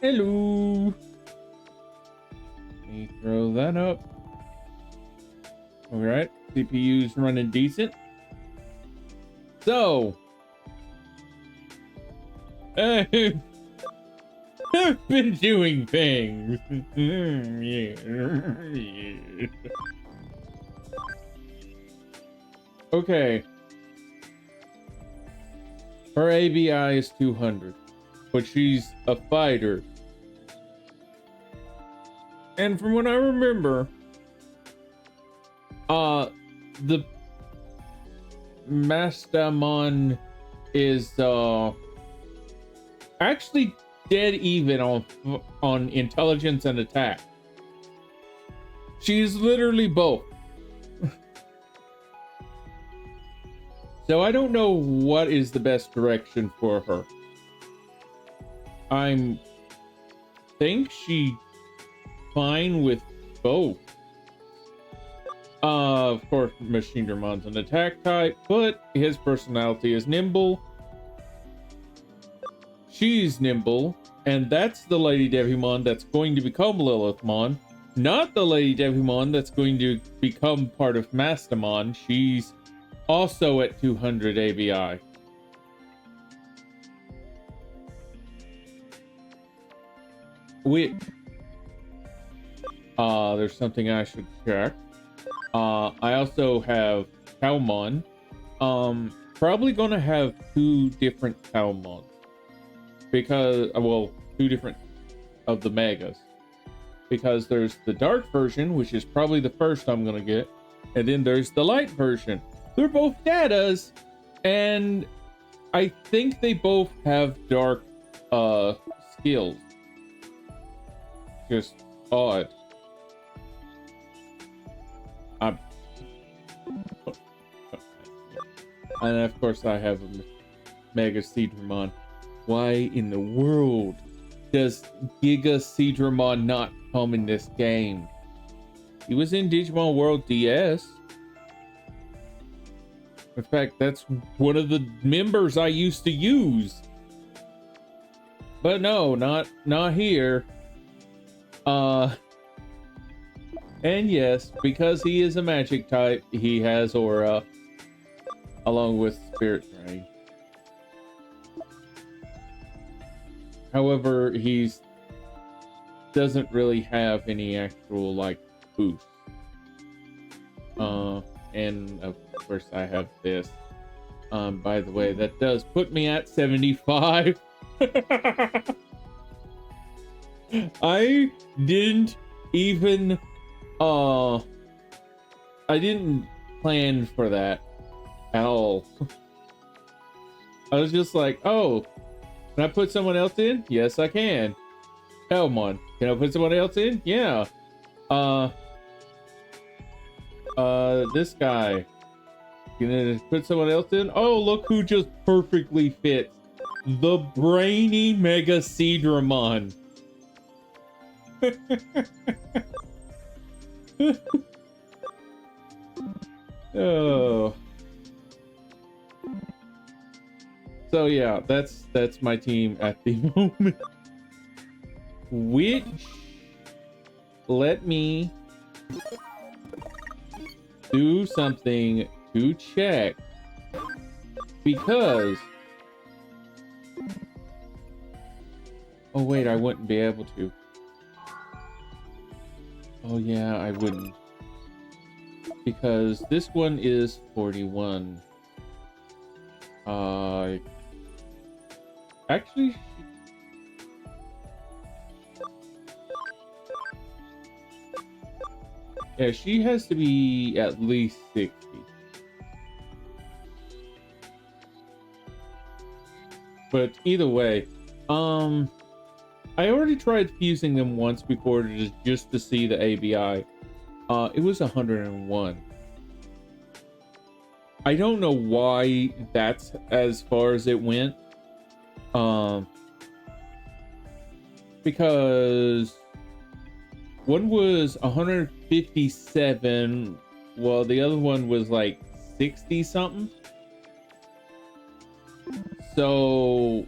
Hello. Let me throw that up. All right, CPU's running decent. So, I've been doing things. Yeah. Okay. Her ABI is 200, but she's a fighter. And from what I remember, the Machinedramon is actually dead even on intelligence and attack. She's literally both. So I don't know what is the best direction for her. I think she's fine with both. Of course, Machinedramon's an attack type, but his personality is nimble. She's nimble, and that's the Lady Devimon that's going to become Lilithmon, not the Lady Devimon that's going to become part of Mastamon. She's also at 200 ABI. There's something I should check. I also have Calmon. Probably gonna have two different Calmons. Because, well, two different of the Megas. Because there's the dark version, which is probably the first I'm gonna get. And then there's the light version. They're both datas, and I think they both have dark skills. Just odd. And of course I have a Mega Seedramon. Why in the world does Giga Seedramon not come in this game? He was in Digimon World DS. In fact, that's one of the members I used to use. But no, not here. And yes, because he is a magic type, he has aura along with Spirit Drain. However, he's doesn't really have any actual like boost. And of course I have this. By the way, that does put me at 75. I didn't even I didn't plan for that at all. I was just like, oh, can I put someone else in? Yes, I can. Hellmon, can I put someone else in? Yeah. This guy. Can I put someone else in? Oh, look who just perfectly fits. The brainy Mega Seedramon. Oh. So yeah, that's my team at the moment. Which, let me do something to check, because oh wait, I wouldn't be able to. Oh yeah, I wouldn't, because this one is 41. Actually, yeah, she has to be at least 60. But either way, I already tried fusing them once before just to see the ABI. It was 101. I don't know why that's as far as it went. Because one was 157, while the other one was like 60 something. So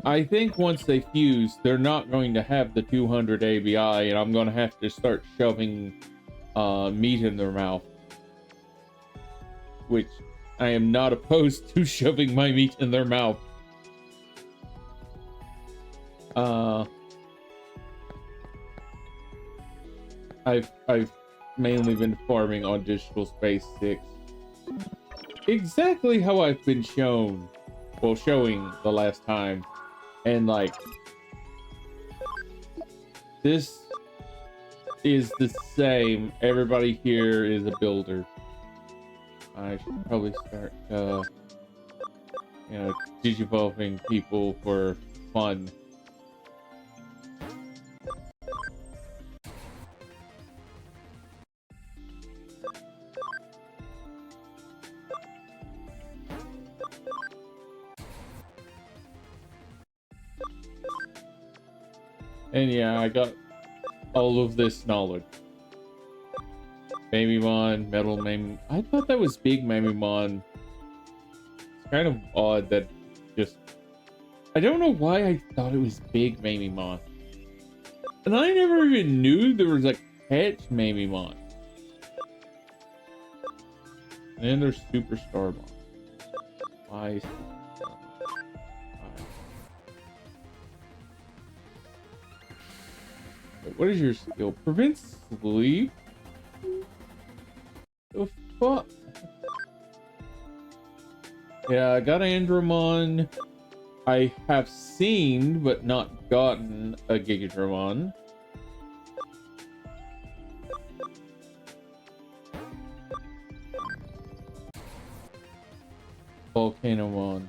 I think once they fuse, they're not going to have the 200 ABI, and I'm going to have to start shoving meat in their mouth. Which I am not opposed to shoving my meat in their mouth. I've mainly been farming on Digital Space 6. Exactly how I've been shown. Well, showing the last time. And like, this is the same. Everybody here is a builder. I should probably start, you know, digivolving people for fun. And yeah, I got all of this knowledge. Mamemon, Metal Mame. I thought that was Big Mamemon. It's kind of odd that just... I don't know why I thought it was Big Mamemon. And I never even knew there was a Catch Mamemon. And then there's Superstar Mon. Why? What is your skill? Prevents sleep? The fuck? Yeah, I got Andromon. I have seen, but not gotten, a Gigadramon. Volcanomon.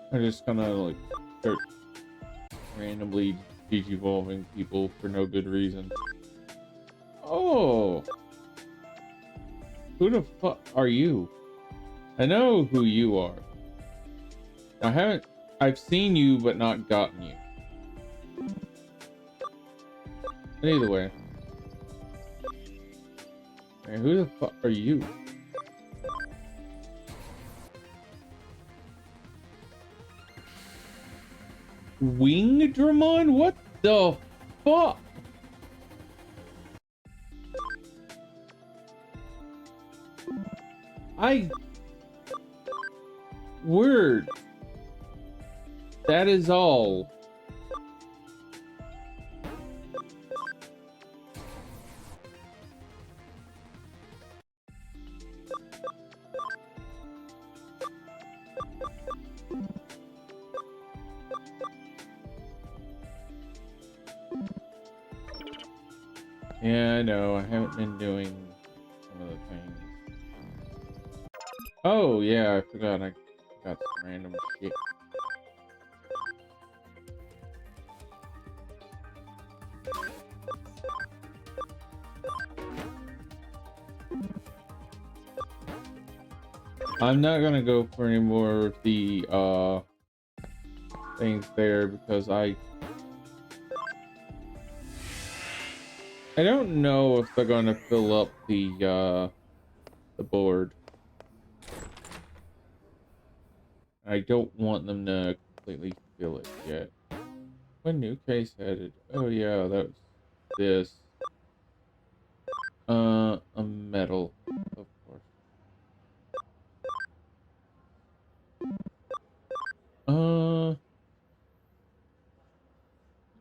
I'm just gonna like start randomly digivolving people for no good reason. Oh, who the fuck are you? I know who you are. I've seen you but not gotten you. But either way. Man, who the fuck are you? Wingdramon? What the fuck? Word. That is all. Yeah, I know. I haven't been doing some of the things. Oh, yeah, I forgot. I got some random shit. I'm not gonna go for any more of the things there because I don't know if they're gonna fill up the board. I don't want them to completely fill it yet. What new case added? Oh yeah, that was this. A metal, of course.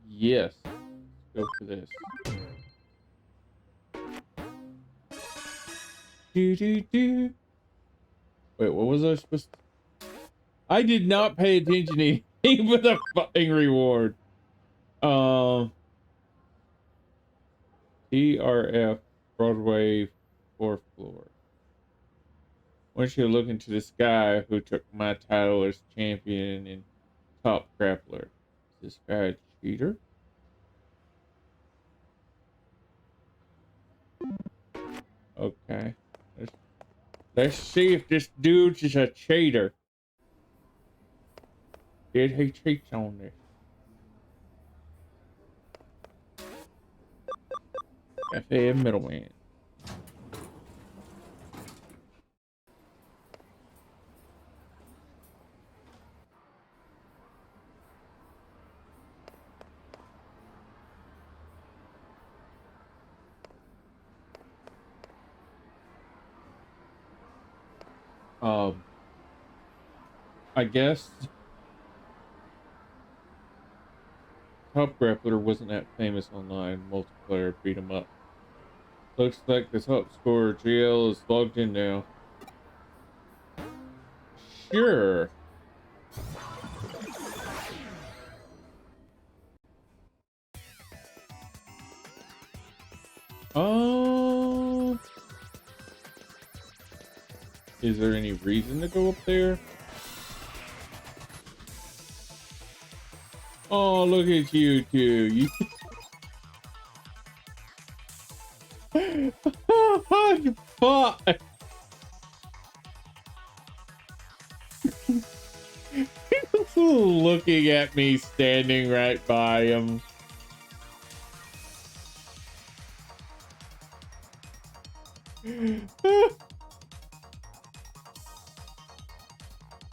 Yes. Let's go for this. Do. Wait, what was I supposed to... I did not pay attention to anything but the fucking reward. TRF Broadway 4th floor. Once you look into this guy who took my title as champion and top grappler. Is this guy a cheater? Okay. Let's see if this dude's is a cheater. Did he cheat on this? FA middleman. I guess Top Grappler wasn't that famous online multiplayer beat 'em up. Looks like the top scorer GL is logged in now. Sure. Oh. Is there any reason to go up there? Oh, look at you two. You fuck. Looking at me standing right by him.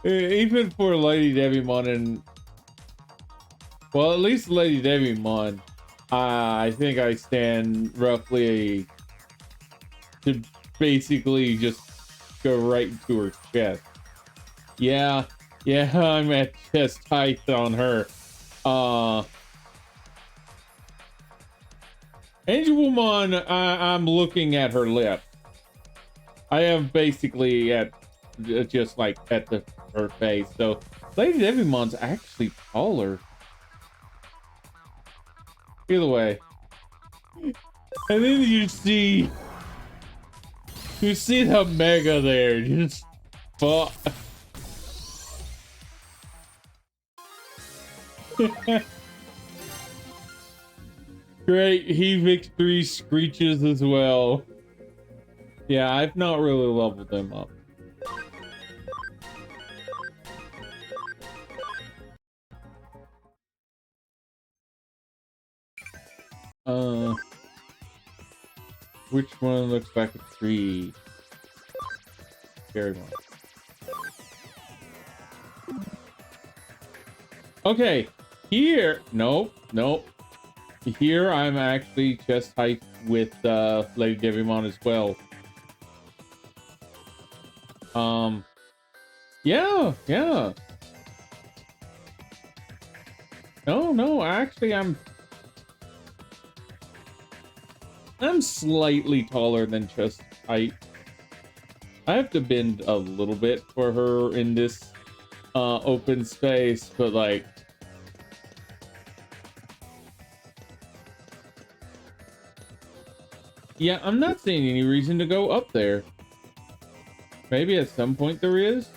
Even for Lady Devimon and well, at least Lady Devimon, I think I stand roughly to basically just go right into her chest. Yeah, I'm at chest height on her. Angelwoman, I'm looking at her lip. I am basically at just like at her face. So Lady Devimon's actually taller. Either way. And then you see the mega there. Just fuck. Great, Hevix 3 screeches as well. Yeah, I've not really leveled them up. Which one looks like a tree? Scary one. Okay, here, nope. Here I'm actually chest height with Lady Devimon as well. Yeah. No, actually I'm slightly taller than chest height. I have to bend a little bit for her in this open space, but like yeah, I'm not seeing any reason to go up there. Maybe at some point there is.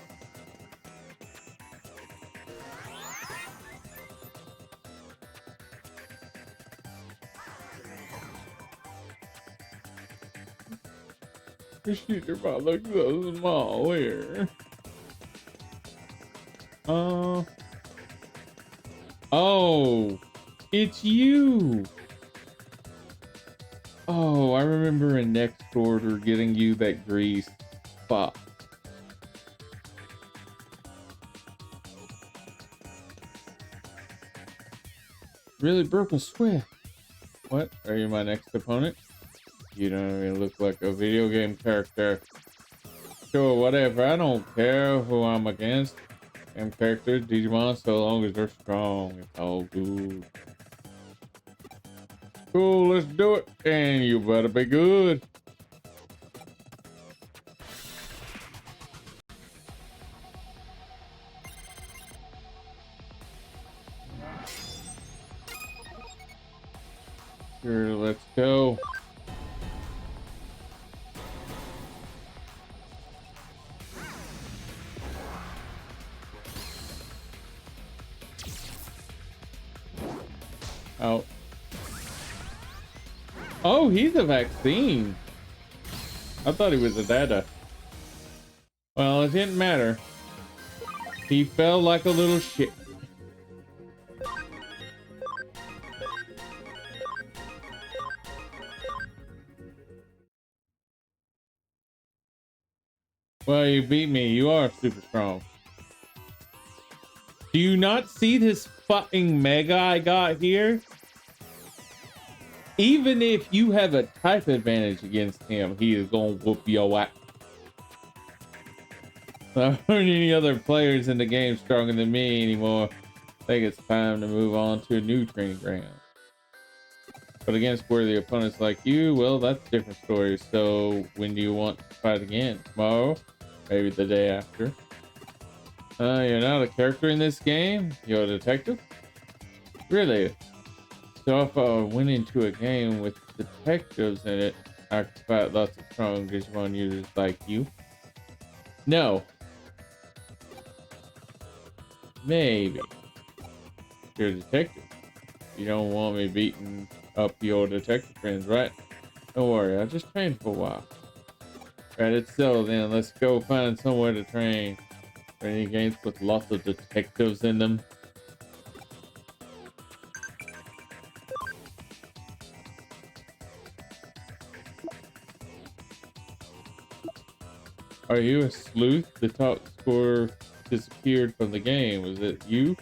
Your bot looks so small here. Oh, it's you. Oh, I remember in next order getting you that grease. Fuck. Really broke a sweat. What? Are you my next opponent? You don't even look like a video game character. Sure, whatever. I don't care who I'm against. Game characters, Digimon, so long as they're strong. It's all good. Cool, let's do it. And you better be good. Sure, let's go. Out. Oh, he's a vaccine. I thought he was a dada. Well, it didn't matter. He fell like a little shit. Well, you beat me. You are super strong. Do you not see this fucking mega I got here? Even if you have a type advantage against him, he is going to whoop your ass. There aren't any other players in the game stronger than me anymore. I think it's time to move on to a new training ground. But against worthy opponents like you, well, that's a different story. So when do you want to fight again? Tomorrow? Maybe the day after? You're not a character in this game? You're a detective? Really? So if I went into a game with detectives in it, I could fight lots of strong Digimon users like you? No. Maybe. You're a detective. You don't want me beating up your detective friends, right? Don't worry, I'll just train for a while. Right, it's settled then. Let's go find somewhere to train. Any games with lots of detectives in them? Are you a sleuth? The top scorer disappeared from the game. Was it you?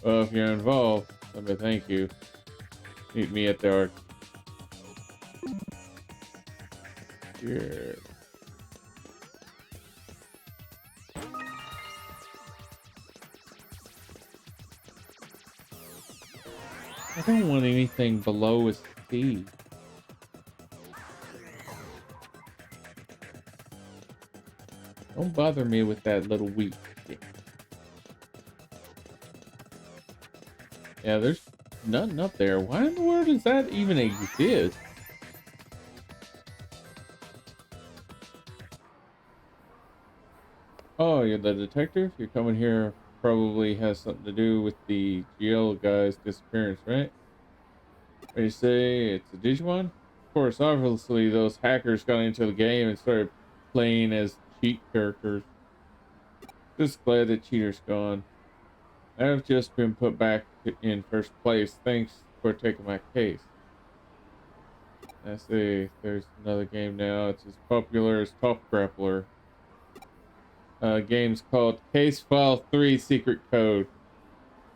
Well, if you're involved, let me thank you. Meet me at the arc. Here. I don't want anything below a C. Don't bother me with that little weak thing. Yeah, there's nothing up there. Why in the world does that even exist? Oh, you're the detective? You're coming here probably has something to do with the GL guy's disappearance, right? What do you say? It's a Digimon? Of course, obviously those hackers got into the game and started playing as cheat characters. Just glad the cheater's gone. I've just been put back in first place. Thanks for taking my case. I see. There's another game now. It's as popular as Top Grappler. Game's called Case File 3 Secret Code.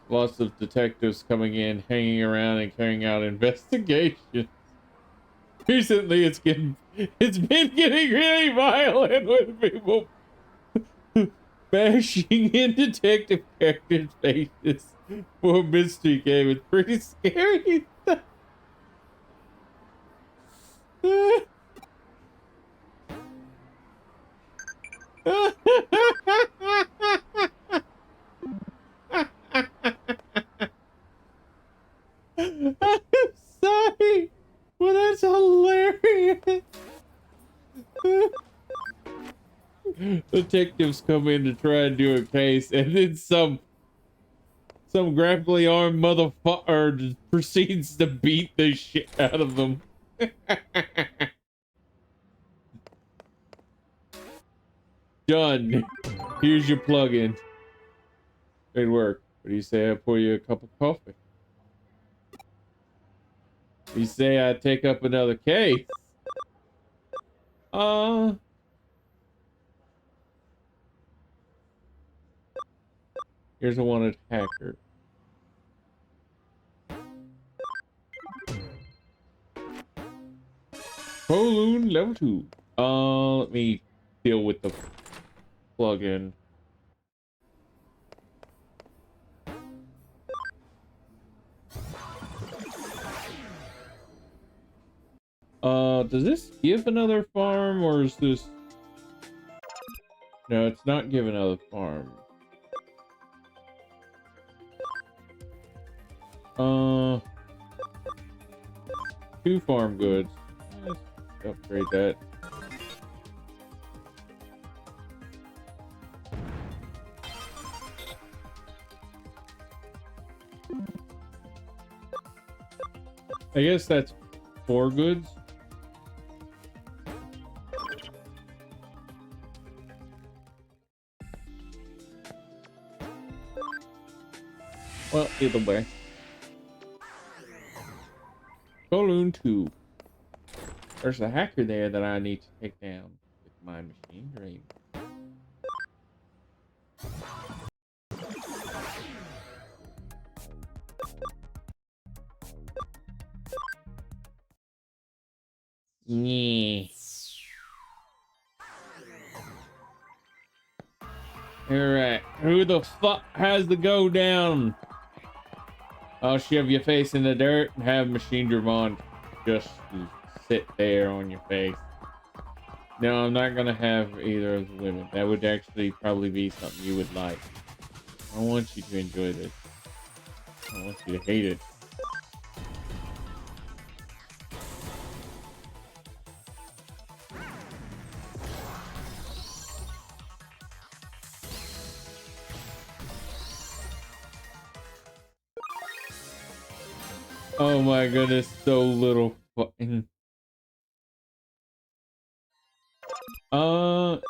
Lots of detectives coming in, hanging around, and carrying out investigations. Recently, it's been getting really violent with people bashing in detective characters' faces for a mystery game. It's pretty scary. I'm sorry. Well, that's hilarious. Detectives come in to try and do a case, and then some graphically armed motherfucker just proceeds to beat the shit out of them. Done. Here's your plug-in. Great work. What do you say I pour you a cup of coffee? You say I take up another case? Here's a wanted hacker. Balloon level 2. Let me deal with the plugin. Does this give another farm, or is this... No, it's not give another farm. Two farm goods. Let's upgrade that. I guess that's 4 goods. Well, either way. Balloon 2. There's a hacker there that I need to take down with my Machinedramon. Alright, who the fuck has to go down? I'll shove your face in the dirt and have Machinedramon just sit there on your face. No, I'm not gonna have either of the women. That would actually probably be something you would like. I want you to enjoy this. I want you to hate it. Oh my goodness, so little fucking...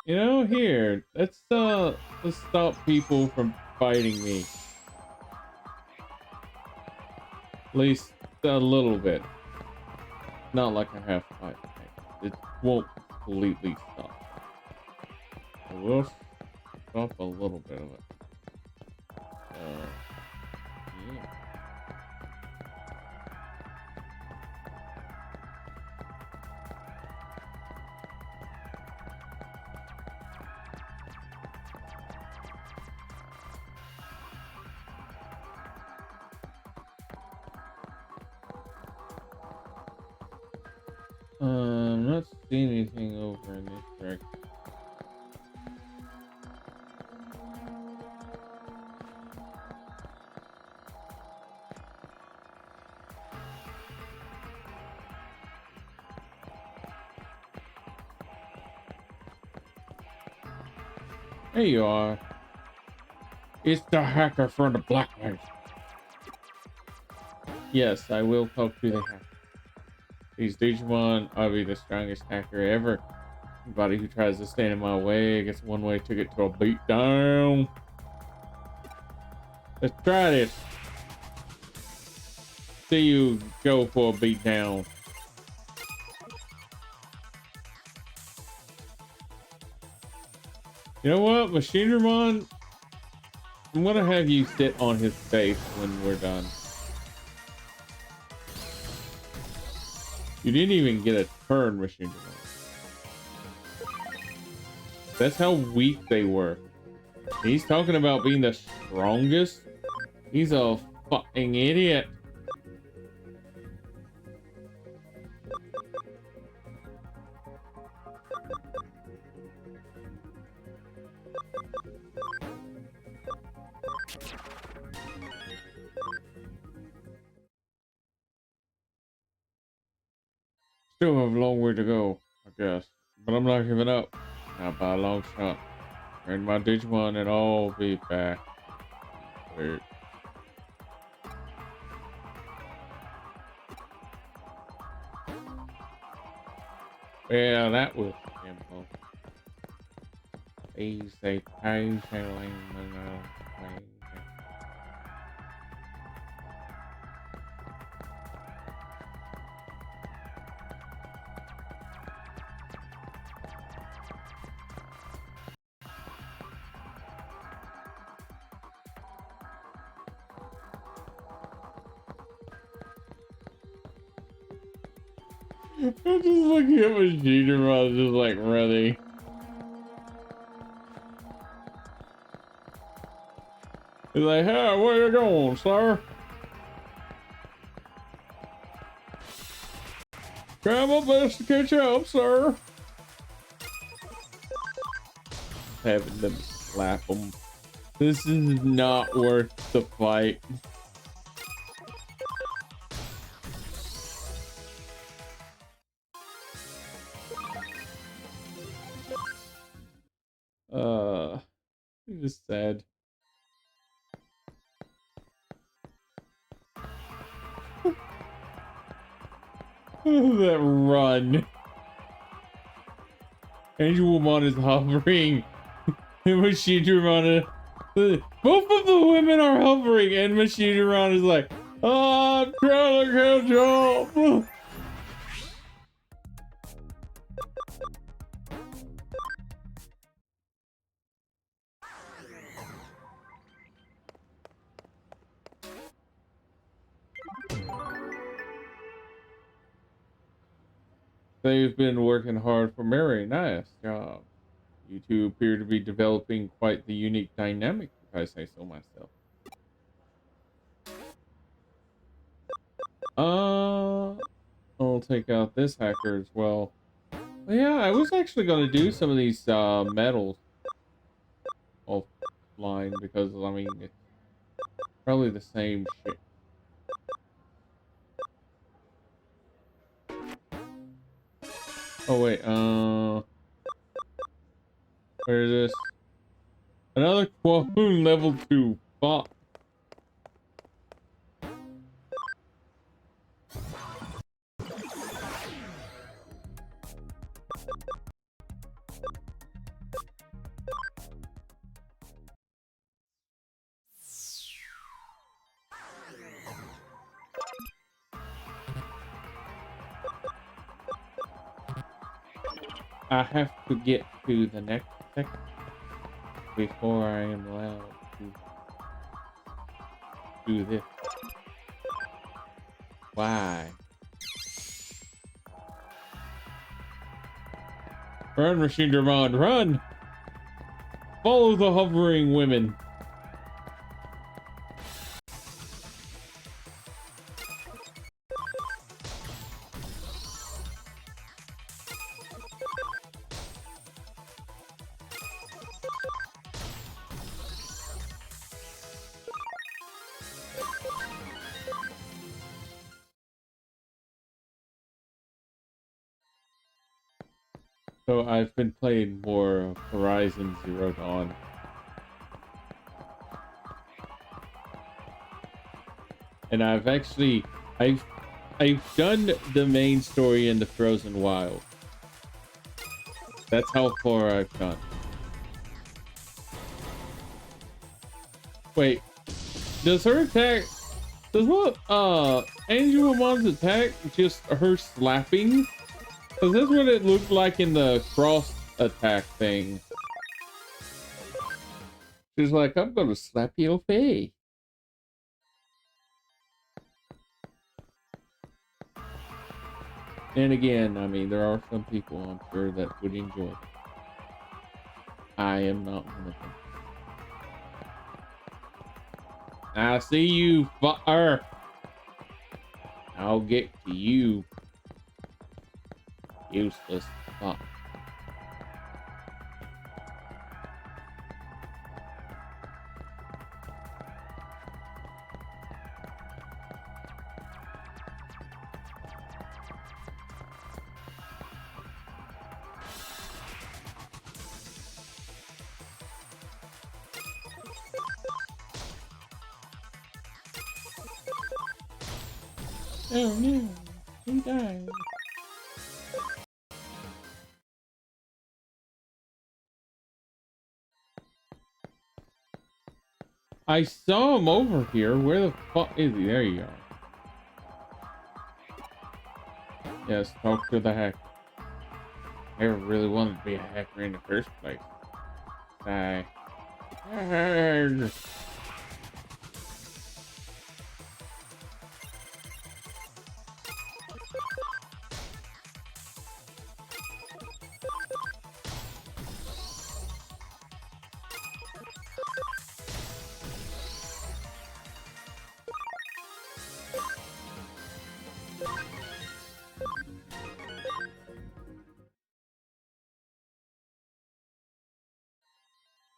You know, here, let's stop people from fighting me. At least a little bit. Not like I have to fight. It won't completely stop. I will stop a little bit of it. Yeah. I'm not seeing anything over in this direction. There you are. It's the hacker from the Blacklight. Yes, I will talk to the hacker. These Digimon, I'll be the strongest hacker ever. Anybody who tries to stand in my way gets one-way ticket to a beatdown. Let's try this. See you go for a beatdown. You know what, Machinedramon? I'm gonna have you sit on his face when we're done. You didn't even get a turn, Machinedramon. That's how weak they were. He's talking about being the strongest. He's a fucking idiot. Still have a long way to go, I guess. But I'm not giving up. Not by a long shot. Earn my Digimon and I'll be back. Wait. Well, that was simple. Easy totaling. I'm just looking at Machinedramon just like ready. He's like, hey, where you going, sir? Try my best to catch up, sir. Having them slap him. This is not worth the fight. Just sad. That run. Angelmon is hovering. Machinedramon, both of the women are hovering, and Machinedramon is like, oh, I'm trying to catch up. They've been working hard for Mary. Nice job. You two appear to be developing quite the unique dynamic, if I say so myself. I'll take out this hacker as well. But yeah, I was actually going to do some of these medals offline because, I mean, it's probably the same shit. Oh, wait, where is this? Another Quahoon level 2. Fuck. I have to get to the next section before I am allowed to do this. Why? Run, Machinedramon, run! Follow the hovering women. So I've been playing more Horizon Zero Dawn. And I've done the main story in the Frozen Wild. That's how far I've gone. Wait, does her attack, does what Angelomon's attack just her slapping? Cause that's what it looked like in the cross attack thing. She's like, I'm gonna slap your face. And again, I mean, there are some people I'm sure that would enjoy it. I am not one of them. I see you, fucker. I'll get to you. Useless fuck. Oh no, he died. I saw him over here. Where the fuck is he? There you are. Yes, talk to the hacker. Never really wanted to be a hacker in the first place. Die.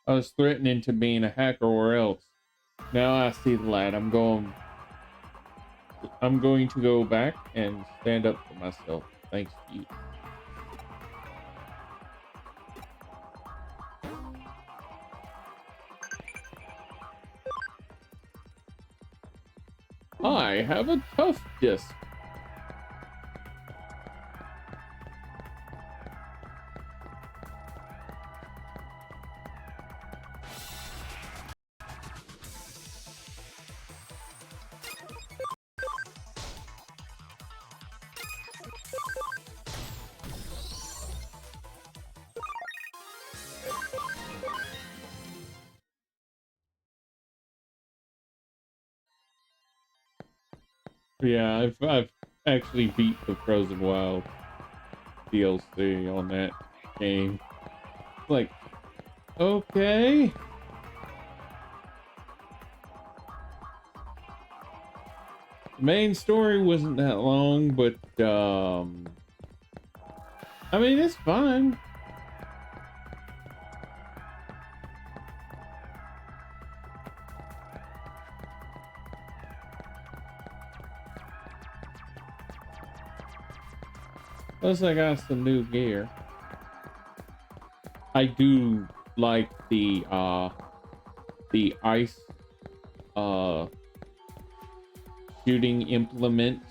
I was threatening to being a hacker or else. Now I see the light. I'm going to go back and stand up for myself. Thanks to you. I have a tough disc. Yeah, I've actually beat the Frozen Wild DLC on that game. Like, okay. The main story wasn't that long, but I mean, it's fine. Plus, I got some new gear. I do like the ice uh shooting implement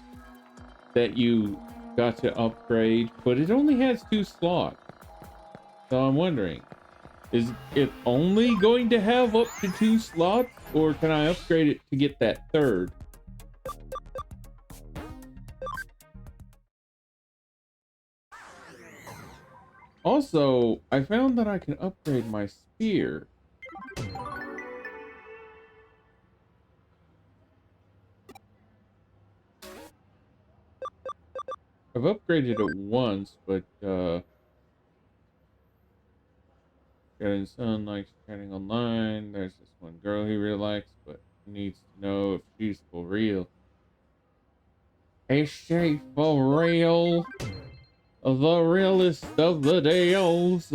that you got to upgrade, but it only has 2 slots. So I'm wondering, is it only going to have up to 2 slots, or can I upgrade it to get that third? Also, I found that I can upgrade my spear. I've upgraded it once, but Sharon Sun likes chatting online. There's this one girl he really likes, but he needs to know if she's for real. Is she for real? The realest of the deals.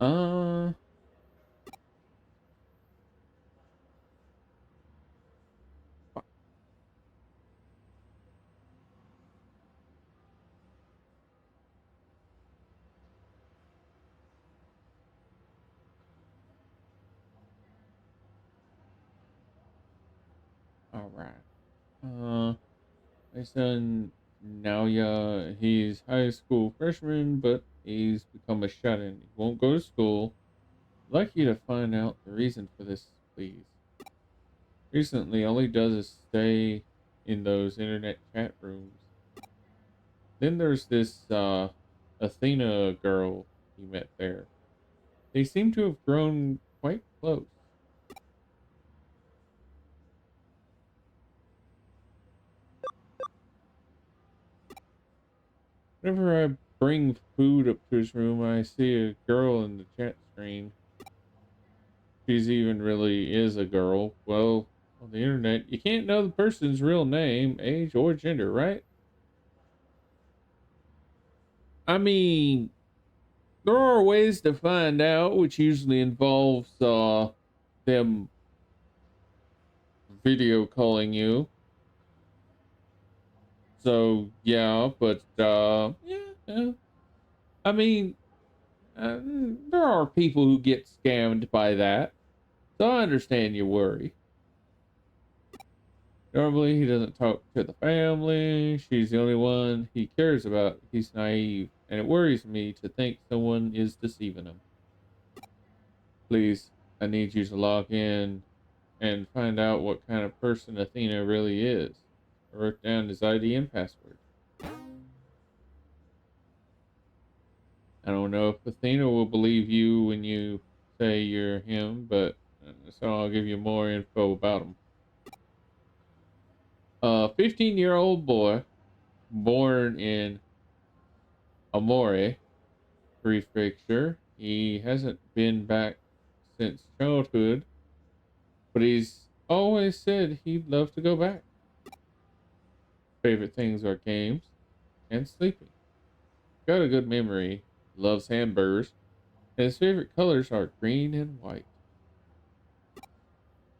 Uh, all right. My son Naoya, he's high school freshman, but he's become a shut-in. He won't go to school. I'd like you to find out the reason for this, please. Recently, all he does is stay in those internet chat rooms. Then there's this Athena girl he met there. They seem to have grown quite close. Whenever I bring food up to his room, I see a girl in the chat screen. She's even really is a girl. Well, on the internet, you can't know the person's real name, age, or gender, right? I mean, there are ways to find out, which usually involves them video calling you. So yeah, but yeah. I mean, there are people who get scammed by that. So I understand your worry. Normally, he doesn't talk to the family. She's the only one he cares about. He's naive, and it worries me to think someone is deceiving him. Please, I need you to log in and find out what kind of person Athena really is. I wrote down his ID and password. I don't know if Athena will believe you when you say you're him, but so I'll give you more info about him. A 15-year-old boy born in Amore Prefecture. He hasn't been back since childhood, but he's always said he'd love to go back. Favorite things are games and sleeping. Got a good memory, loves hamburgers, and his favorite colors are green and white.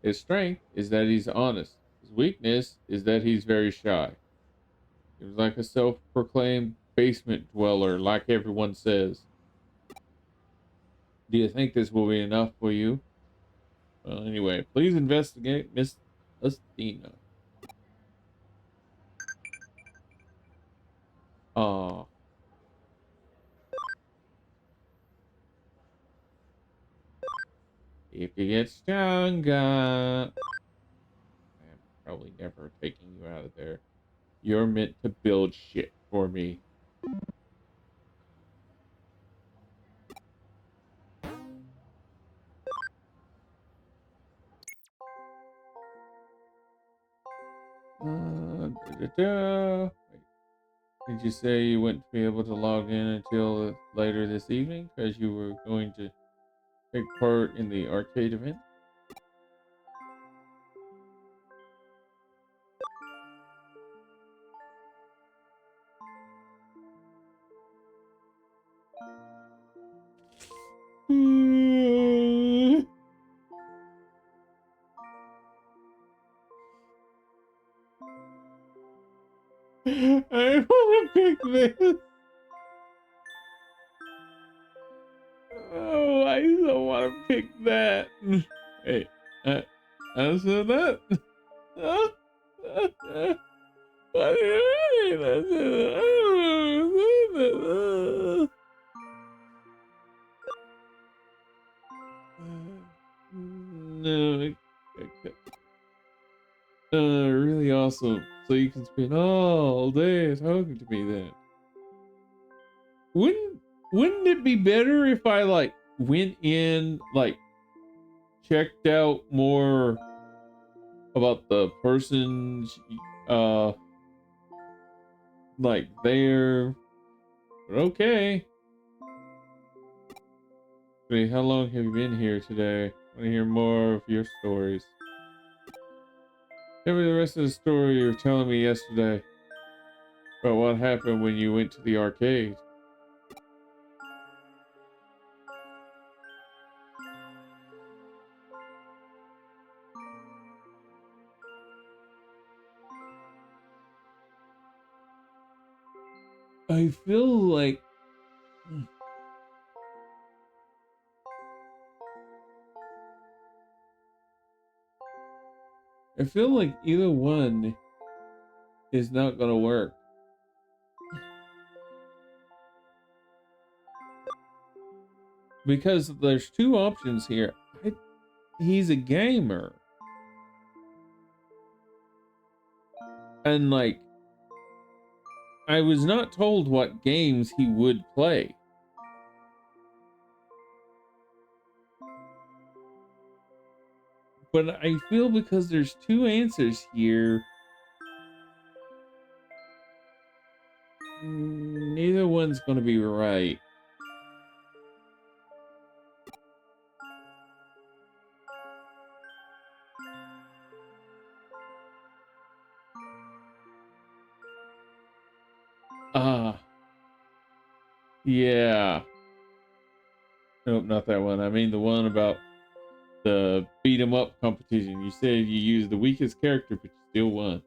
His strength is that he's honest. His weakness is that he's very shy. He was like a self-proclaimed basement dweller, like everyone says. Do you think this will be enough for you? Well, anyway, please investigate Miss Athena. Oh, if you get stronger. I'm probably never taking you out of there. You're meant to build shit for me. Da, da, da. Wait, Did you say you wouldn't be able to log in until later this evening because you were going to take part in the arcade event? I want to pick this. Oh, I don't want to pick that. Hey, I said that. What do you mean? I said, no, okay. Really awesome. So you can spend all day talking to me then. Wouldn't it be better if I like went in, like checked out more about the person's like there? Okay. Wait, how long have you been here today? I want to hear more of your stories. Tell me the rest of the story you were telling me yesterday about what happened when you went to the arcade. I feel like either one is not gonna work. Because there's two options here. He's a gamer. And like, I was not told what games he would play. But I feel because there's two answers here, neither one's going to be right. Yeah. Nope, not that one. I mean the one about the beat 'em up competition. You said you used the weakest character, but you still won.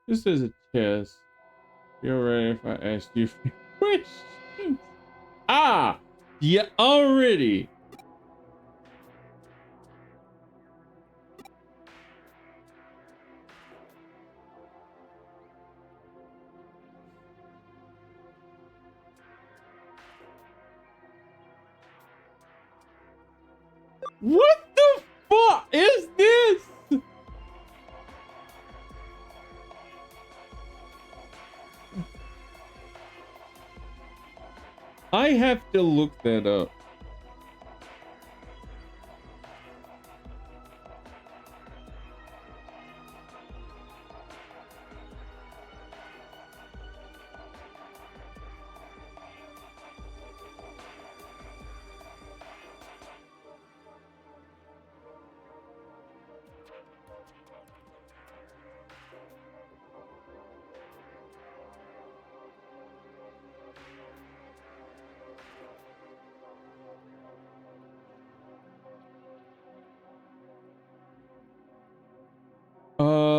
Just as a test, you're right if I asked you a few questions. Yeah, already. What the fuck is this? I have to look that up.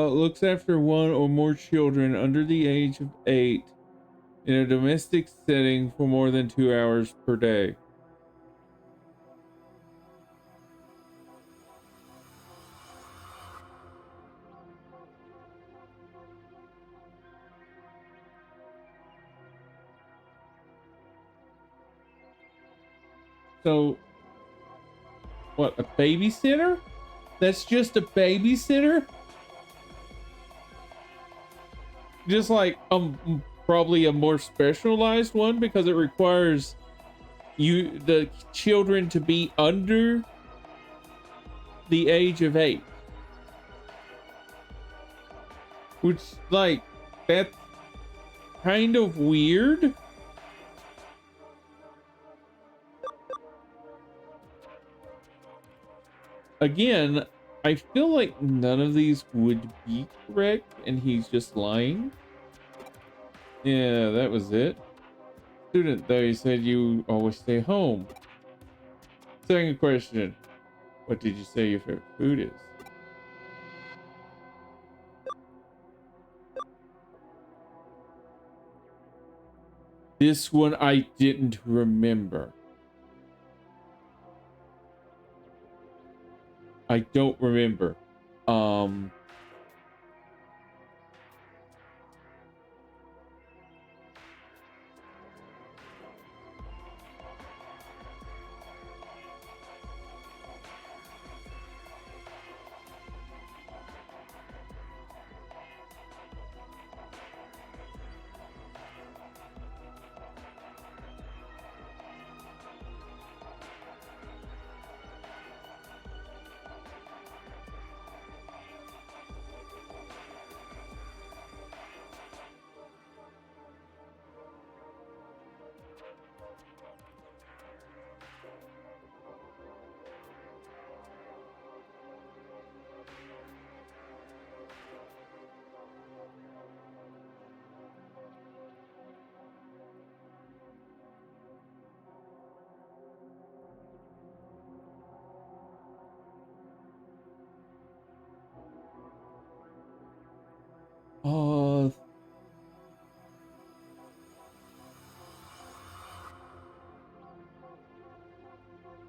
Looks after one or more children under the age of 8 in a domestic setting for more than 2 hours per day. So, what, a babysitter? That's just a babysitter? Just like probably a more specialized one because it requires the children to be under the age of 8. Which, like, that's kind of weird. Again, I feel like none of these would be correct, and he's just lying. Yeah, that was it. Student, though, you said you always stay home. Second question. What did you say your favorite food is? This one I didn't remember. I don't remember. Um, uh,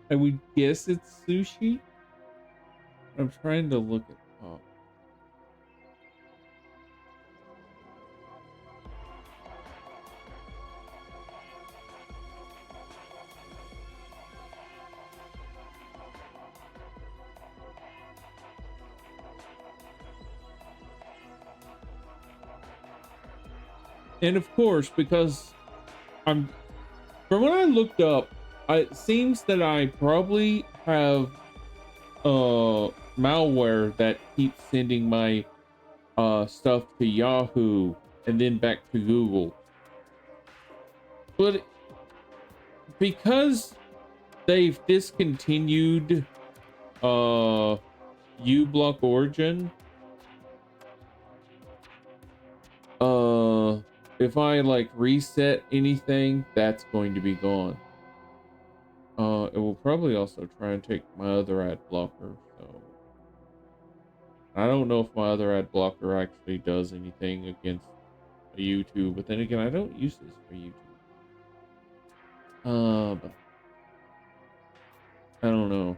I would guess it's sushi. I'm trying to look it up. And of course, because I'm from what I looked up, it seems that I probably have malware that keeps sending my stuff to Yahoo and then back to Google. But because they've discontinued uBlock Origin, if I like reset anything, that's going to be gone. It will probably also try and take my other ad blocker, so I don't know if my other ad blocker actually does anything against YouTube, but then again, I don't use this for YouTube. But I don't know.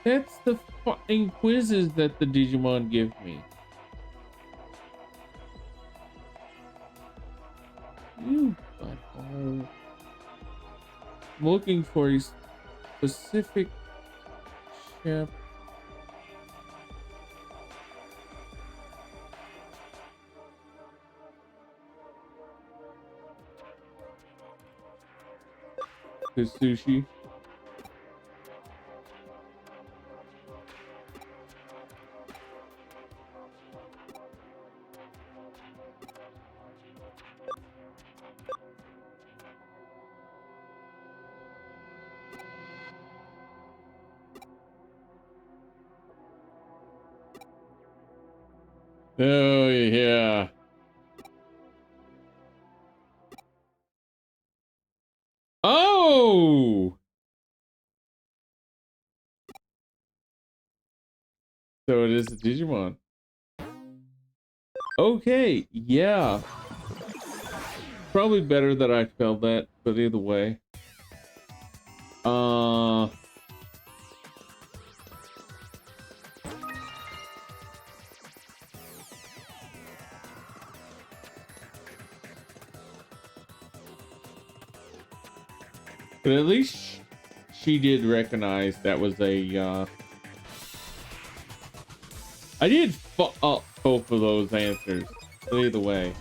That's the fucking quizzes that the Digimon give me. You butthole. I'm looking for a specific chapter. The sushi. Oh, yeah. Oh! So it is a Digimon. Okay, yeah. Probably better that I spelled that, but either way. But at least she did recognize that was a, I did fuck up both of those answers. But either way.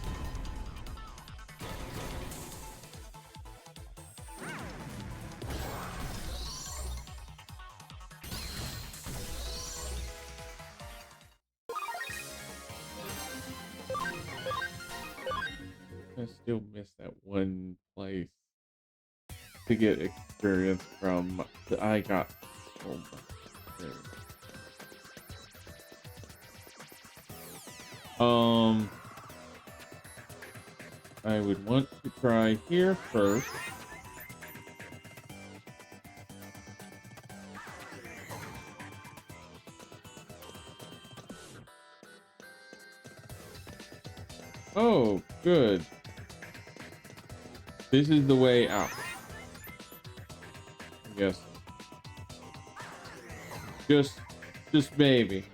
I still miss that one place to get experience from. I got so much experience. I would want to try here first. Oh, good. This is the way out. I guess. Just maybe.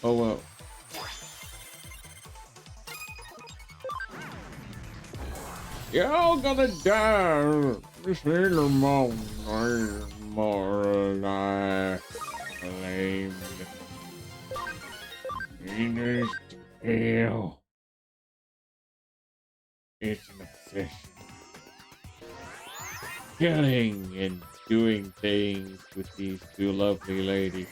Oh well. You're all gonna die. Machinedramon is more alive. Lame. In his tail. It's an obsession. Killing and doing things with these two lovely ladies.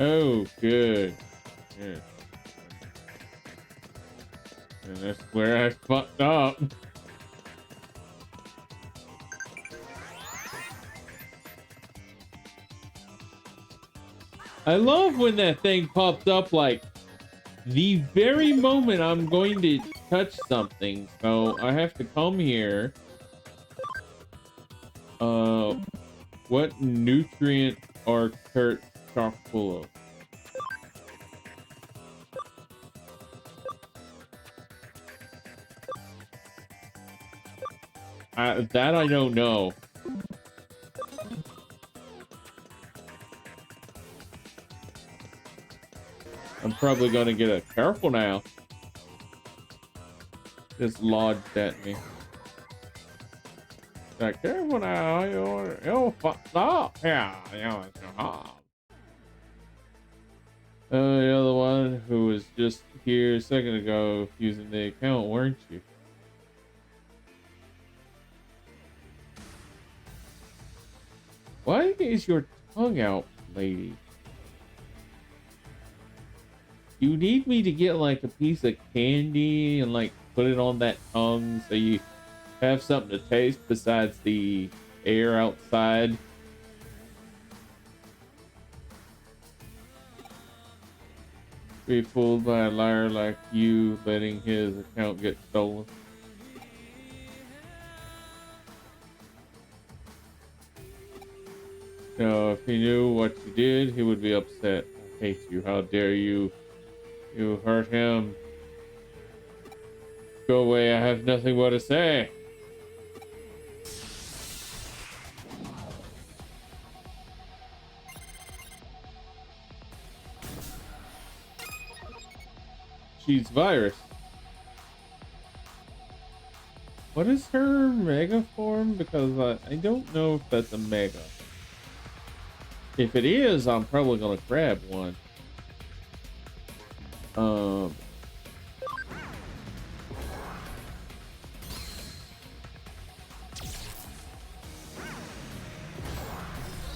Oh, good. Yeah. And that's where I fucked up. I love when that thing pops up like the very moment I'm going to touch something. So I have to come here. What nutrient are carrots chock full of? That I don't know. I'm probably gonna get a careful now. Just lodged at me. Like, careful now, you're fucked up. Yeah, the other one who was just here a second ago using the account, weren't you? Why is your tongue out, lady? You need me to get like a piece of candy and like put it on that tongue so you have something to taste besides the air outside. Be fooled by a liar like you, letting his account get stolen. No, if he knew what you did, he would be upset. I hate you. How dare you? You hurt him. Go away. I have nothing more to say. She's virus. What is her mega form? Because I don't know if that's a mega. If it is, I'm probably gonna grab one.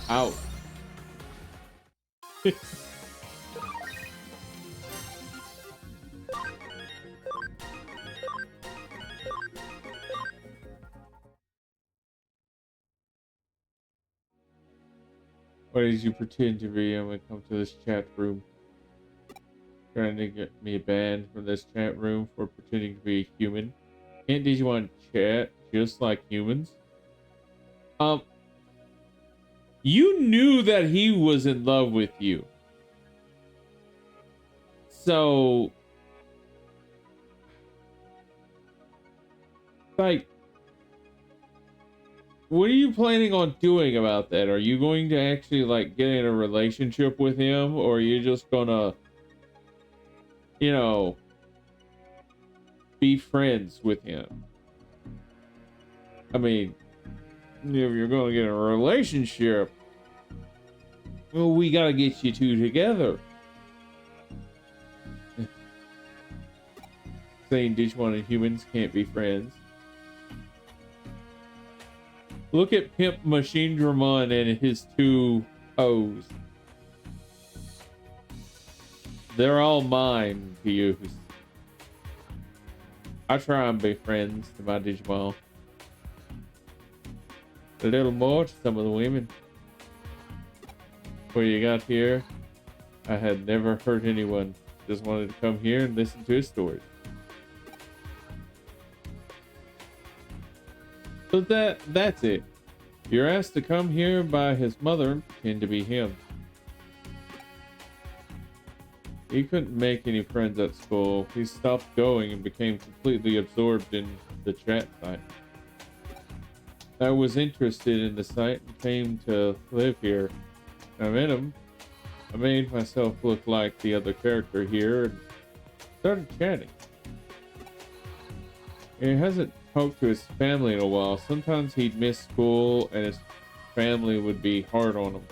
Out. Why did you pretend to be and come to this chat room? Trying to get me banned from this chat room for pretending to be a human? Can't Digimon chat just like humans? You knew that he was in love with you. So, like, what are you planning on doing about that? Are you going to actually, like, get in a relationship with him? Or are you just gonna, you know, be friends with him? I mean, if you're gonna get in a relationship, well, we gotta get you two together. Saying Digimon and humans can't be friends. Look at Pimp Machinedramon and his two O's. They're all mine to use. I try and be friends to my Digimon. A little more to some of the women. Before you got here, I had never hurt anyone. Just wanted to come here and listen to his stories. So that's it. You're asked to come here by his mother and pretend to be him. He couldn't make any friends at school. He stopped going and became completely absorbed in the chat site. I was interested in the site and came to live here. I met him. I made myself look like the other character here and started chatting. He hasn't talked to his family in a while. Sometimes he'd miss school and his family would be hard on him.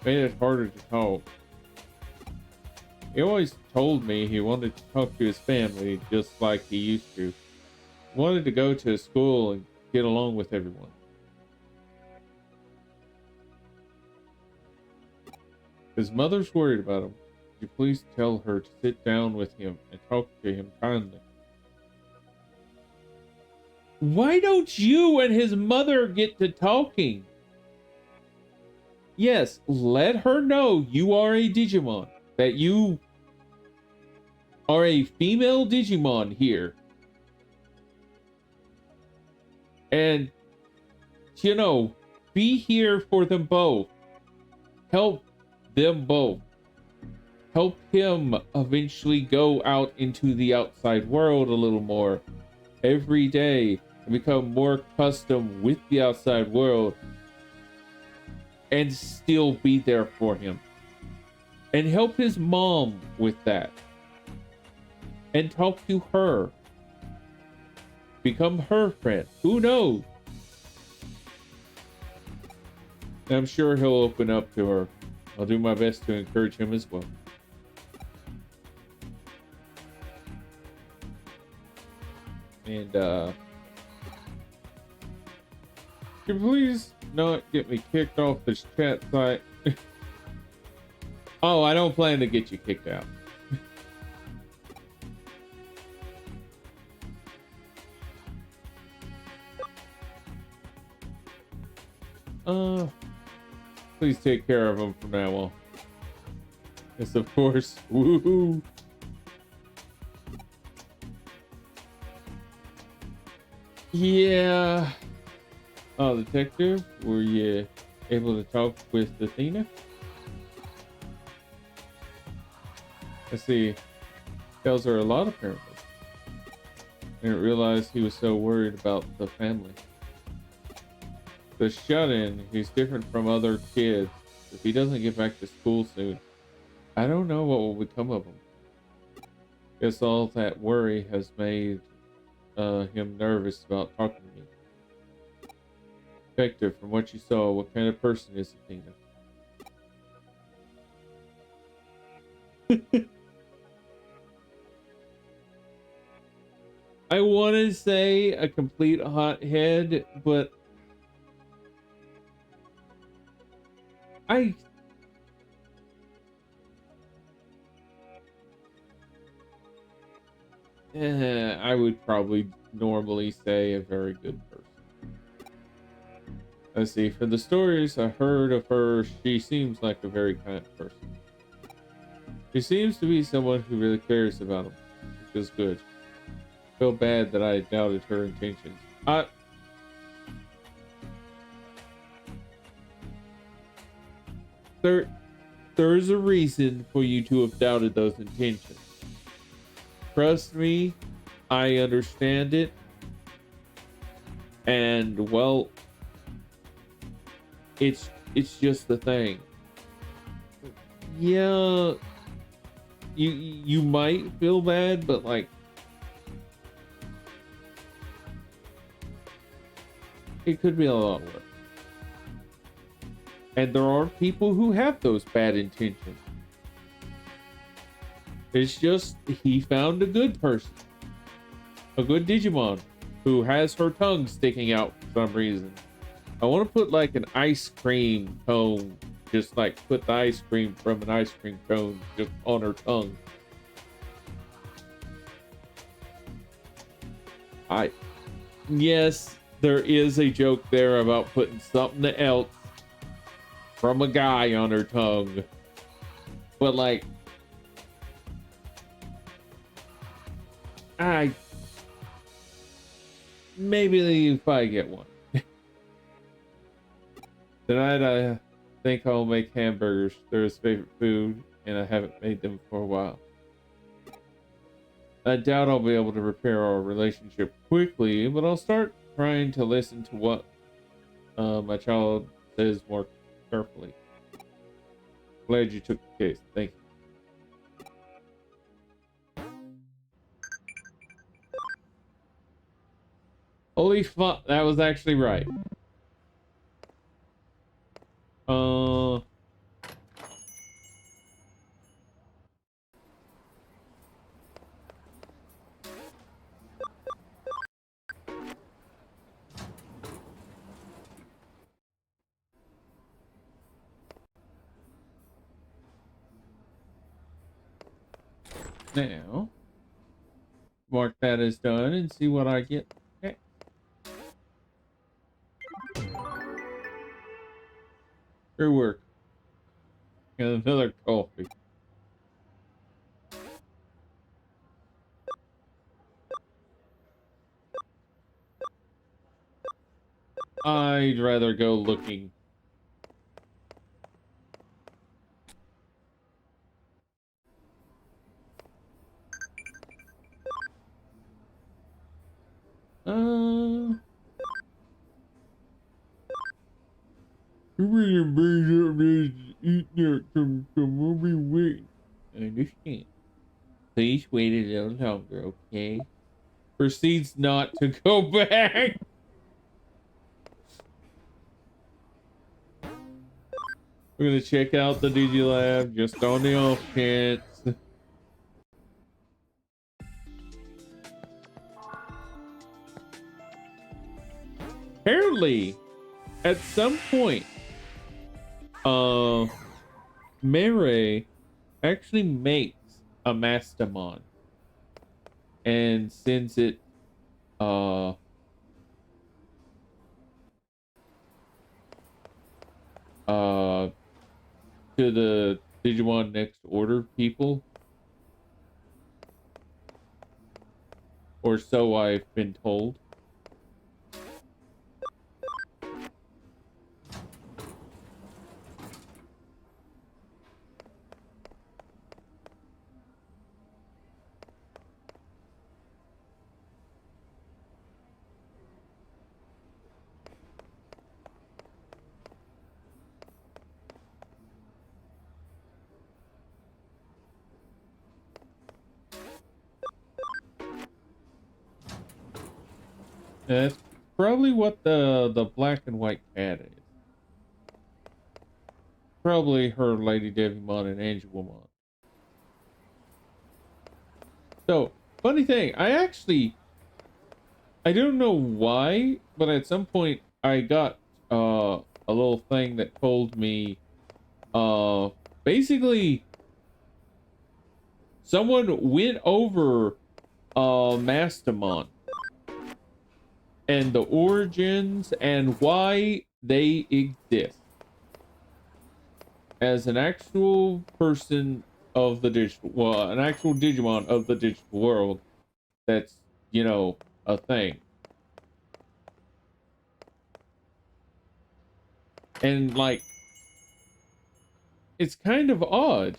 Made it harder to talk. He always told me he wanted to talk to his family just like he used to. He wanted to go to school and get along with everyone. His mother's worried about him. Could you please tell her to sit down with him and talk to him kindly? Why don't you and his mother get to talking? Yes, let her know you are a Digimon. That you are a female Digimon here. And, you know, be here for them both. Help them both. Help him eventually go out into the outside world a little more every day and become more accustomed with the outside world and still be there for him. And help his mom with that. And talk to her. Become her friend. Who knows? I'm sure he'll open up to her. I'll do my best to encourage him as well. And, can you please not get me kicked off this chat site? Oh, I don't plan to get you kicked out. Please take care of him from now on. Yes, of course. Woohoo! Yeah. Oh, detective, were you able to talk with Athena? I see. Tells her a lot, apparently. I didn't realize he was so worried about the family. The shut-in, he's different from other kids. If he doesn't get back to school soon, I don't know what will become of him. Guess all that worry has made him nervous about talking to me. Detective, from what you saw, what kind of person is Athena? I want to say a complete hothead, but I would probably normally say a very good person. Let's see, for the stories I heard of her, she seems like a very kind person. She seems to be someone who really cares about him, which is good. I feel bad that I doubted her intentions. There's a reason for you to have doubted those intentions. Trust me, I understand it. And well, it's just the thing. Yeah, you might feel bad, but like it could be a lot worse. And there are people who have those bad intentions. It's just he found a good person. A good Digimon who has her tongue sticking out for some reason. I want to put like an ice cream cone, just like put the ice cream from an ice cream cone just on her tongue. Yes, there is a joke there about putting something else from a guy on her tongue. But like, maybe if I get one. Tonight I think I'll make hamburgers. They're his favorite food, and I haven't made them for a while. I doubt I'll be able to repair our relationship quickly, but I'll start trying to listen to what my child says more carefully. Glad you took the case. Thank you. Holy fuck, that was actually right. Now, mark that as done and see what I get. Okay. Good work. And another coffee. I'd rather go looking. I understand. Please wait a little longer, okay? Proceeds not to go back. We're gonna check out the Digilab just on the off chance. Apparently, at some point, Mere actually makes a Mastamon and sends it to the Digimon Next Order people, or so I've been told. That's probably what the black and white cat is. Probably her Lady Devimon and Angelmon. So, funny thing, I don't know why, but at some point I got a little thing that told me basically someone went over Mastamon and the origins and why they exist as an actual person of the digital, well, an actual Digimon of the digital world. That's, you know, a thing. And like, it's kind of odd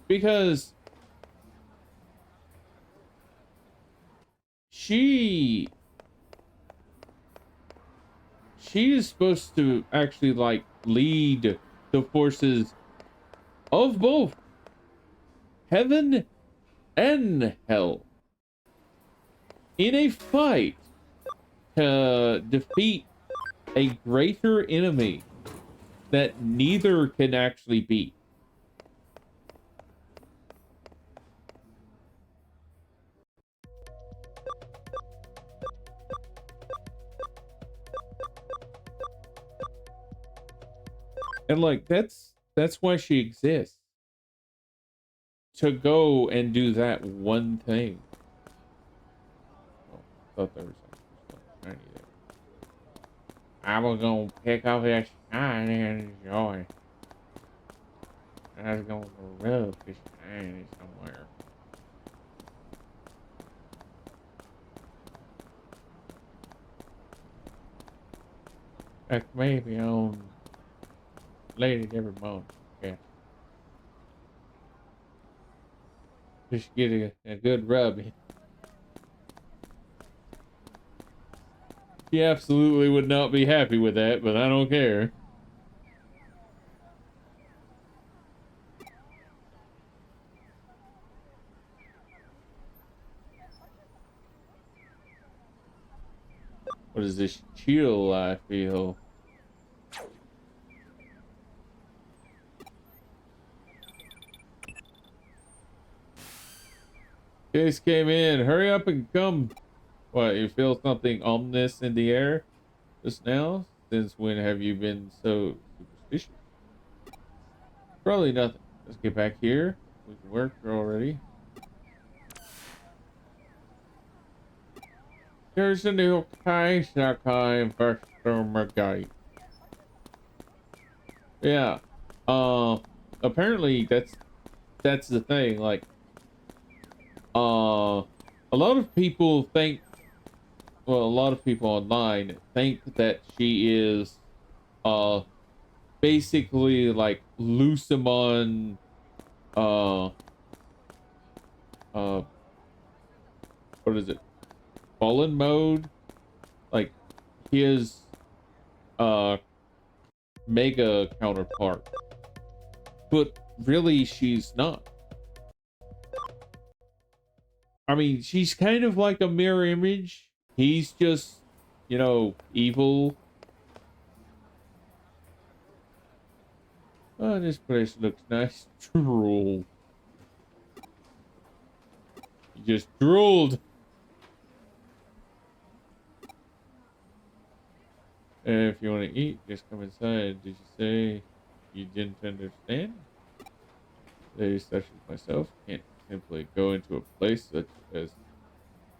because she is supposed to actually like lead the forces of both heaven and hell in a fight to defeat a greater enemy that neither can actually beat. And like that's why she exists. To go and do that one thing. Oh, thought there was something shiny there. I was gonna pick up that shiny and enjoy. I was gonna rub the shiny somewhere. Like maybe on Lady every month. Yeah. Just get a good rub in. She absolutely would not be happy with that, but I don't care. What is this chill I feel? Case came in. Hurry up and come. What, you feel something ominous in the air just now? Since when have you been so superstitious? Probably nothing. Let's get back here. We can work already. There's a new Kaisakai Verstermergite. Yeah. Apparently that's the thing. Like, a lot of people think, well, a lot of people online think that she is, basically like Lucimon, uh, uh, what is it? Fallen mode? Like, his, uh, mega counterpart. But really, she's not. I mean, she's kind of like a mirror image. He's just, you know, evil. Oh, this place looks nice. Drool. You just drooled. If you want to eat, just come inside. Did you say you didn't understand? Ladies such as myself can't simply go into a place such as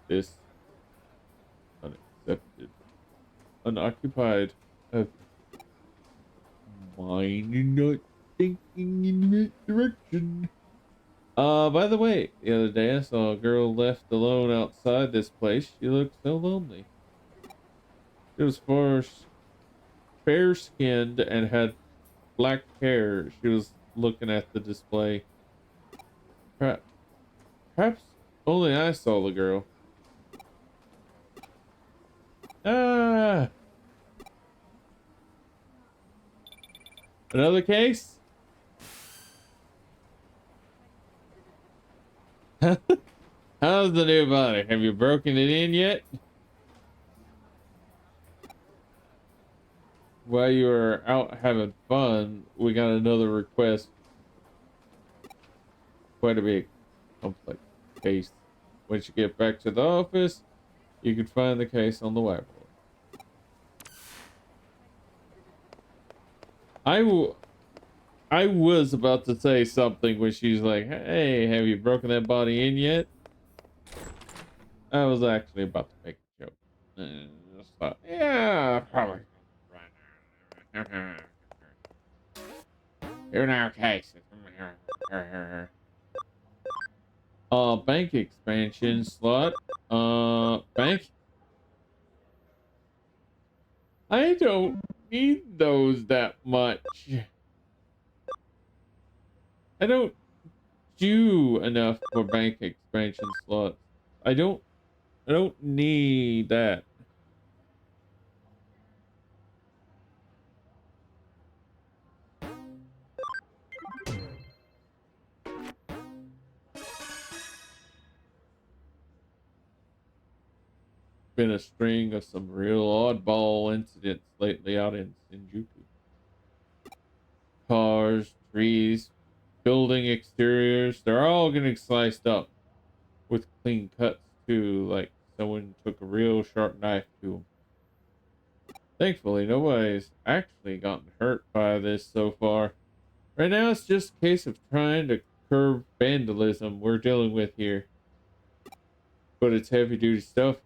this unaccepted, unoccupied of mine not thinking in that direction. By the way, the other day I saw a girl left alone outside this place. She looked so lonely. She was fair-skinned and had black hair. She was looking at the display. Perhaps only I saw the girl. Ah! Another case? How's the new body? Have you broken it in yet? While you were out having fun, we got another request. Quite a big complex case. Once you get back to the office, you can find the case on the whiteboard. I was about to say something when she's like, hey, have you broken that body in yet? I was actually about to make a joke. Just thought, yeah, probably. In our case. Bank expansion slot. Bank. I don't need those that much. I don't do enough for bank expansion slots. I don't need that. Been a string of some real oddball incidents lately out in Shinjuku. Cars, trees, building exteriors, they're all getting sliced up with clean cuts too, like someone took a real sharp knife to them. Thankfully, nobody's actually gotten hurt by this so far. Right now, it's just a case of trying to curb vandalism we're dealing with here. But it's heavy duty stuff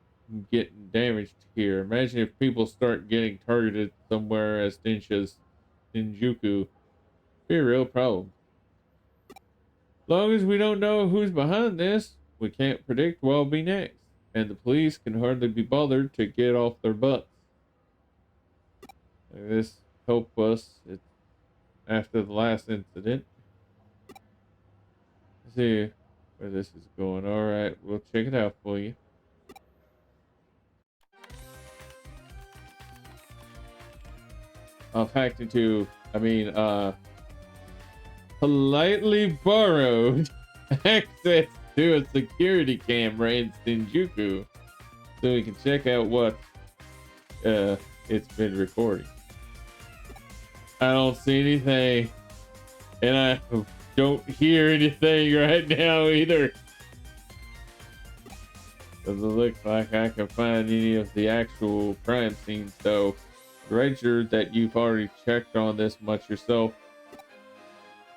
getting damaged here. Imagine if people start getting targeted somewhere as Dinsha's Shinjuku. Be a real problem. Long as we don't know who's behind this, we can't predict what'll be next. And the police can hardly be bothered to get off their butts. This helped us after the last incident. Let's see where this is going. Alright, we'll check it out for you. I've hacked into, politely borrowed access to a security camera in Shinjuku so we can check out what it's been recording. I don't see anything, and I don't hear anything right now either. Doesn't look like I can find any of the actual crime scenes, though. Register that you've already checked on this much yourself.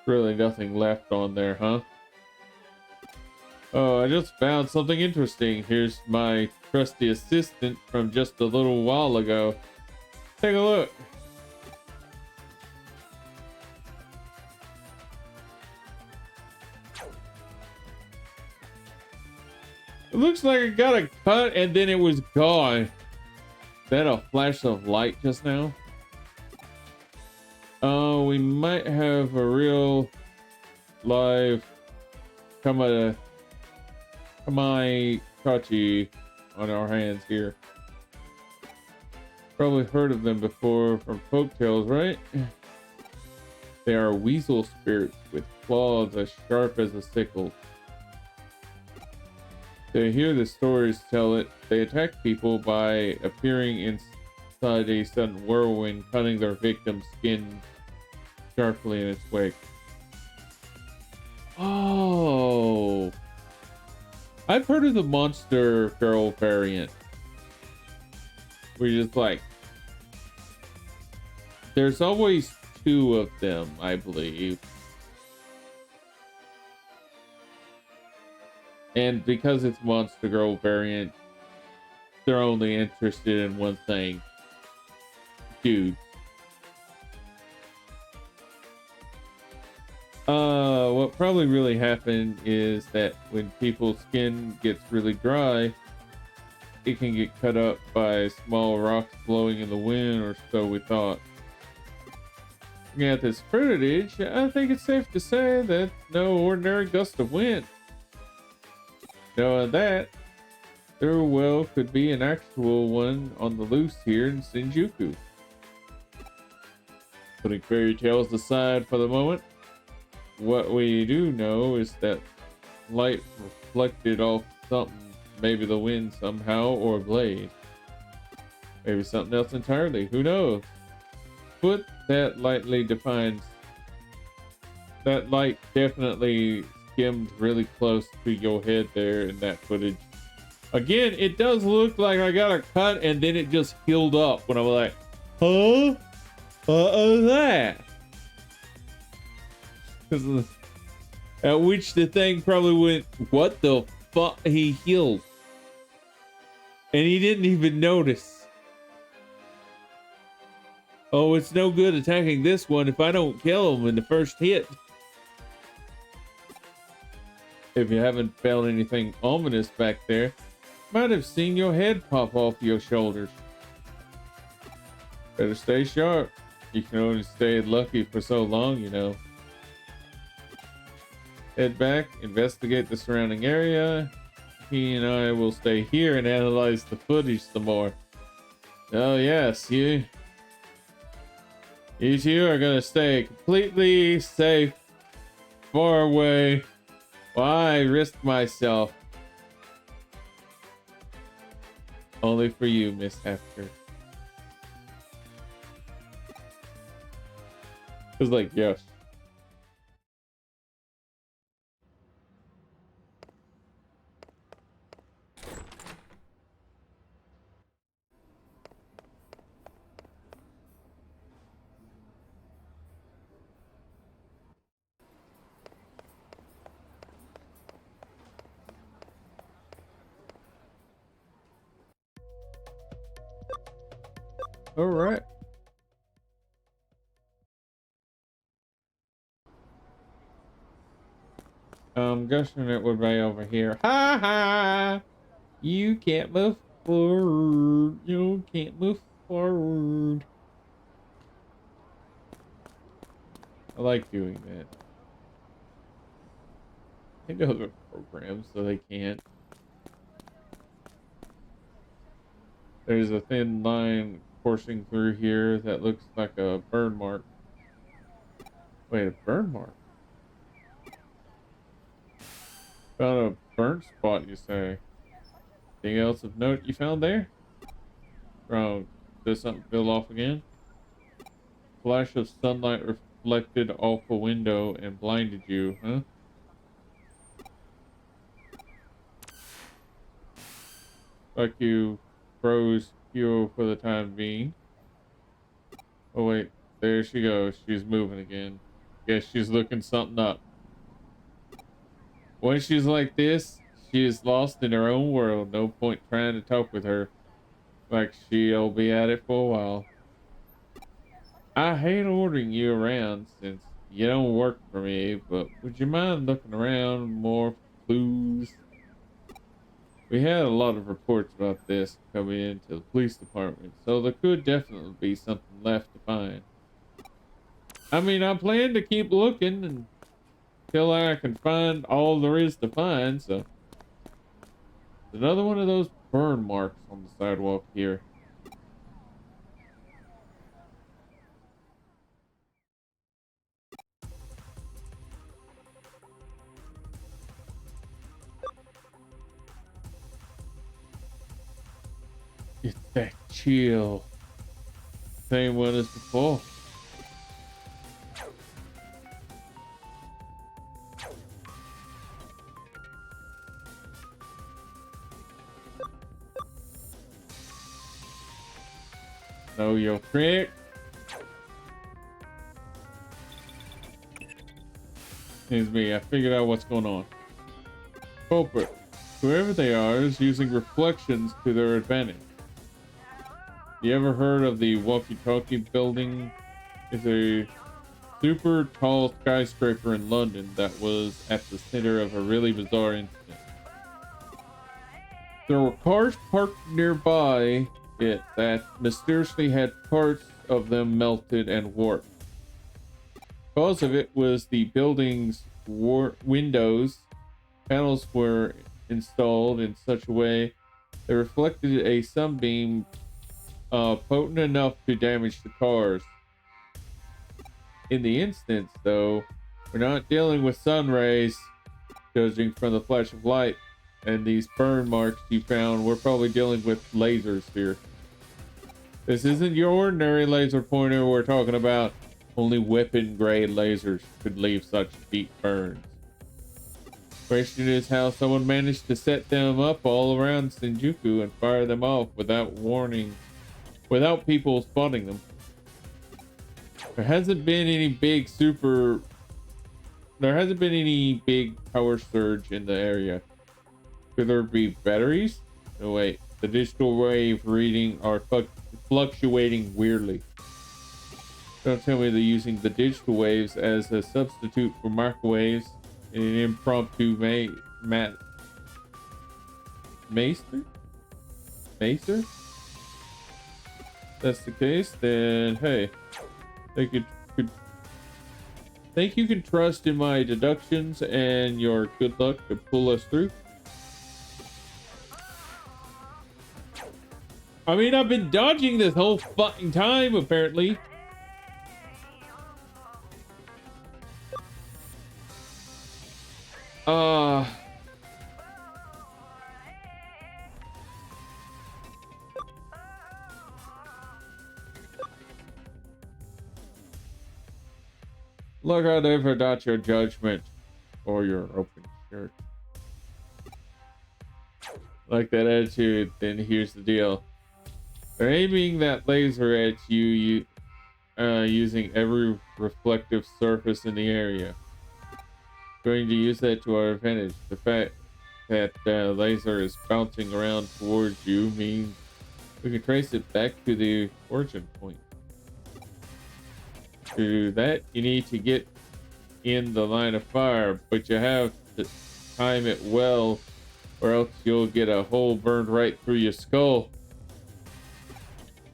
Really nothing left on there, huh? Oh, I just found something interesting. Here's my trusty assistant from just a little while ago. Take a look. It looks like I got a cut and then it was gone. Is that a flash of light just now? Oh, we might have a real live Kamaitachi on our hands here. Probably heard of them before from folktales, right? They are weasel spirits with claws as sharp as a sickle. To hear the stories tell it, they attack people by appearing inside a sudden whirlwind, cutting their victim's skin sharply in its wake. Oh, I've heard of the monster girl variant. We just like, there's always two of them, I believe. And because it's Monster Girl variant, they're only interested in one thing. Dudes. What probably really happened is that when people's skin gets really dry, it can get cut up by small rocks blowing in the wind, or so we thought. Looking at this footage, I think it's safe to say that no ordinary gust of wind. Knowing that, there well could be an actual one on the loose here in Shinjuku. Putting fairy tales aside for the moment, what we do know is that light reflected off something, maybe the wind somehow, or a blade. Maybe something else entirely, who knows? But that lightly defines, that light definitely skimmed really close to your head there in that footage. Again, it does look like I got a cut and then it just healed up when I was like, huh? What was that? At which the thing probably went, what the fuck? He healed. And he didn't even notice. Oh, it's no good attacking this one if I don't kill him in the first hit. If you haven't felt anything ominous back there, might have seen your head pop off your shoulders. Better stay sharp. You can only stay lucky for so long, you know. Head back, investigate the surrounding area. He and I will stay here and analyze the footage some more. Oh yes, you two are gonna stay completely safe, far away, while I risk myself. Only for you, Miss Hefker. It was like, yes. All right. I'm guessing it would be over here. Ha ha! You can't move forward. You can't move forward. I like doing that. I know they're programmed, so they can't. There's a thin line coursing through here that looks like a burn mark. Wait, a burn mark? Found a burnt spot, you say? Anything else of note you found there? Oh, did something peel off again? Flash of sunlight reflected off a window and blinded you, huh? Like you froze fuel for the time being. Oh wait, there she goes. She's moving again. Guess she's looking something up. When she's like this, she is lost in her own world. No point trying to talk with her. Like she'll be at it for a while. I hate ordering you around since you don't work for me, but would you mind looking around more for clues? We had a lot of reports about this coming into the police department, so there could definitely be something left to find. I mean, I plan to keep looking until I can find all there is to find, so. Another one of those burn marks on the sidewalk here. It's that chill. Same one as before. Know your trick. Here's me. I figured out what's going on. Culprit. Whoever they are is using reflections to their advantage. You ever heard of the walkie-talkie building? It's a super tall skyscraper in London that was at the center of a really bizarre incident. There were cars parked nearby it that mysteriously had parts of them melted and warped. Cause of it was the building's windows. Panels were installed in such a way they reflected a sunbeam potent enough to damage the cars. In the instance, though, we're not dealing with sun rays, judging from the flash of light and these burn marks you found. We're probably dealing with lasers here. This isn't your ordinary laser pointer we're talking about. Only weapon-grade lasers could leave such deep burns. Question is how someone managed to set them up all around Shinjuku and fire them off without warning, without people spotting them. There hasn't been any big power surge in the area. Could there be batteries? No, wait. The digital wave reading are fluctuating weirdly. Don't tell me they're using the digital waves as a substitute for microwaves in an impromptu maester? Maester? That's the case, then hey, think you can trust in my deductions and your good luck to pull us through? I mean, I've been dodging this whole fucking time, apparently. Look, I'd never doubt your judgment or your open shirt. Like that attitude, then here's the deal. They're aiming that laser at you, using every reflective surface in the area. Going to use that to our advantage. The fact that laser is bouncing around towards you means we can trace it back to the origin point. To do that, you need to get in the line of fire, but you have to time it well, or else you'll get a hole burned right through your skull.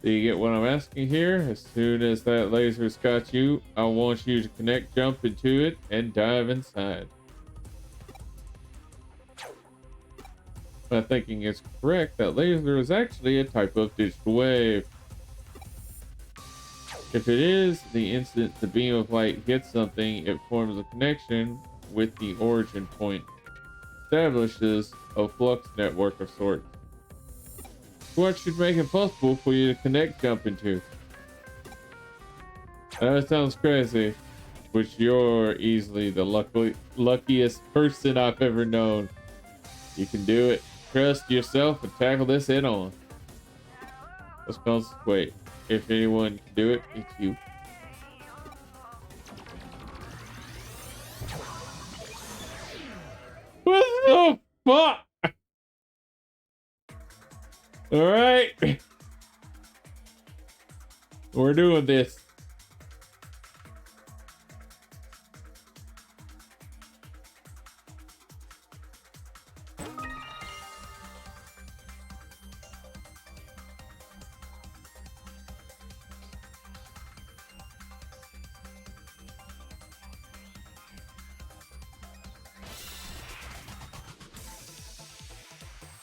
Do you get what I'm asking here? As soon as that laser's got you, I want you to connect jump into it and dive inside. My thinking is correct. That laser is actually a type of digital wave. If it is, the instant the beam of light hits something, it forms a connection with the origin point, establishes a flux network of sorts. What should make it possible for you to connect jump into? That sounds crazy, but you're easily the luckiest person I've ever known. You can do it. Trust yourself and tackle this head on. Let's concentrate. If anyone can do it, it's you. What the fuck? All right. We're doing this.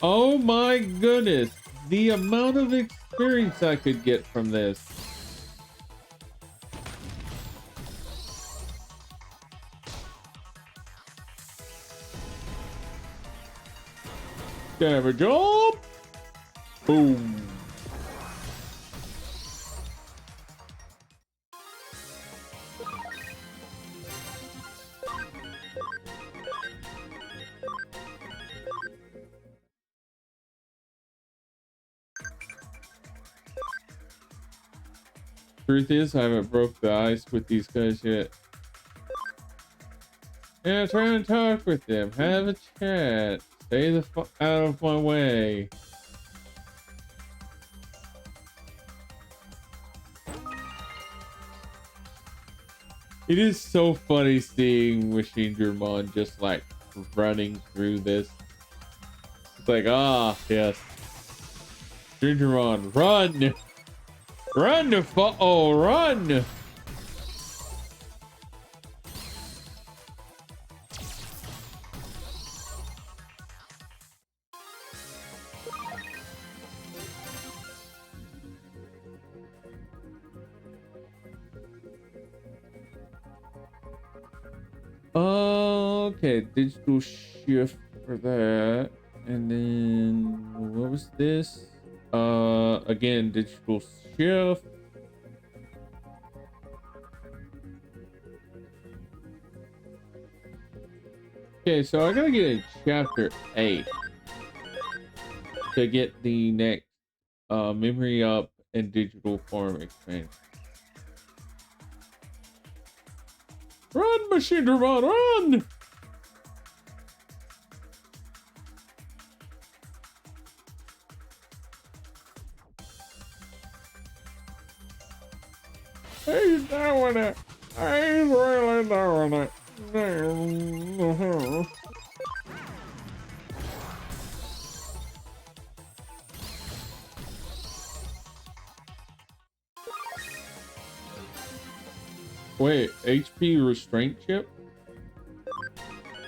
Oh my goodness, the amount of experience I could get from this. Damage up. Boom. Truth is, I haven't broke the ice with these guys yet. Yeah, try and talk with them. Have a chat. Stay the fuck out of my way. It is so funny seeing Machinedramon just like running through this. It's like, ah, yes. Machinedramon, run! Run the oh, run! Okay, digital shift for that. And then what was this? Again, digital shift. Okay, so I gotta get a chapter 8 to get the next memory up and digital form expansion. Run, Machinedramon, run! He's doing it. He's really doing it. Wait, HP restraint chip?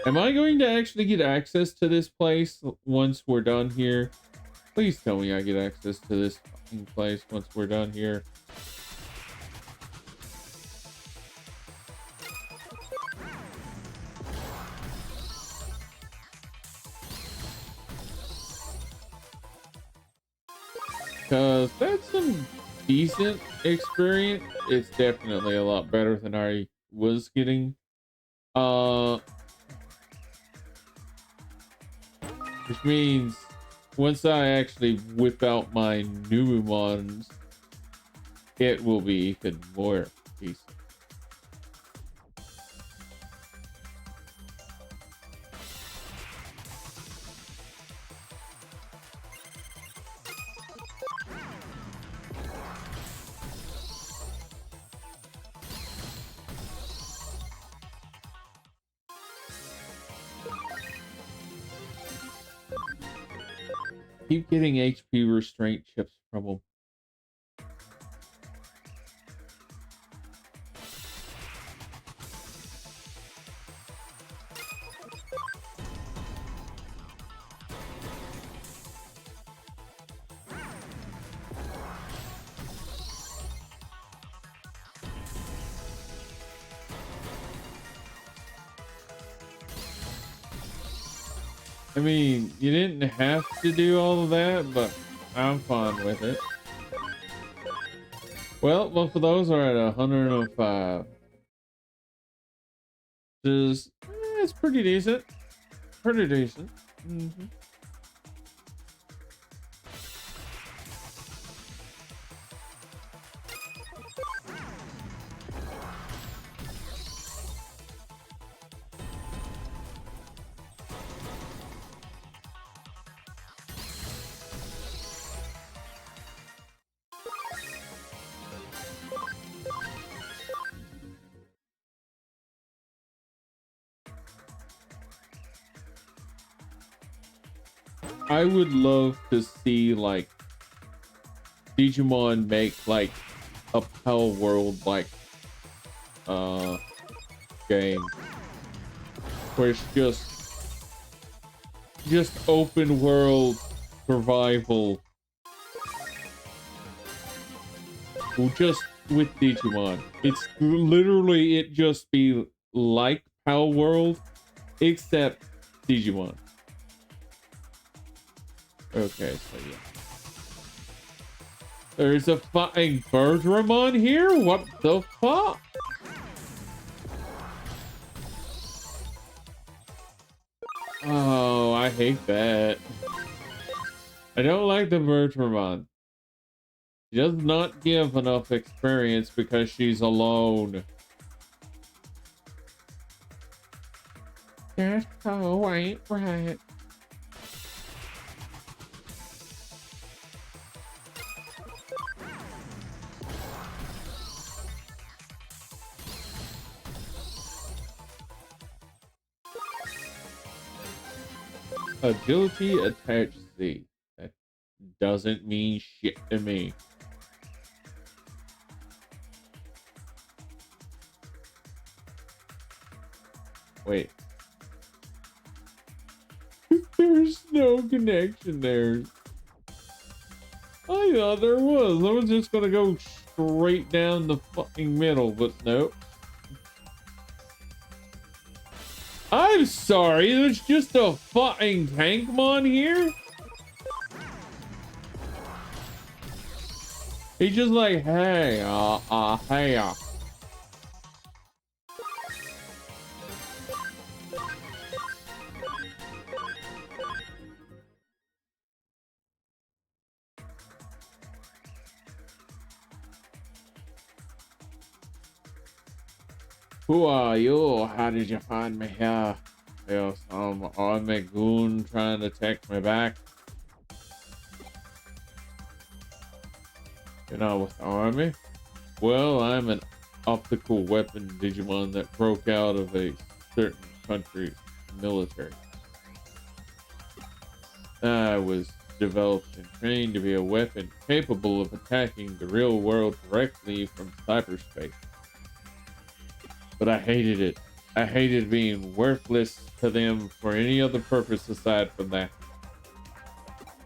Am I going to actually get access to this place once we're done here? Please tell me I get access to this fucking place once we're done here. Because that's some decent experience. It's definitely a lot better than I was getting. Which means once I actually whip out my new ones, it will be even more decent. Keep getting HP restraint chips from them. I mean, you didn't have to do all of that, but I'm fine with it. Well, both of those are at 105. Just, it's pretty decent. Pretty decent. Mm-hmm. I would love to see like Digimon make like a Pal World like game where it's just open world survival. Well, just with Digimon. It's literally it just be like Pal World except Digimon. Okay, so yeah. There's a fucking Birdramon here? What the fuck? Oh, I hate that. I don't like the Birdramon. She does not give enough experience because she's alone. That's so ain't right. Agility attached Z. That doesn't mean shit to me. Wait. There's no connection there. I thought there was. I was just gonna go straight down the fucking middle, but nope. I'm sorry, there's just a fucking Tankmon here? He's just like, hey, hey, Who are you? How did you find me here? Yes, I'm a goon trying to take me back. You're not with the army? Well, I'm an optical weapon Digimon that broke out of a certain country's military. I was developed and trained to be a weapon capable of attacking the real world directly from cyberspace. But I hated it. I hated being worthless to them for any other purpose aside from that.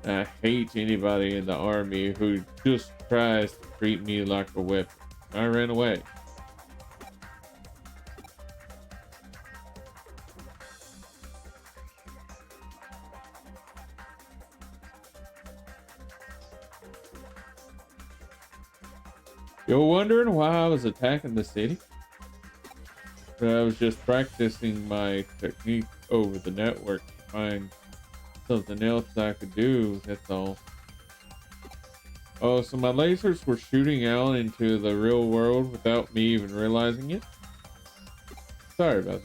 I hate anybody in the army who just tries to treat me like a weapon. I ran away. You're wondering why I was attacking the city? I was just practicing my technique over the network to find something else I could do, that's all. Oh, so my lasers were shooting out into the real world without me even realizing it? Sorry about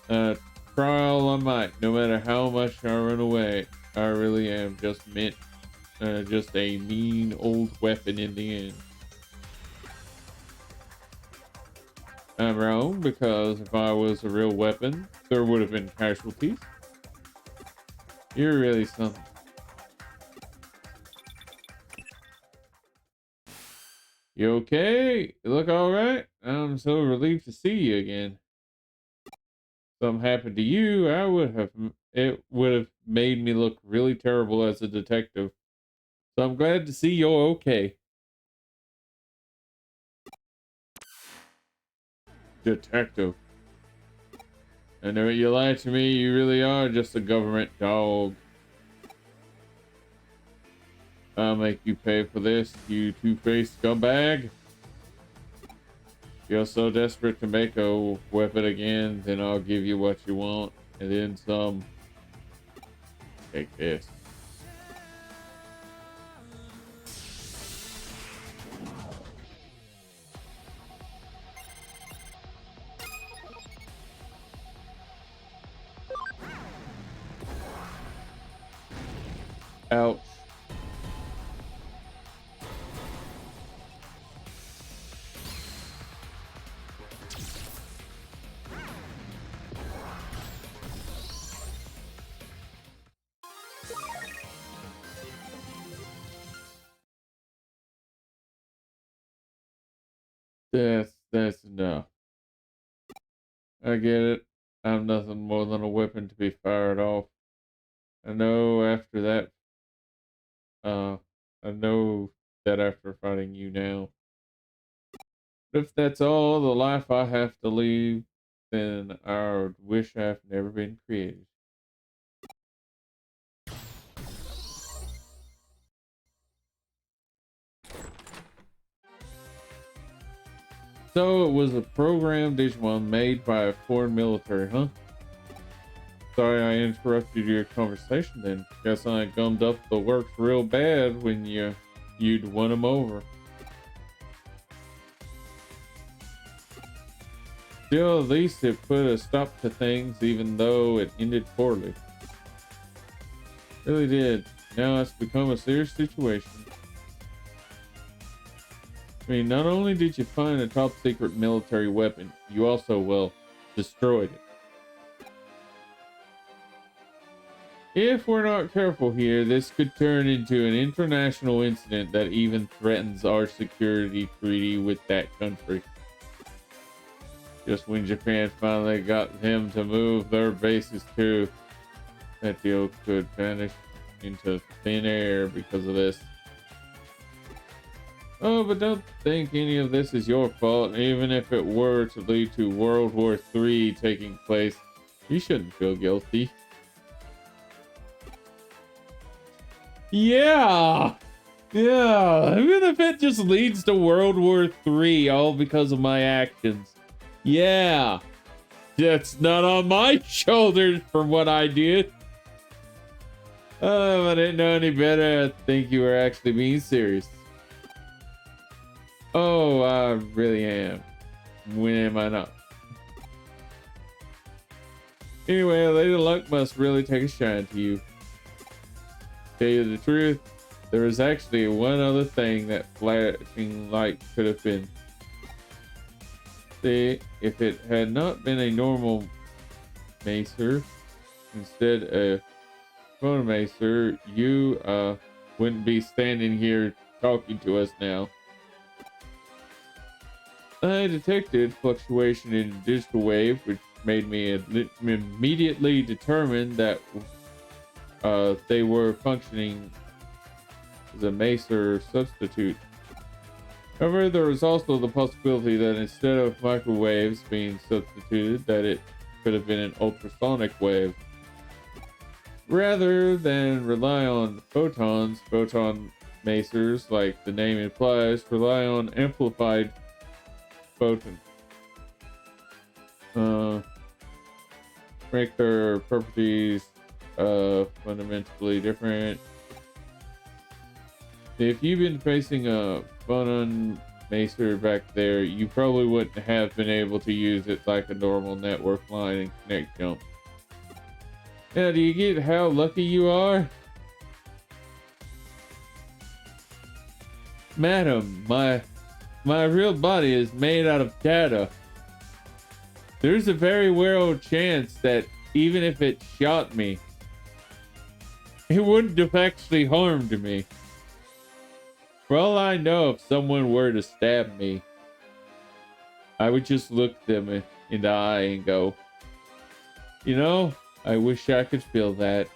that. Try all I might, no matter how much I run away. I really am just just a mean old weapon in the end. I'm wrong, because if I was a real weapon, there would have been casualties. You're really something. You okay? You look alright? I'm so relieved to see you again. Something happened to you, it would have made me look really terrible as a detective. So I'm glad to see you're okay. Detective. I know you lied to me, you really are just a government dog. I'll make you pay for this, you two-faced scumbag. You're so desperate to make a weapon again, then I'll give you what you want, and then some. Take this. Ouch. That's enough. I get it. I'm nothing more than a weapon to be fired off. I know after that, uh, I know that after fighting you now. But if that's all the life I have to lead, then I would wish I've never been created. So it was a program Digimon made by a foreign military, huh? Sorry I interrupted your conversation then. Guess I gummed up the works real bad when you'd won them over. Still, at least it put a stop to things even though it ended poorly. Really did. Now it's become a serious situation. I mean, not only did you find a top secret military weapon, you also, well, destroyed it. If we're not careful here, this could turn into an international incident that even threatens our security treaty with that country. Just when Japan finally got them to move their bases too, that deal could vanish into thin air because of this. Oh, but don't think any of this is your fault. Even if it were to lead to World War III taking place, you shouldn't feel guilty. Yeah! Yeah! Even if it just leads to World War III, all because of my actions. Yeah! That's not on my shoulders from what I did. Oh, I didn't know any better. I think you were actually being serious. Oh, I really am. When am I not? Anyway, Lady Luck must really take a shine to you. Tell you the truth, There was actually one other thing that flashing light could have been. See, if it had not been a normal macer, instead a photomacer, you wouldn't be standing here talking to us now. I detected fluctuation in the digital wave, which made me immediately determine that they were functioning as a macer substitute. However, there was also the possibility that instead of microwaves being substituted, that it could have been an ultrasonic wave. Rather than rely on photons, photon macers, like the name implies, rely on amplified photons. Make their properties fundamentally different. If you've been facing a photon macer back there, you probably wouldn't have been able to use it like a normal network line and connect jump. Now, do you get how lucky you are? Madam, my real body is made out of data. There's a very real chance that even if it shot me, it wouldn't have actually harmed me. For all I know, if someone were to stab me, I would just look them in the eye and go, you know, I wish I could feel that.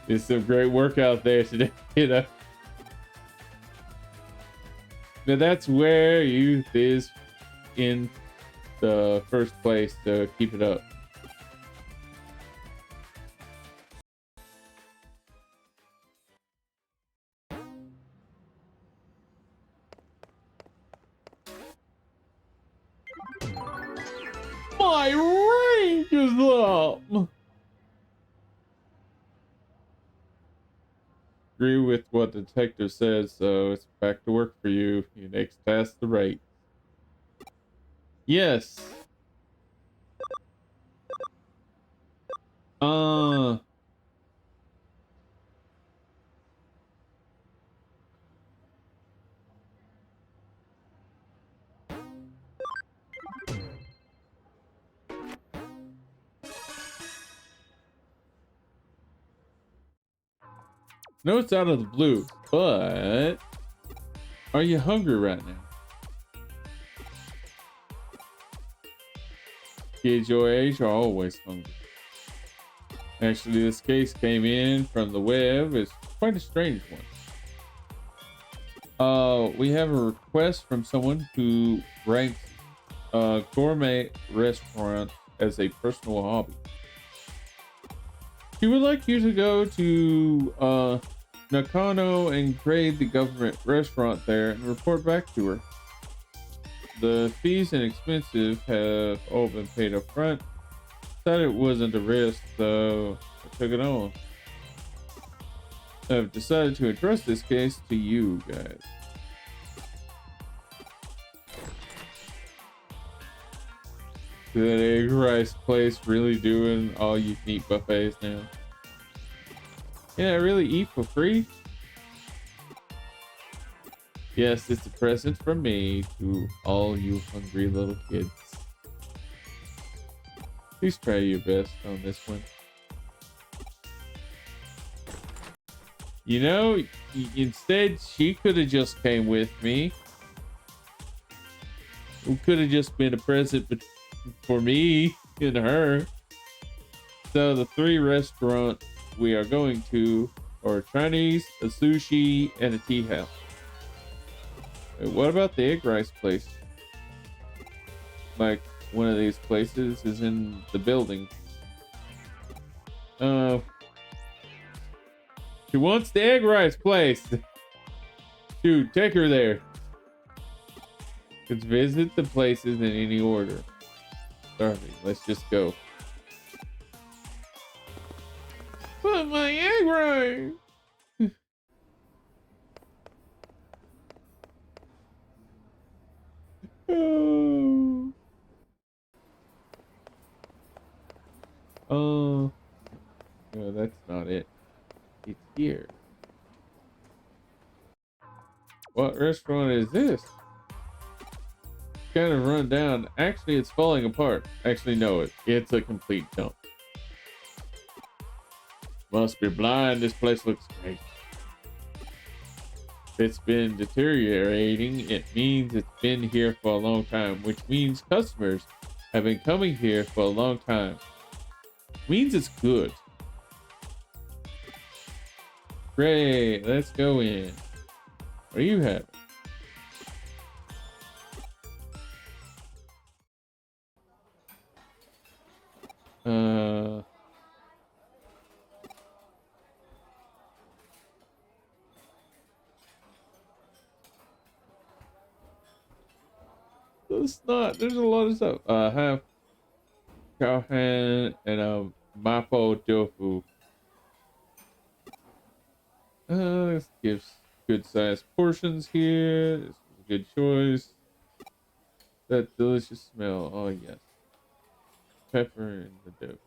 There's some great work out there today, you know. Now that's where youth is in the first place, so keep it up. My range is up! Agree with what the detective says, so it's back to work for you. Your next task, the rate. Yes. No, it's out of the blue, but are you hungry right now? Kids your age are always hungry. Actually, this case came in from the web. It's quite a strange one. We have a request from someone who ranks gourmet restaurant as a personal hobby. She would like you to go to Nakano and grade the government restaurant there and report back to her. The fees and expenses have all been paid up front. Thought it wasn't a risk, so I took it on. I've decided to entrust this case to you guys. Is that egg rice place really doing all you can eat buffets now? Can I really eat for free? Yes, it's a present from me to all you hungry little kids. Please try your best on this one. You know, instead she could have just came with me. It could have just been a present for me and her. So the 3 restaurants we are going to are a Chinese, a sushi, and a tea house. What about the egg rice place? Like, one of these places is in the building. She wants the egg rice place. Dude, take her there. Let's visit the places in any order. Sorry, let's just go. But my egg rice. Oh. Oh, no, that's not it. It's here. What restaurant is this? Kind of run down. Actually, it's falling apart. Actually, no, it's a complete dump. Must be blind. This place looks great. If it's been deteriorating, it means it's been here for a long time, which means customers have been coming here for a long time. Means it's good. Great, let's go in. What do you have? It's not. There's a lot of stuff. Have cowhan and mapo tofu. This gives good sized portions here. This is a good choice. That delicious smell. Oh yes. Pepper in the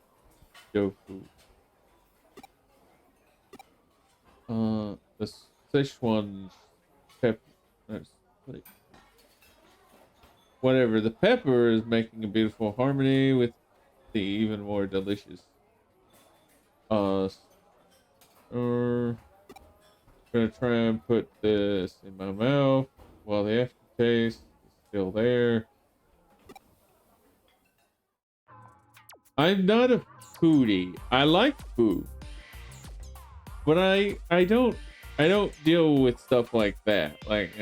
tofu. The Szechuan pepper. Whatever. The pepper is making a beautiful harmony with the even more delicious. Or gonna try and put this in my mouth while the aftertaste is still there. I'm not a foodie. I like food, but I don't deal with stuff like that. Like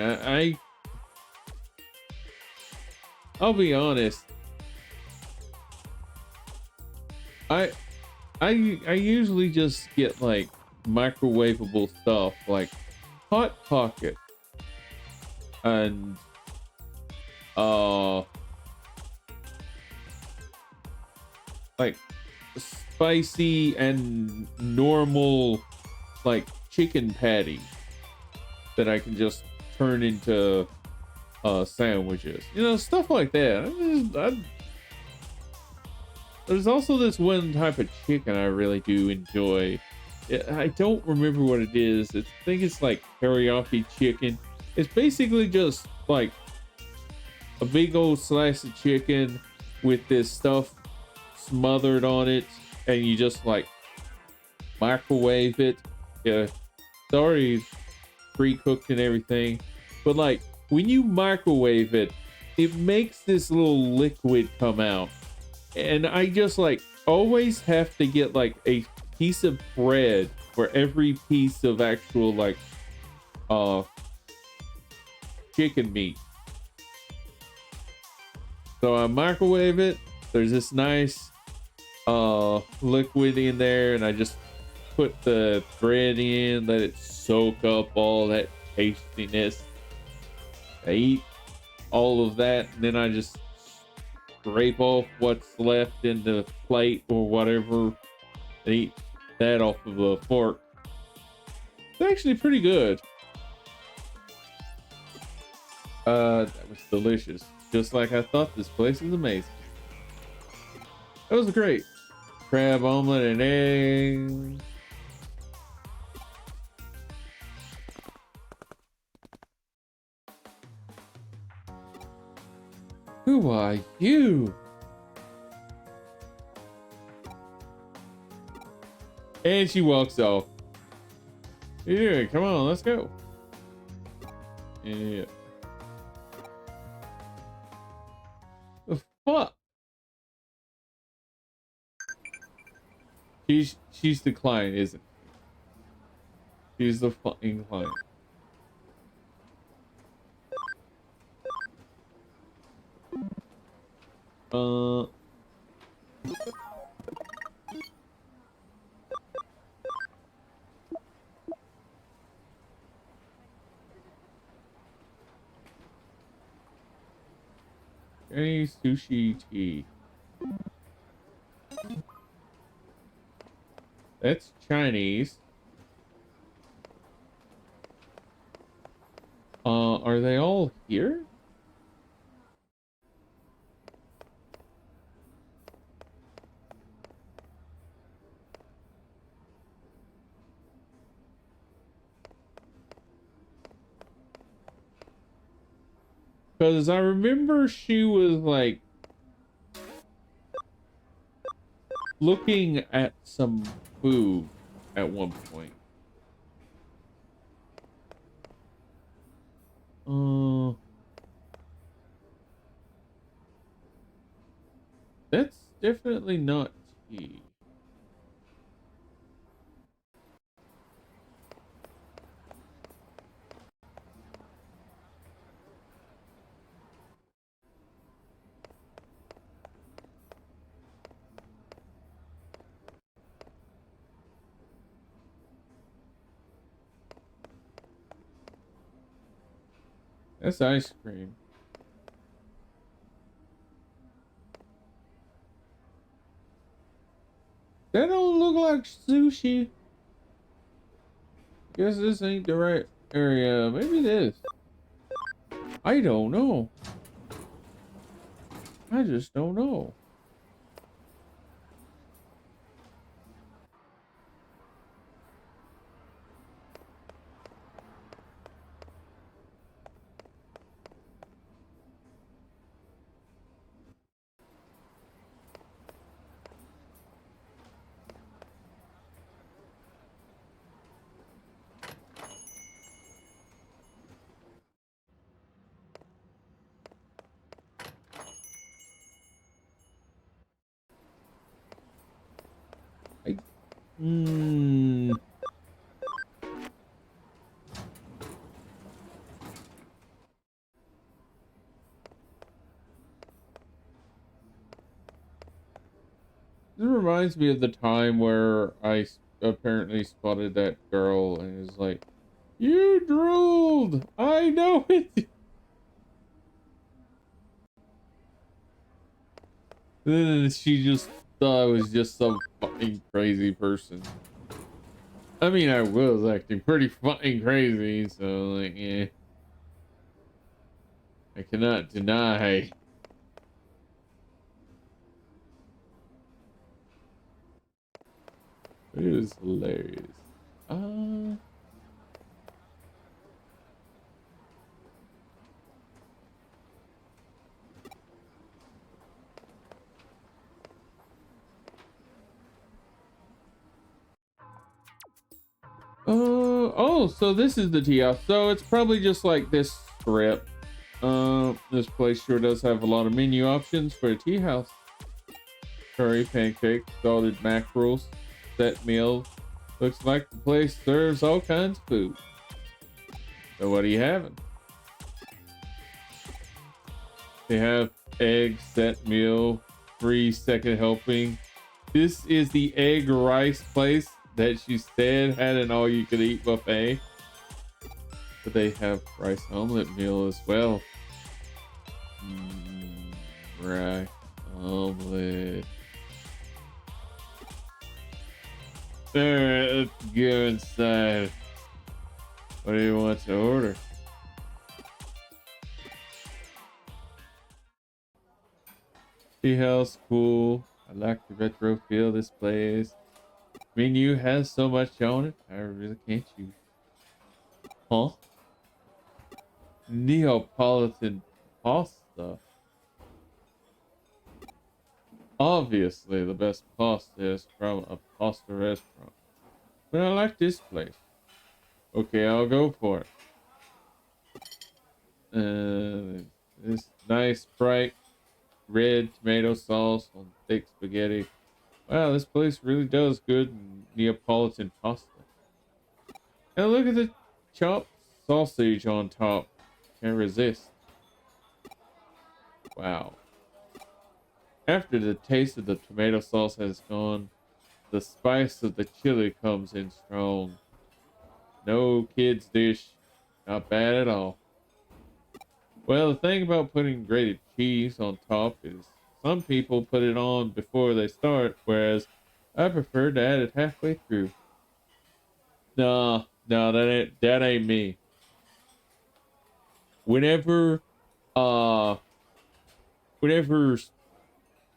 I'll be honest. I I usually just get like microwavable stuff like Hot Pocket and like spicy and normal like chicken patty that I can just turn into sandwiches. You know, stuff like that. There's also this one type of chicken I really do enjoy. I don't remember what it is. I think it's like teriyaki chicken. It's basically just like a big old slice of chicken with this stuff smothered on it, and you just like microwave it. Yeah, it's already pre-cooked and everything, but like when you microwave it, it makes this little liquid come out, and I just like always have to get like a piece of bread for every piece of actual like chicken meat. So I microwave it. There's this nice liquid in there, and I just put the bread in, let it soak up all that tastiness. I eat all of that, and then I just scrape off what's left in the plate or whatever, and eat that off of a fork. It's actually pretty good. That was delicious. Just like I thought. This place is amazing. That was great. Crab omelet and eggs. Who are you? And she walks off. Yeah, come on, let's go. Yeah. The fuck? She's the client, isn't she? She's the fucking client. Any sushi tea? That's Chinese. Are they all here? Because I remember she was like looking at some food at one point. Uh, that's definitely not tea. That's ice cream. That don't look like sushi. Guess this ain't the right area. Maybe it is. I don't know. I just don't know. I, hmm. This reminds me of the time where apparently spotted that girl and is like, "You drooled! I know it!" Then she just thought I was just some fucking crazy person. I mean, I was acting pretty fucking crazy, so like, yeah. I cannot deny. It was hilarious. Uh, oh, so this is the tea house. So it's probably just like this strip. This place sure does have a lot of menu options for a tea house. Curry, pancakes, salted mackerels, set meals. Looks like the place serves all kinds of food. So what are you having? They have egg, set meal, free second helping. This is the egg rice place that she said had an all-you-could-eat buffet. But they have rice omelet meal as well. Rice omelet. Alright, let's go inside. What do you want to order? Tea house, cool. I like the retro feel of this place. Menu has so much on it, I really can't choose. Huh? Neapolitan pasta. Obviously, the best pasta is from a pasta restaurant. But I like this place. Okay, I'll go for it. This nice, bright red tomato sauce on thick spaghetti. Wow, this place really does good Neapolitan pasta. And look at the chopped sausage on top. Can't resist. Wow. After the taste of the tomato sauce has gone, the spice of the chili comes in strong. No kid's dish. Not bad at all. Well, the thing about putting grated cheese on top is some people put it on before they start, whereas I prefer to add it halfway through. Nah, no, that ain't me. Whenever uh whenever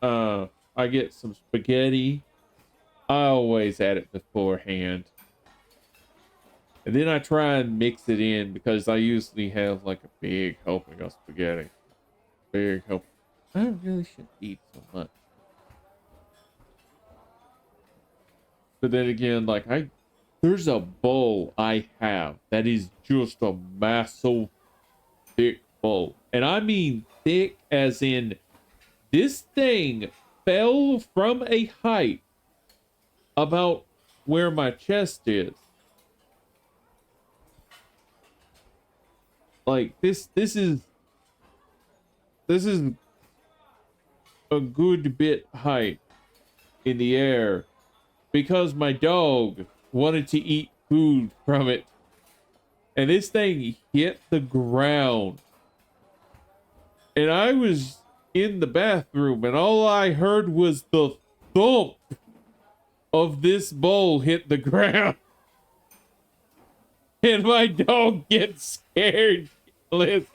I get some spaghetti, I always add it beforehand. And then I try and mix it in because I usually have like a big helping of spaghetti. Big help. I really shouldn't eat so much. But then again, like there's a bowl I have that is just a massive thick bowl. And I mean thick as in this thing fell from a height about where my chest is. Like this is a good bit height in the air because my dog wanted to eat food from it. And this thing hit the ground. And I was in the bathroom and all I heard was the thump of this bowl hit the ground. And my dog gets scared. Listen.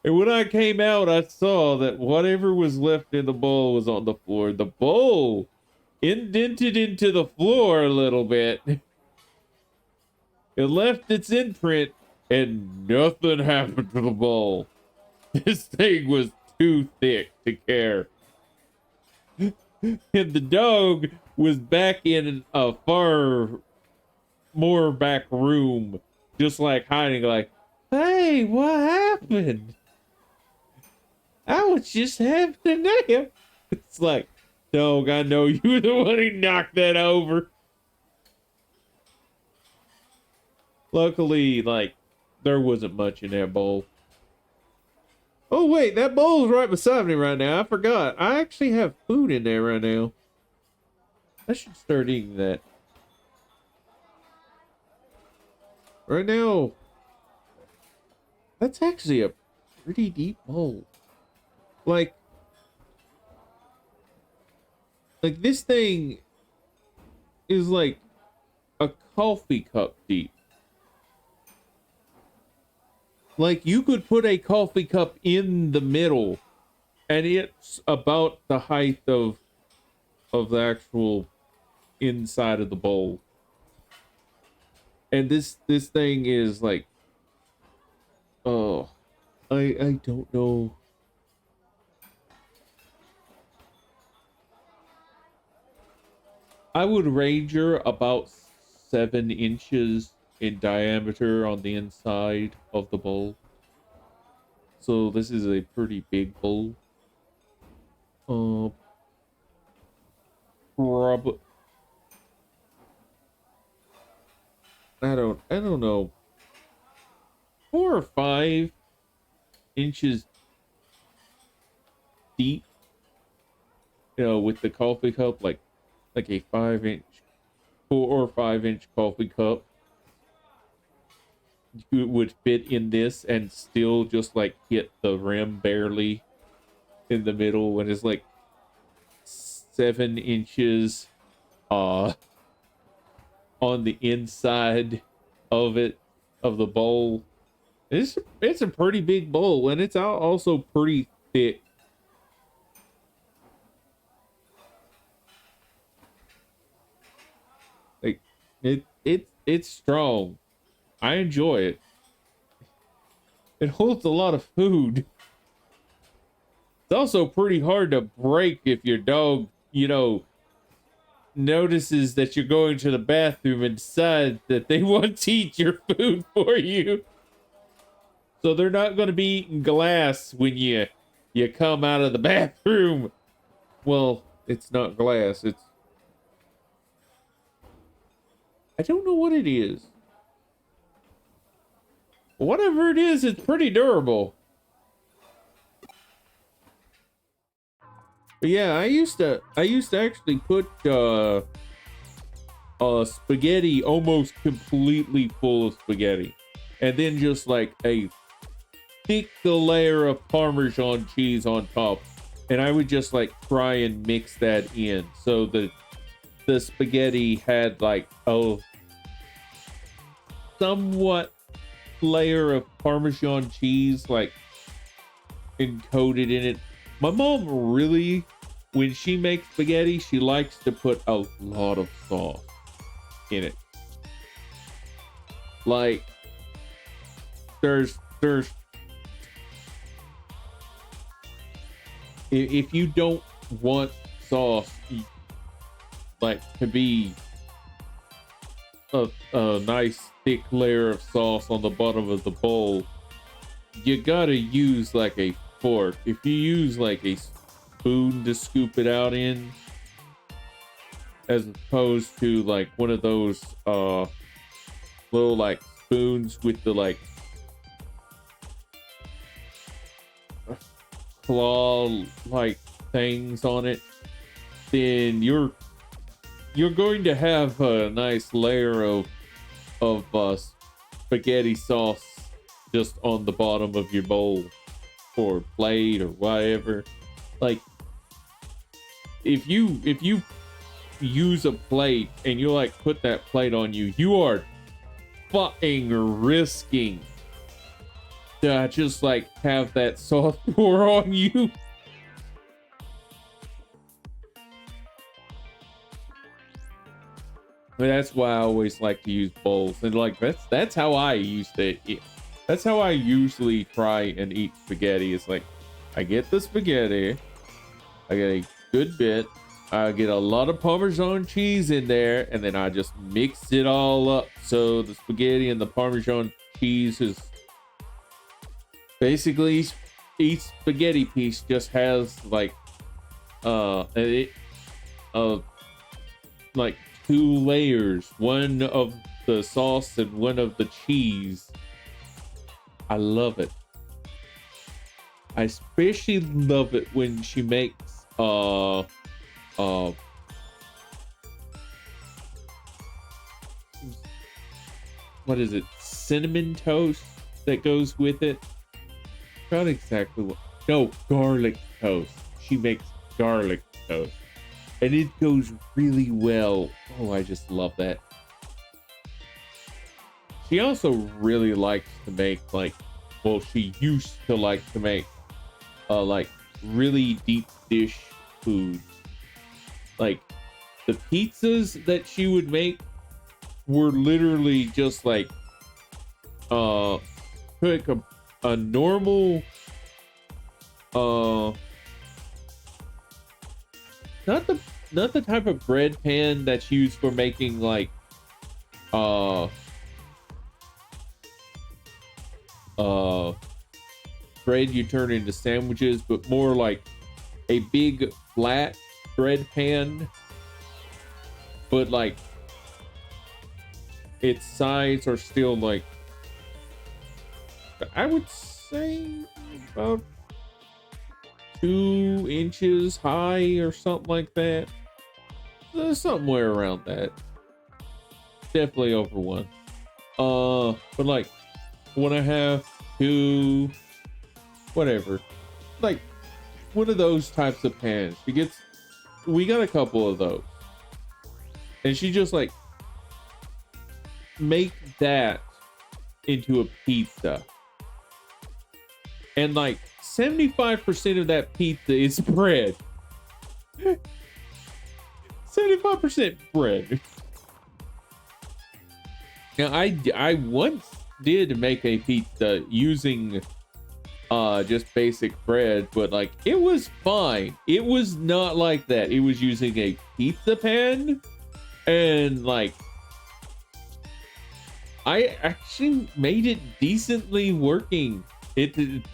And when I came out, I saw that whatever was left in the bowl was on the floor. The bowl indented into the floor a little bit. It left its imprint and nothing happened to the bowl. This thing was too thick to care. And the dog was back in a far more back room, just like hiding, like, hey, what happened? I was just having a nap. It's like, dog, I know you were the one who knocked that over. Luckily, like, there wasn't much in that bowl. Oh, wait, that bowl's right beside me right now. I forgot. I actually have food in there right now. I should start eating that. Right now, that's actually a pretty deep bowl. Like this thing is like a coffee cup deep. Like you could put a coffee cup in the middle and it's about the height of the actual inside of the bowl. And this thing is like, oh, I don't know. I would wager about 7 inches in diameter on the inside of the bowl. So this is a pretty big bowl. Probably. I don't know. 4 or 5 inches deep. You know, with the coffee cup, like a 4 or 5 inch coffee cup. You would fit in this and still just like hit the rim barely in the middle when it's like 7 inches on the inside of the bowl. It's a pretty big bowl and it's also pretty thick. Like it's strong. I enjoy it. It holds a lot of food. It's also pretty hard to break if your dog, you know, notices that you're going to the bathroom and decides that they want to eat your food for you. So they're not going to be eating glass when you come out of the bathroom. Well, it's not glass. I don't know what it is. Whatever it is, it's pretty durable. But yeah, I used to actually put spaghetti almost completely full of spaghetti, and then just like a thick layer of Parmesan cheese on top, and I would just like try and mix that in so that the spaghetti had like a somewhat layer of Parmesan cheese like encoded in it. My mom really when she makes spaghetti, she likes to put a lot of sauce in it. Like there's if you don't want sauce like to be a nice thick layer of sauce on the bottom of the bowl, you gotta use like a fork. If you use like a spoon to scoop it out in, as opposed to like one of those little like spoons with the like claw like things on it, then you're going to have a nice layer of spaghetti sauce just on the bottom of your bowl or plate or whatever. Like if you use a plate and you like put that plate on you, you are fucking risking to just like have that sauce pour on you. That's why I always like to use bowls, and like that's how I used to eat. That's how I usually try and eat spaghetti. It's like I get the spaghetti, I get a good bit, I get a lot of Parmesan cheese in there, and then I just mix it all up so the spaghetti and the Parmesan cheese is basically each spaghetti piece just has like like 2 layers, one of the sauce and one of the cheese. I love it. I especially love it when she makes what is it, cinnamon toast that goes with it. Not exactly what, no, garlic toast. She makes garlic toast and it goes really well. Oh, I just love that. She also really likes to make like, well, she used to like to make like really deep dish foods. Like the pizzas that she would make were literally just like pick a normal not the type of bread pan that's used for making like bread you turn into sandwiches, but more like a big flat bread pan, but like its sides are still like, I would say about 2 inches high or something like that. Somewhere around that. Definitely over 1. But like when I have 2, whatever, like one of those types of pans, we got a couple of those, and she just like make that into a pizza, and like 75% of that pizza is bread. 75% bread. Now I once did make a pizza using just basic bread, but like it was fine. It was not like that. It was using a pizza pan, and like I actually made it decently working. The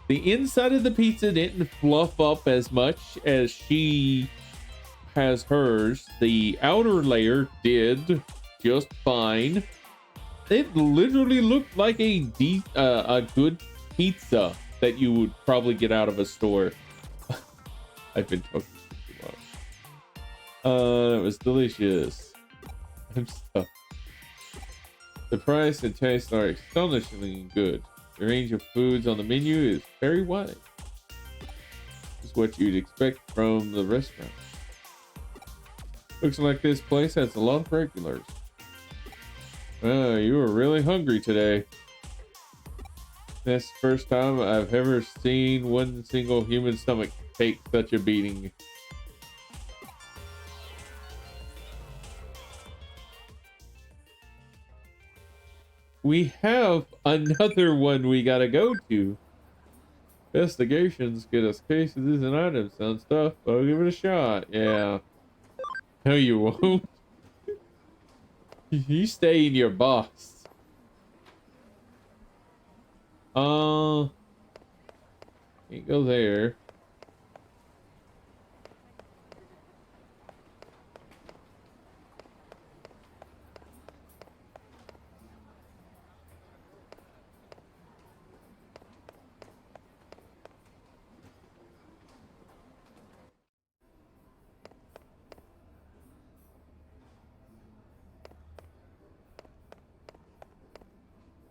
inside of the pizza didn't fluff up as much as she has hers. The outer layer did just fine. It literally looked like a good pizza that you would probably get out of a store. I've been talking too long. It was delicious. I'm stuck. The price and taste are astonishingly good. The range of foods on the menu is very wide. It's what you'd expect from the restaurant. Looks like this place has a lot of regulars. You were really hungry today. That's the first time I've ever seen one single human stomach take such a beating. We have another one we gotta go to. Investigations get us cases and items. Sounds tough, but I'll give it a shot. Yeah. No, you won't. You stay in your box. Can't go there.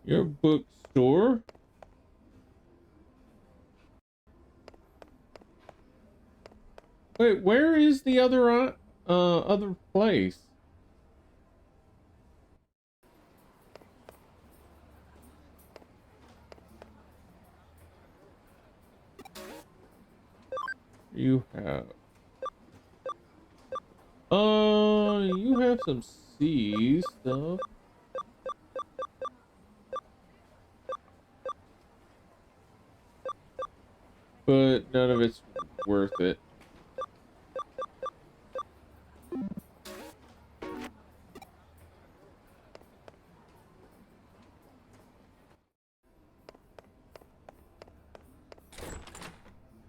Your bookstore? Wait, where is the other place? You have you have some C stuff. But none of it's worth it.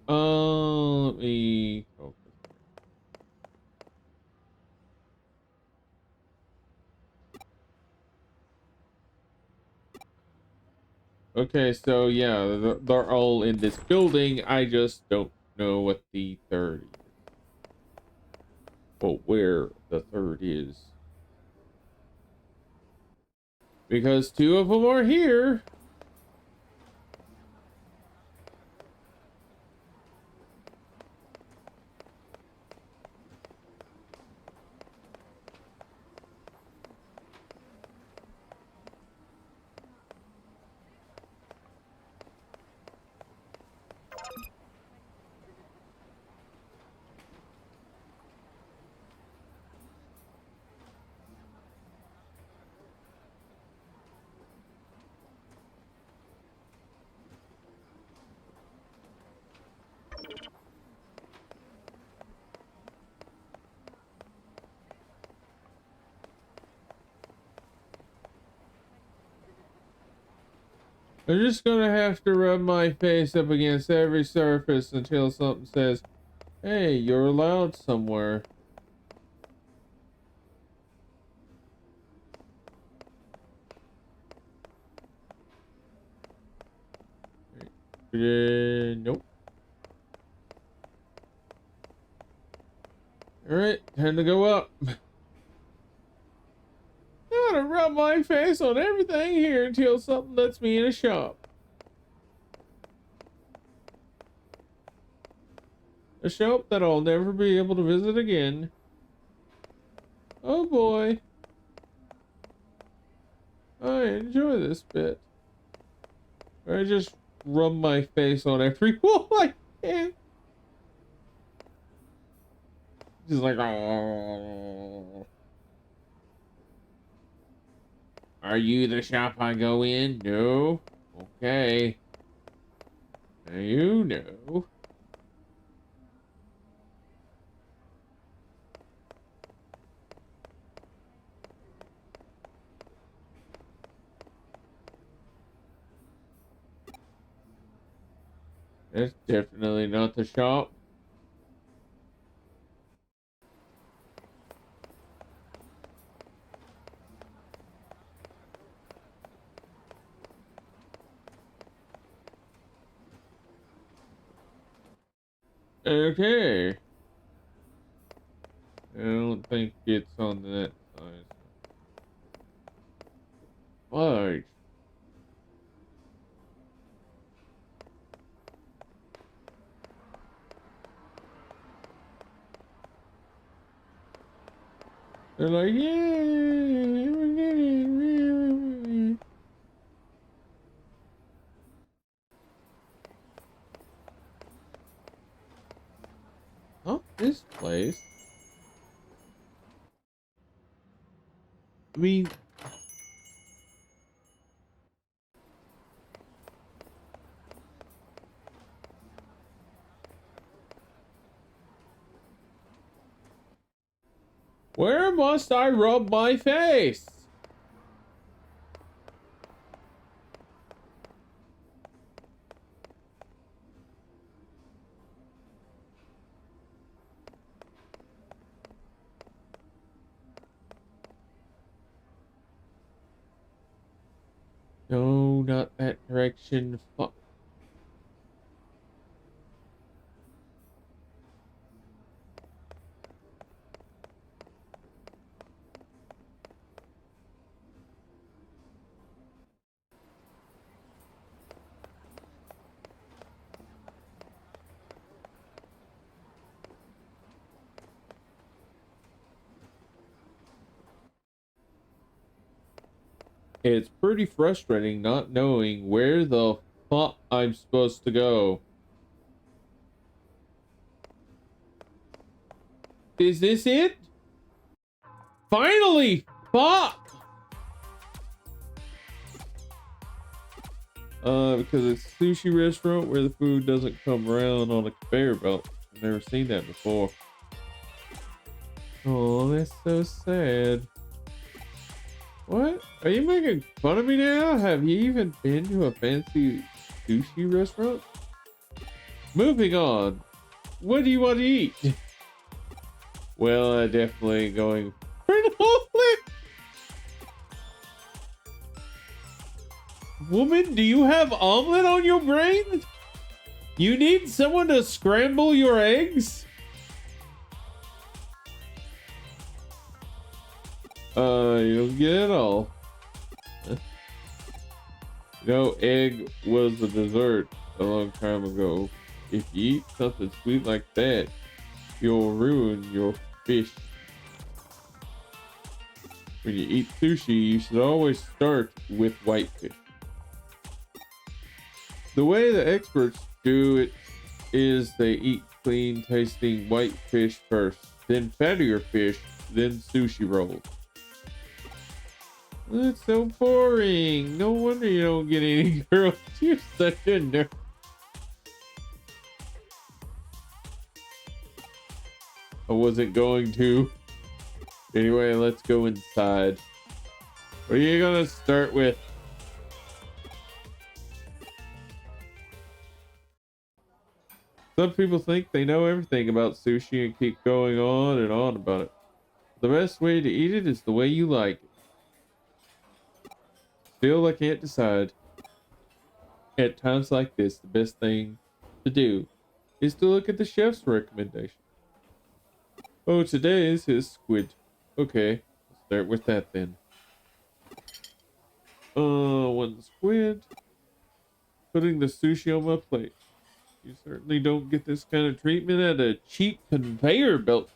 Let me focus. Okay, so yeah, they're all in this building. I just don't know what the third is. Well, where the third is. Because two of them are here. I'm just gonna have to rub my face up against every surface until something says, hey, you're allowed somewhere. Nope. Alright, time to go up. I gotta rub my face on everything here until something lets me in a shop. A shop that I'll never be able to visit again. Oh boy. I enjoy this bit. I just rub my face on every wall I can. Just like, oh. Are you the shop I go in? No. Okay. Now you know. That's definitely not the shop. Okay. I don't think it's on that side. Fudge. They're like, yay! I mean, where must I rub my face? No, not that direction. Fuck. It's pretty frustrating not knowing where the fuck I'm supposed to go. Is this it? Finally! Fuck! Because it's a sushi restaurant where the food doesn't come around on a conveyor belt. I've never seen that before. Oh, that's so sad. What? Are you making fun of me now? Have you even been to a fancy sushi restaurant? Moving on. What do you want to eat? Well, I definitely ain't going for an omelet. Woman, do you have omelet on your brain? You need someone to scramble your eggs? You'll get it all. You know, egg was a dessert a long time ago. If you eat something sweet like that, you'll ruin your fish. When you eat sushi, you should always start with whitefish. The way the experts do it is they eat clean tasting white fish first, then fattier fish, then sushi rolls. That's so boring. No wonder you don't get any girls. You're such a nerd. I wasn't going to. Anyway, let's go inside. What are you gonna start with? Some people think they know everything about sushi and keep going on and on about it. The best way to eat it is the way you like it. Still, I can't decide. At times like this, the best thing to do is to look at the chef's recommendation. Oh, today's is squid. Okay, let's start with that then. One squid. Putting the sushi on my plate. You certainly don't get this kind of treatment at a cheap conveyor belt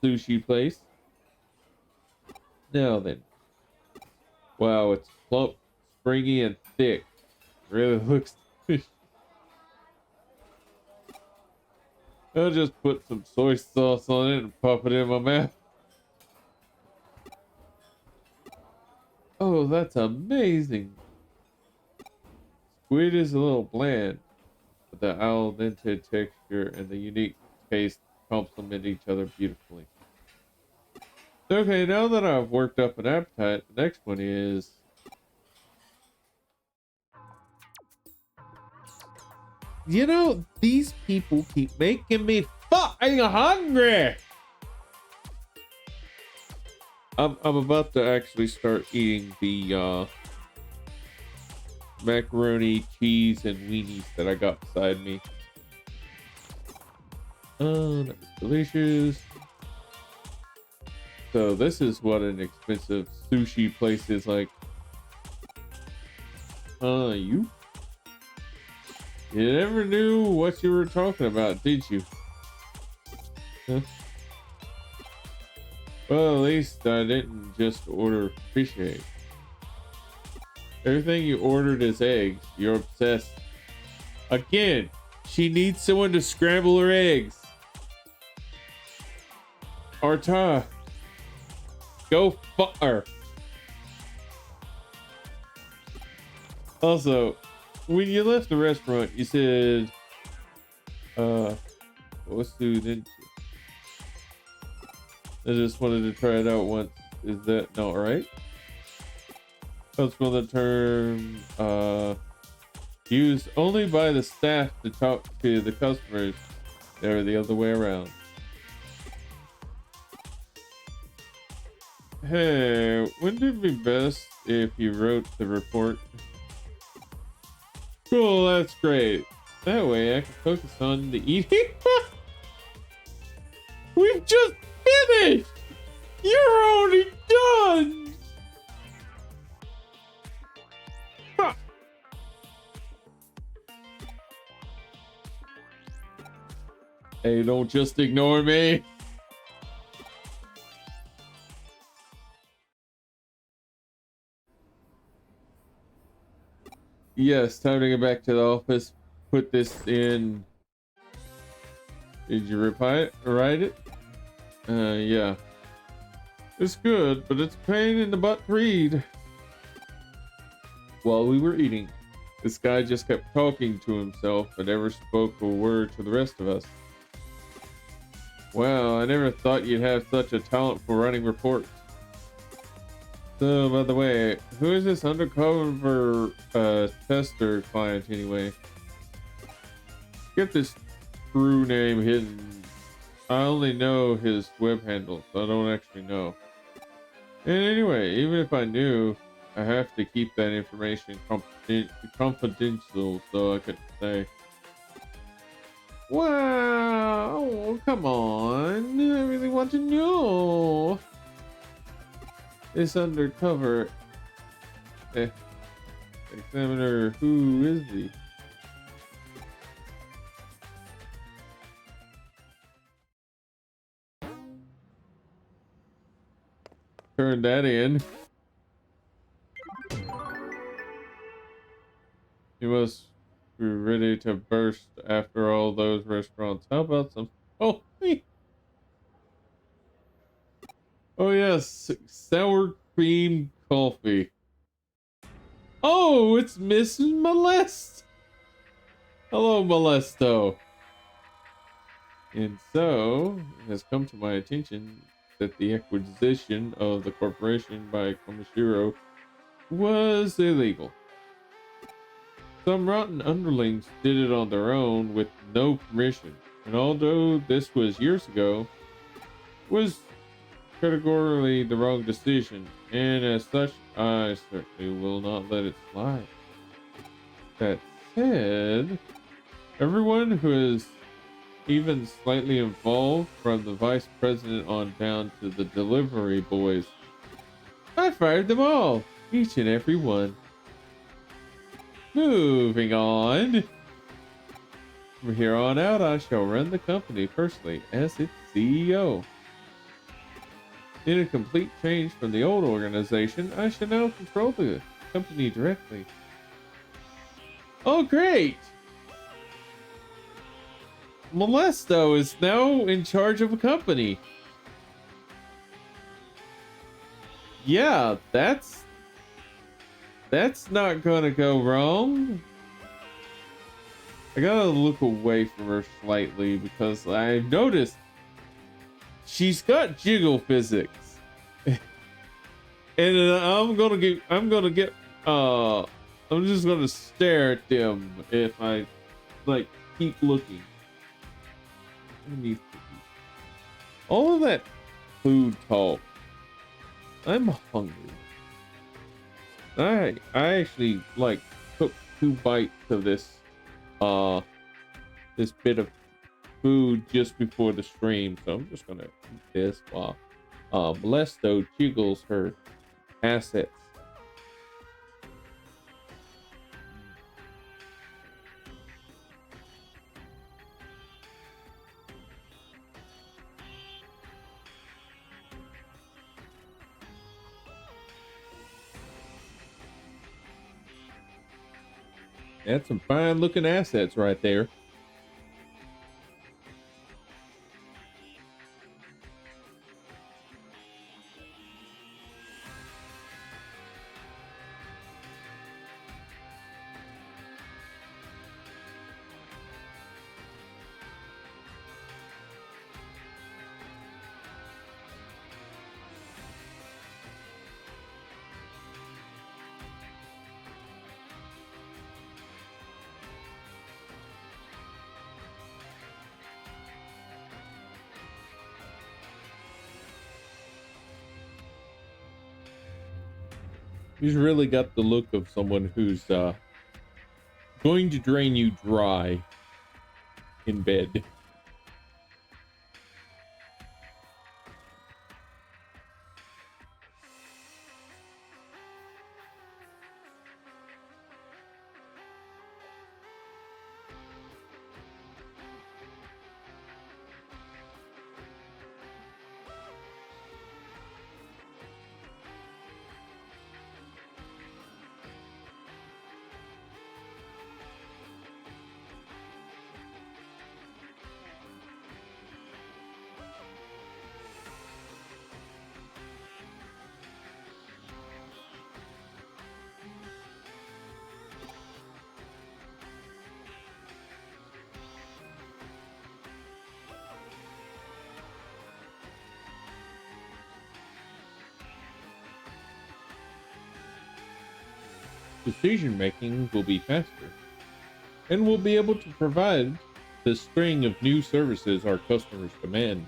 sushi place. Now then. Wow, it's plump, springy, and thick. Really looks delicious. I'll just put some soy sauce on it and pop it in my mouth. Oh, that's amazing. Squid is a little bland, but the al dente texture and the unique taste complement each other beautifully. Okay, now that I've worked up an appetite, the next one is... You know, these people keep making me fucking hungry! I'm about to actually start eating the macaroni, cheese, and weenies that I got beside me. That's delicious. So this is what an expensive sushi place is like. You never knew what you were talking about, did you? Huh? Well, at least I didn't just order fish eggs. Everything you ordered is eggs. You're obsessed. Again, she needs someone to scramble her eggs. Arta. Go fuck her. Also, when you left the restaurant, you said, what's food into? I just wanted to try it out once. Is that not right? Comes from the term, used only by the staff to talk to the customers, or the other way around. Hey, wouldn't it be best if you wrote the report? Cool, that's great. That way I can focus on the eating. We've just finished! You're already done! Huh. Hey, don't just ignore me. Yes, time to get back to the office. Put this in. Did you write it? Yeah. It's good, but it's a pain in the butt to read. While we were eating, this guy just kept talking to himself and never spoke a word to the rest of us. Wow, I never thought you'd have such a talent for writing reports. So, by the way, who is this undercover tester client anyway? Get this true name hidden. I only know his web handle, so I don't actually know. And anyway, even if I knew, I have to keep that information confidential, so I could say. Wow, come on, I really want to know. This undercover examiner, who is he? Turn that in. You must be ready to burst after all those restaurants. How about some? Oh, hey. Oh yes, sour cream coffee. Oh, it's Mrs. Molest. Hello, Molesto. And so, it has come to my attention that the acquisition of the corporation by Komashiro was illegal. Some rotten underlings did it on their own with no permission, and although this was years ago, was categorically the wrong decision, and as such, I certainly will not let it slide. That said, everyone who is even slightly involved, from the vice president on down to the delivery boys, I fired them all, each and every one. Moving on. From here on out, I shall run the company personally as its CEO. In a complete change from the old organization, I shall now control the company directly. Oh, great! Molesto is now in charge of a company. Yeah, that's not gonna go wrong. I gotta look away from her slightly because I noticed she's got jiggle physics. And I'm just gonna stare at them if I like keep looking. All of that food talk. I'm hungry. I actually like took 2 bites of this this bit of food just before the stream, so I'm just gonna eat this while Molesto jiggles her assets. That's some fine looking assets right there. He's really got the look of someone who's going to drain you dry in bed. Decision making will be faster, and we'll be able to provide the string of new services our customers demand.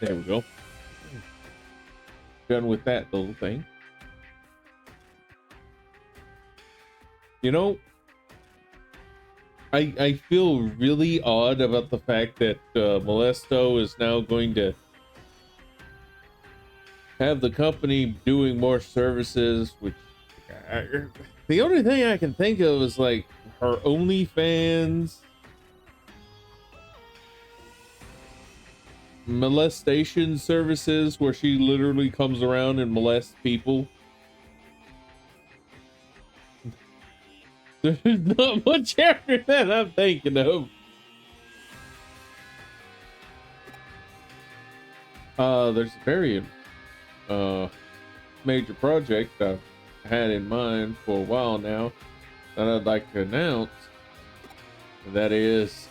There we go. Done with that little thing. You know, I feel really odd about the fact that Molesto is now going to have the company doing more services, which the only thing I can think of is like her OnlyFans, molestation services, where she literally comes around and molests people. There's not much after that I'm thinking of. There's a very major project I've had in mind for a while now that I'd like to announce. That is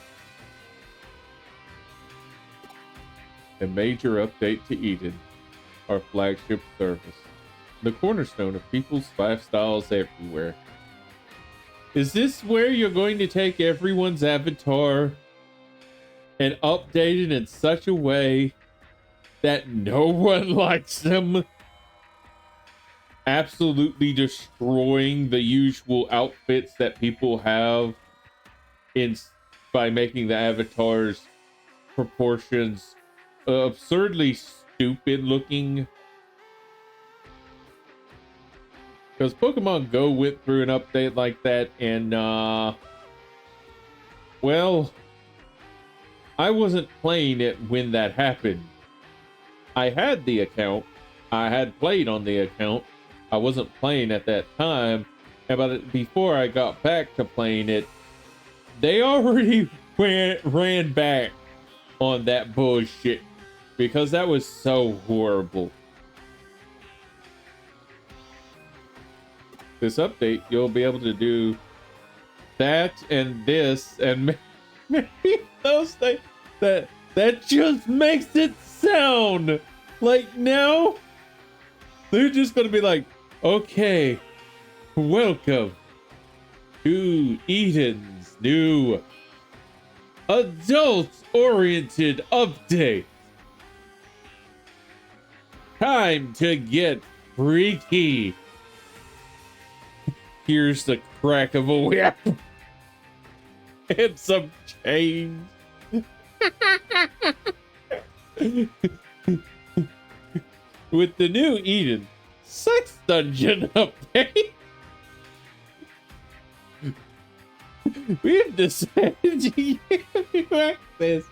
a major update to Eden, our flagship service, the cornerstone of people's lifestyles everywhere. Is this where you're going to take everyone's avatar and update it in such a way that no one likes them? Absolutely destroying the usual outfits that people have by making the avatars proportions absurdly stupid looking. Because Pokemon Go went through an update like that, and well, I wasn't playing it when that happened. I had the account, I had played on the account, I wasn't playing at that time, but before I got back to playing it, they already ran back on that bullshit, because that was so horrible. This update, you'll be able to do that and this and maybe those things that just makes it sound like now they're just gonna be like, okay, welcome to Eden's new adult-oriented update. Time to get freaky. Here's the crack of a whip and some change. With the new Eden Sex Dungeon update, we've decided to give you access.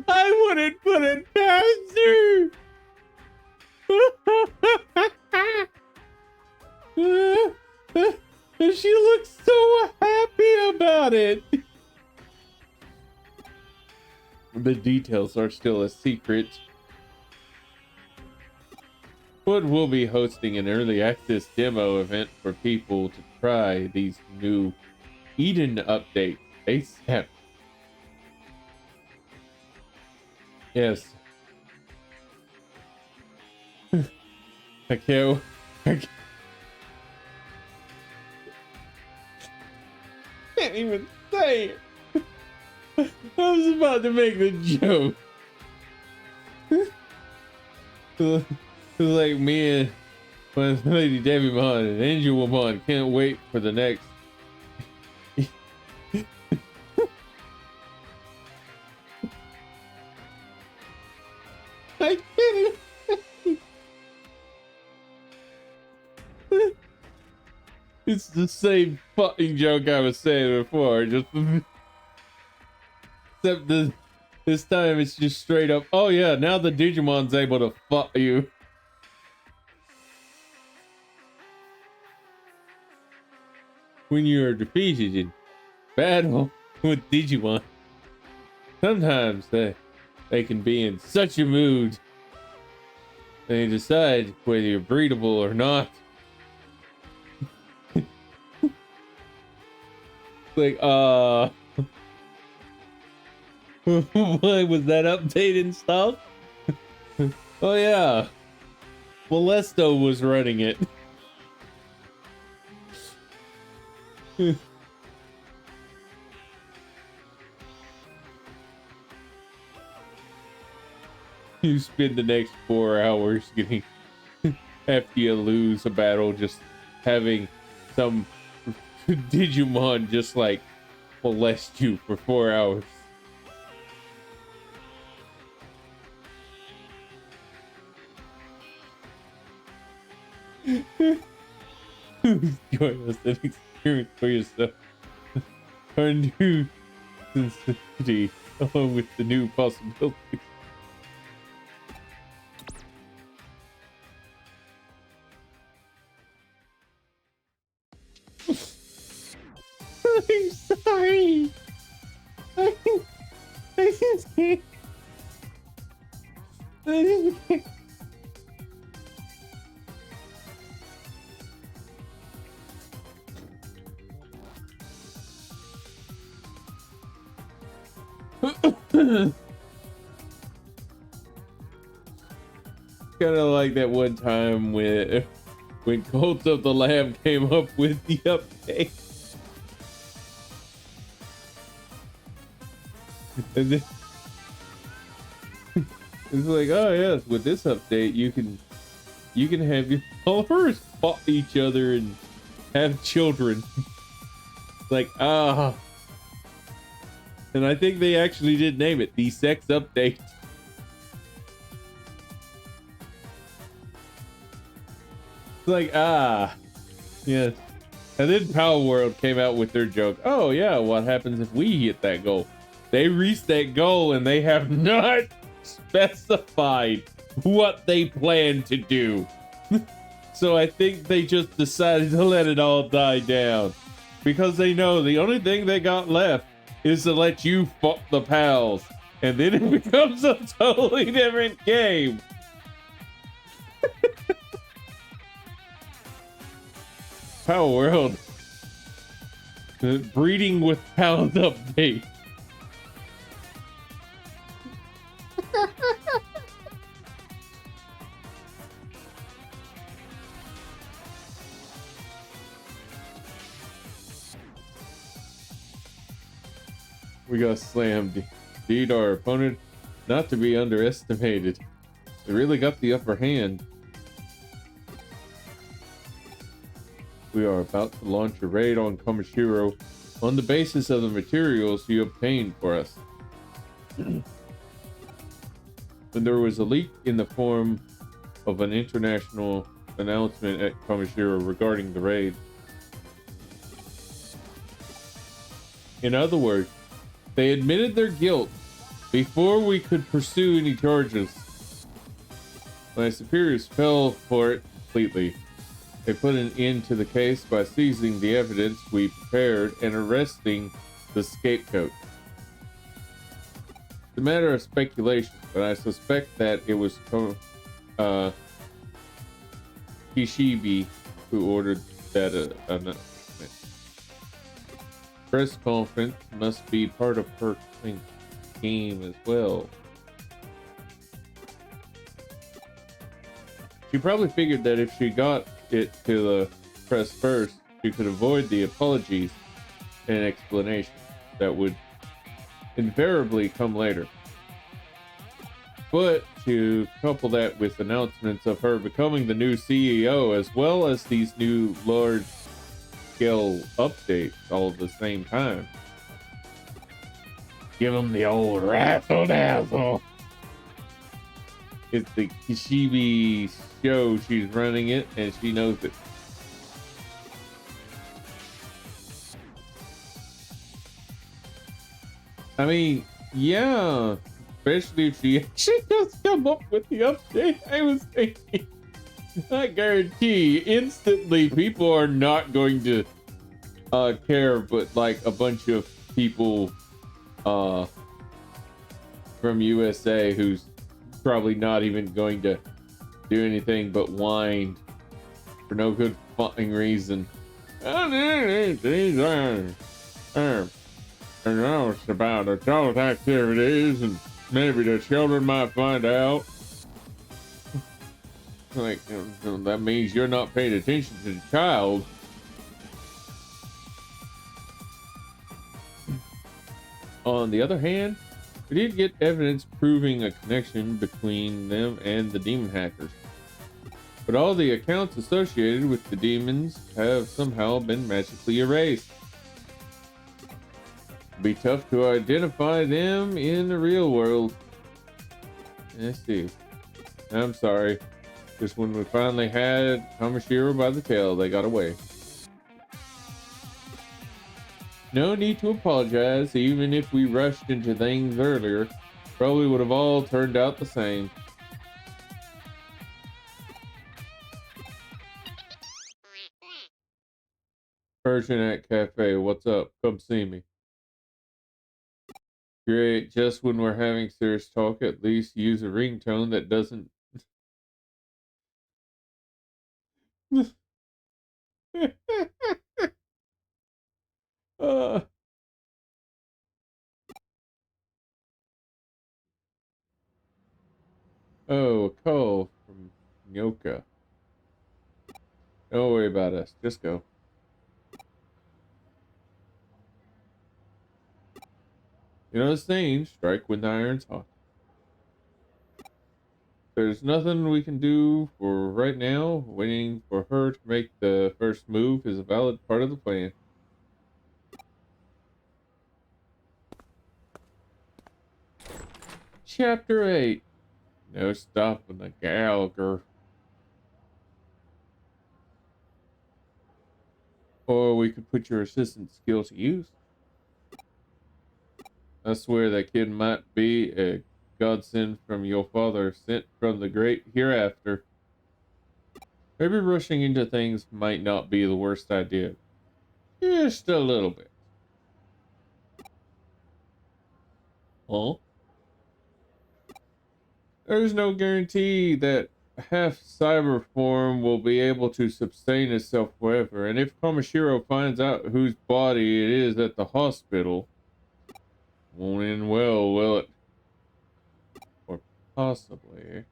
I wouldn't put it past you. She looks so happy about it. The details are still a secret. But we'll be hosting an early access demo event for people to try these new Eden updates ASAP. Yes. I can't even say it. I was about to make the joke. It's like me and Lady Devimon and Angelmon can't wait for the next. I can't even. It's the same fucking joke I was saying before, just except this time it's just straight up. Oh yeah, now the Digimon's able to fuck you. When you are defeated in battle with Digimon, sometimes they can be in such a mood they decide whether you're breedable or not. Like, why was that update and stuff? Oh yeah, Molesto was running it. You spend the next 4 hours getting, after you lose a battle, just having some Digimon just like molest you for 4 hours. Join us and experience for yourself our new sensitivity along with the new possibilities. I'm sorry. I just can't. I just can't. Kind of like that one time when Cult of the Lamb came up with the update. And then it's like, oh yes, with this update you can have your followers fought each other and have children. Like, and I think they actually did name it the sex update. It's like, yes. And then Power World came out with their joke. Oh yeah, what happens if we hit that goal? They reached that goal and they have not specified what they plan to do. So I think they just decided to let it all die down. Because they know the only thing they got left is to let you fuck the pals. And then it becomes a totally different game. Power World. Breeding with pals update. We got slammed. Indeed, our opponent not to be underestimated. They really got the upper hand. We are about to launch a raid on Kamishiro on the basis of the materials you obtained for us. When there was a leak in the form of an international announcement at Kamishiro regarding the raid. In other words, they admitted their guilt before we could pursue any charges. My superiors fell for it completely. They put an end to the case by seizing the evidence we prepared and arresting the scapegoat. It's a matter of speculation, but I suspect that it was Kishibe who ordered that announcement. Press conference must be part of her game as well. She probably figured that if she got it to the press first, she could avoid the apologies and explanations that would invariably come later. But to couple that with announcements of her becoming the new CEO, as well as these new large-scale updates all at the same time, give them the old razzle-dazzle. It's the Kishibe show. She's running it, and she knows it. I mean, yeah, especially if she does come up with the update. I was thinking, I guarantee instantly people are not going to care, but like a bunch of people from USA who's probably not even going to do anything but whine for no good fucking reason. These are announced about adult activities, and maybe the children might find out. Like, that means you're not paying attention to the child. On the other hand, we did get evidence proving a connection between them and the demon hackers. But all the accounts associated with the demons have somehow been magically erased. It'd be tough to identify them in the real world. Let's see. I'm sorry. Just when we finally had Kamashiro by the tail, they got away. No need to apologize, even if we rushed into things earlier. Probably would have all turned out the same. Persian at Cafe, what's up? Come see me. Great, just when we're having serious talk, at least use a ringtone that doesn't... uh... Oh, a call from Nyoka. Don't worry about us. Just go. You know the saying, strike when the iron's hot. There's nothing we can do for right now. Waiting for her to make the first move is a valid part of the plan. Chapter 8. No stopping the Gallagher. Or we could put your assistant's skill to use. I swear that kid might be a godsend from your father, sent from the great hereafter. Maybe rushing into things might not be the worst idea. Just a little bit. Huh? There's no guarantee that half cyber form will be able to sustain itself forever, and if Kamashiro finds out whose body it is at the hospital, won't end well, will it? Or possibly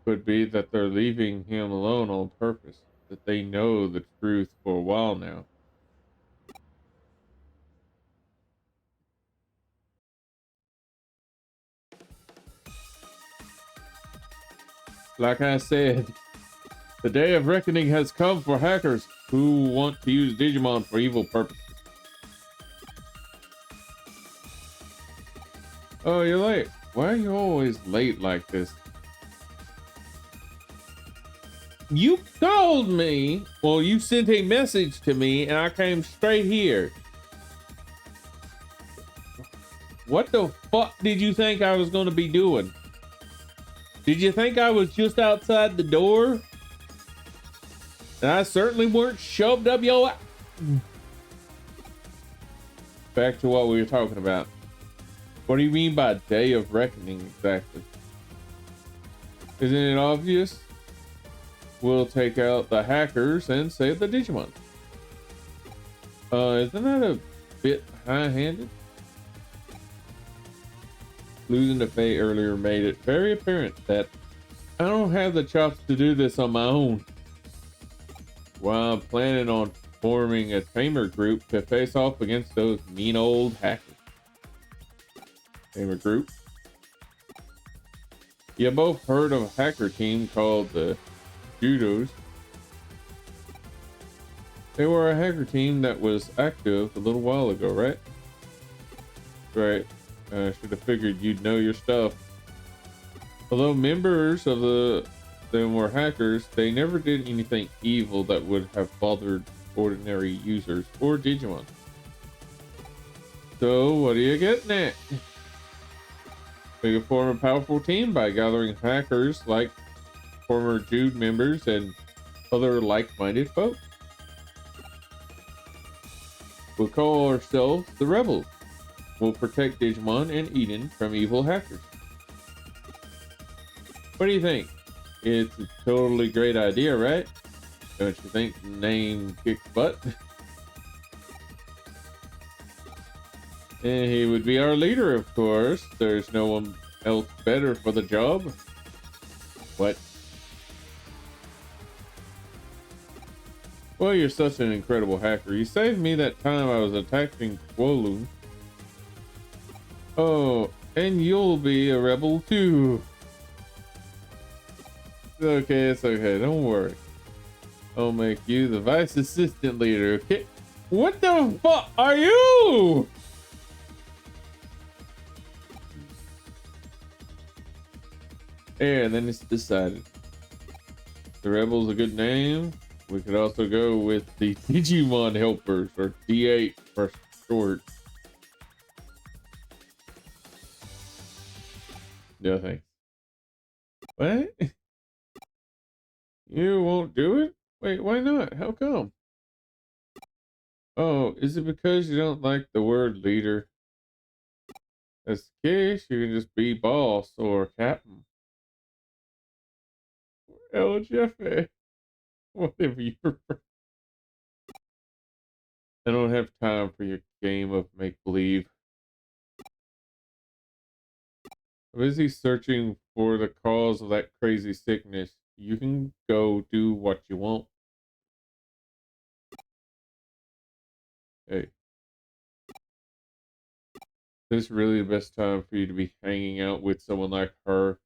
could be that they're leaving him alone on purpose, that they know the truth for a while now. Like I said, the day of reckoning has come for hackers who want to use Digimon for evil purposes. Oh, you're late. Why are you always late like this? You called me. Well, you sent a message to me and I came straight here. What the fuck did you think I was going to be doing? Did you think I was just outside the door? And I certainly weren't shoved up your... Back to what we were talking about. What do you mean by Day of Reckoning exactly? Isn't it obvious? We'll take out the hackers and save the Digimon. Isn't that a bit high-handed? Losing to Faye earlier made it very apparent that I don't have the chops to do this on my own. While I'm planning on forming a tamer group to face off against those mean old hackers. Tamer group? You both heard of a hacker team called the Judos. They were a hacker team that was active a little while ago, right? Right. I should have figured you'd know your stuff. Although members of them were hackers, they never did anything evil that would have bothered ordinary users or Digimon. So what are you getting at? We can form a powerful team by gathering hackers like former Jude members and other like-minded folks. We'll call ourselves the Rebels. We'll protect Digimon and Eden from evil hackers. What do you think? It's a totally great idea, right? Don't you think the name kicks butt? And he would be our leader, of course. There's no one else better for the job. What? Well, you're such an incredible hacker. You saved me that time I was attacking Kowloon. Oh, and you'll be a rebel too. It's okay. Don't worry. I'll make you the vice assistant leader, okay? What the fuck are you? And then it's decided. The Rebel's a good name. We could also go with the Digimon Helpers, or D8 for short. No thanks. What? You won't do it? Wait, why not? How come? Oh, is it because you don't like the word leader? That's the case, you can just be boss or captain. LGFA. Whatever you prefer. I don't have time for your game of make-believe. I'm busy searching for the cause of that crazy sickness. You can go do what you want. Hey. This is really the best time for you to be hanging out with someone like her.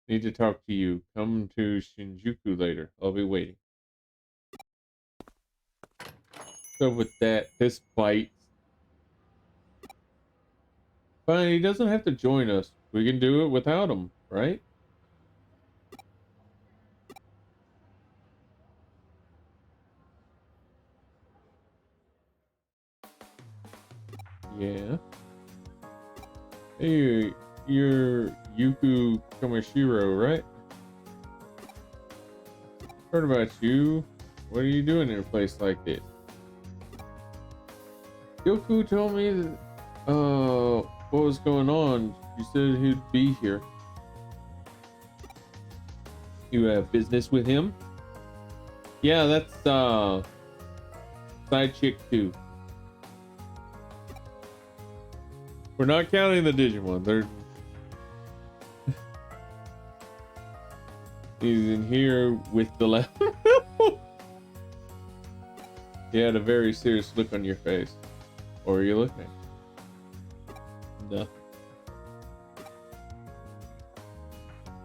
Need to talk to you. Come to Shinjuku later. I'll be waiting. So with that, this fight. Fine, he doesn't have to join us. We can do it without him, right? Yeah. Hey, you're Yuku Komashiro, right? Heard about you. What are you doing in a place like this? Yoku told me that, what was going on. You said he'd be here. You have business with him? Yeah, that's, side chick 2. We're not counting the Digimon. They're... He's in here with the left. You had a very serious look on your face. What are you looking at? Nothing.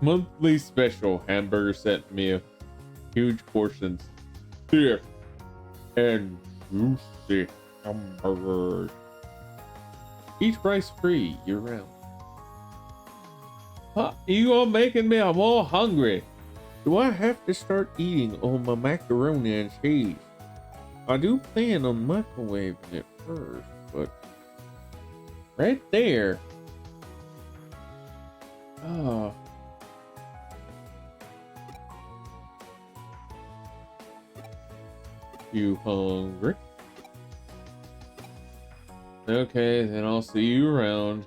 Monthly special hamburger set meal. Huge portions. Here. And juicy hamburgers. Each price free year round. Huh, you are making me more hungry. Do I have to start eating on my macaroni and cheese? I do plan on microwaving it first, but right there. Oh. You hungry? Okay, then I'll see you around.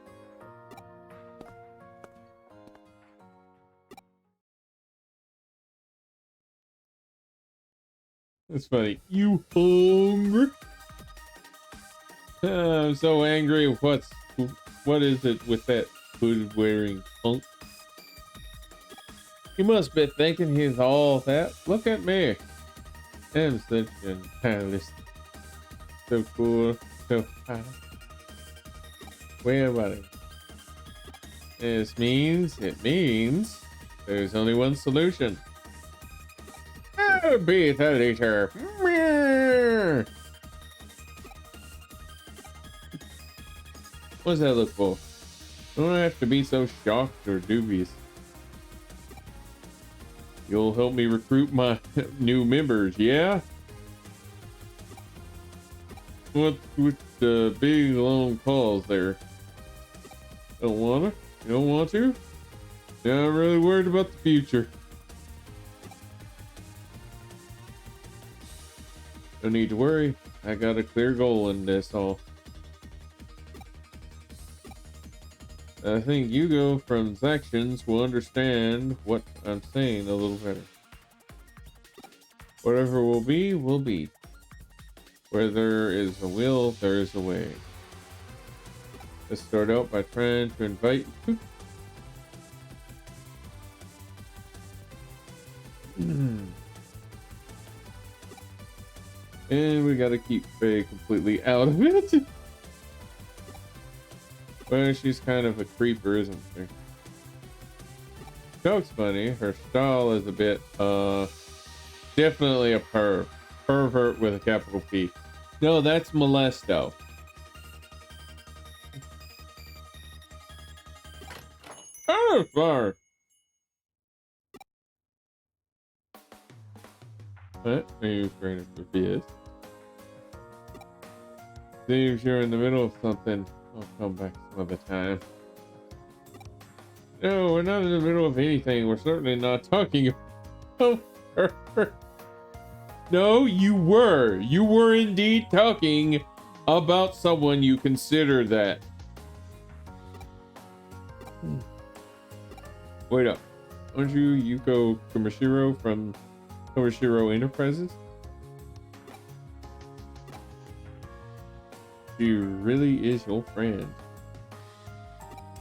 That's funny. You hungry? I'm so angry. What is it with that hood wearing punk? He must be thinking he's all that. Look at me. I'm such an analyst. So cool. So high. Where about it? It means there's only one solution. Be that eater. What's that look for? Don't have to be so shocked or dubious. You'll help me recruit my new members, yeah? What with the big long pause there? Don't wanna? You don't want to? Not really worried about the future. Don't need to worry. I got a clear goal in this all. I think Hugo from Sections will understand what I'm saying a little better. Whatever will be, will be. Where there is a will, there is a way. Let's start out by trying to invite you. And we gotta keep Faye completely out of it. Well, she's kind of a creeper, isn't she? Joke's funny. Her style is a bit, definitely a pervert with a capital P. No, that's molesto. Oh, sorry. What are you afraid for this? See if you're in the middle of something. I'll come back some other time. No, we're not in the middle of anything. We're certainly not talking about her. No, you were. You were indeed talking about someone you consider that. Wait up. Aren't you Yuko Komashiro from Komashiro Enterprises? She really is your friend.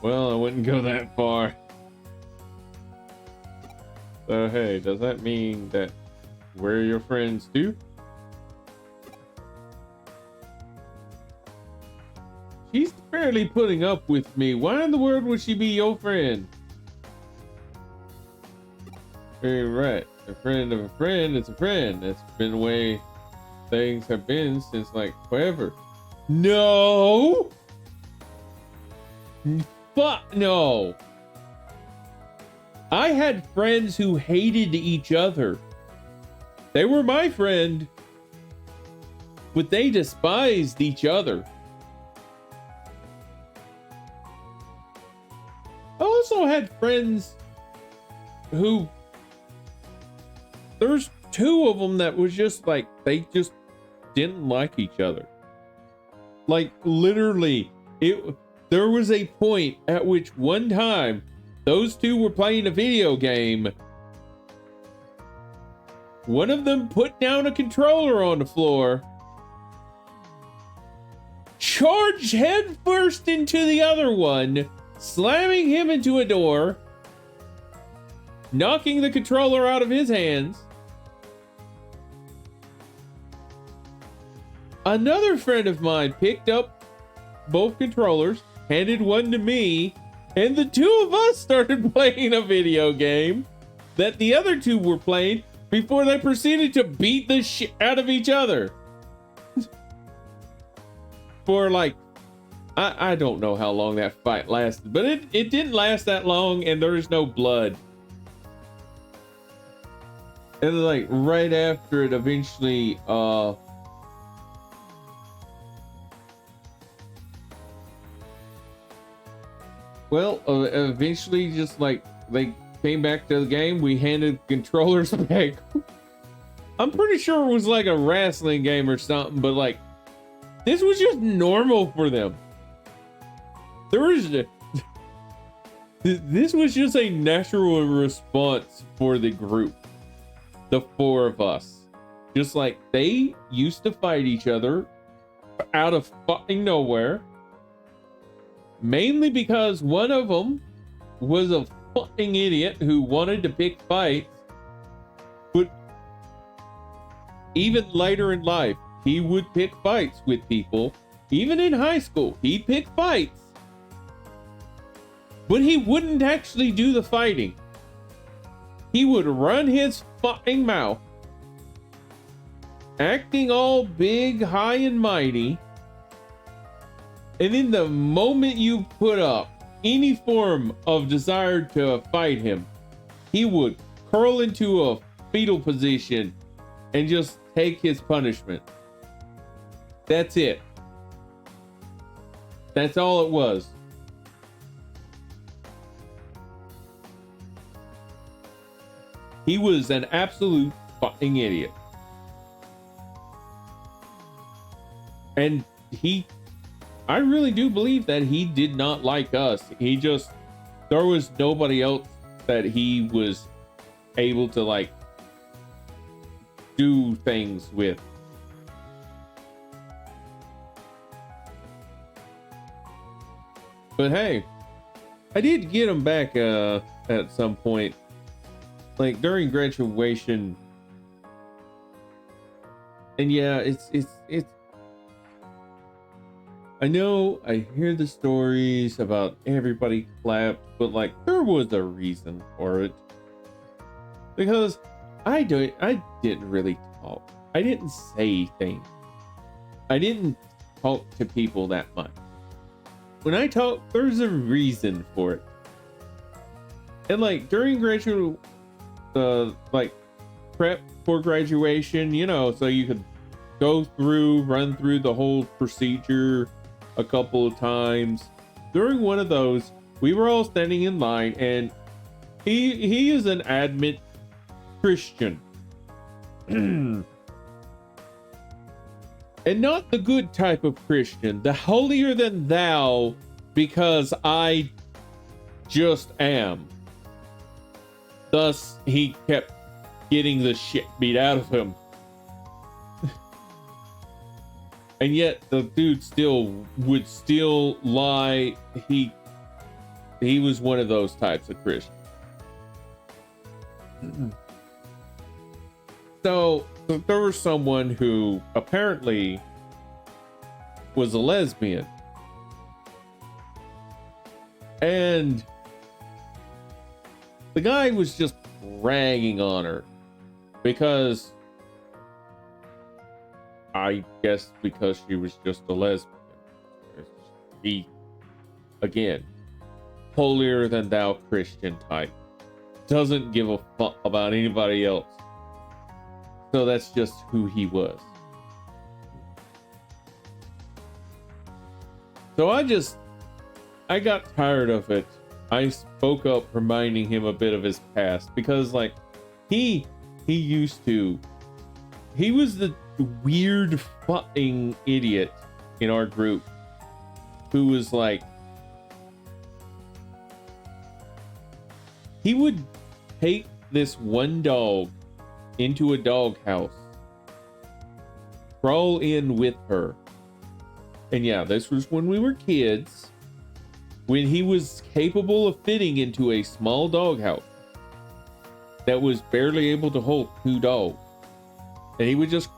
Well, I wouldn't go that far. So hey, does that mean that we're your friends too? She's barely putting up with me. Why in the world would she be your friend? Very right. A friend of a friend is a friend. That's been the way things have been since like forever. No! Fuck no! I had friends who hated each other. They were my friend, but they despised each other. I also had friends who, there's two of them that was just like, they just didn't like each other. Like literally, there was a point at which one time those two were playing a video game. One of them put down a controller on the floor, charged headfirst into the other one, slamming him into a door, knocking the controller out of his hands. Another friend of mine picked up both controllers, handed one to me, and the two of us started playing a video game that the other two were playing before they proceeded to beat the shit out of each other. For like, I don't know how long that fight lasted, but it didn't last that long, and there is no blood. And like right after it eventually, Well, eventually, just like they came back to the game, we handed controllers back. I'm pretty sure it was like a wrestling game or something, but like this was just normal for them. This was just a natural response for the group, the four of us. Just like they used to fight each other out of fucking nowhere, mainly because one of them was a fucking idiot who wanted to pick fights, but even later in life, he would pick fights with people. Even in high school, he'd pick fights, but he wouldn't actually do the fighting. He would run his fucking mouth, acting all big, high, and mighty. And then the moment you put up any form of desire to fight him, he would curl into a fetal position and just take his punishment. That's it. That's all it was. He was an absolute fucking idiot. And I really do believe that he did not like us. There was nobody else that he was able to like do things with. But hey, I did get him back at some point, like during graduation. And yeah, it's I know I hear the stories about everybody clapped, but like there was a reason for it. Because I didn't really talk. I didn't say things. I didn't talk to people that much. When I talk, there's a reason for it. And like during graduate, like prep for graduation, you know, so you could run through the whole procedure a couple of times. During one of those, we were all standing in line, and he is an admit Christian. And not the good type of Christian, the holier than thou, because I just am. Thus, he kept getting the shit beat out of him. And yet the dude would still lie. He was one of those types of Christian. So there was someone who apparently was a lesbian, and the guy was just ragging on her because, I guess, because she was just a lesbian. He, again, holier than thou Christian type, doesn't give a fuck about anybody else. So that's just who he was. So I got tired of it. I spoke up reminding him a bit of his past, because like he was the weird fucking idiot in our group who was like, he would take this one dog into a doghouse, crawl in with her. And yeah, this was when we were kids, when he was capable of fitting into a small doghouse that was barely able to hold 2 dogs. And he would just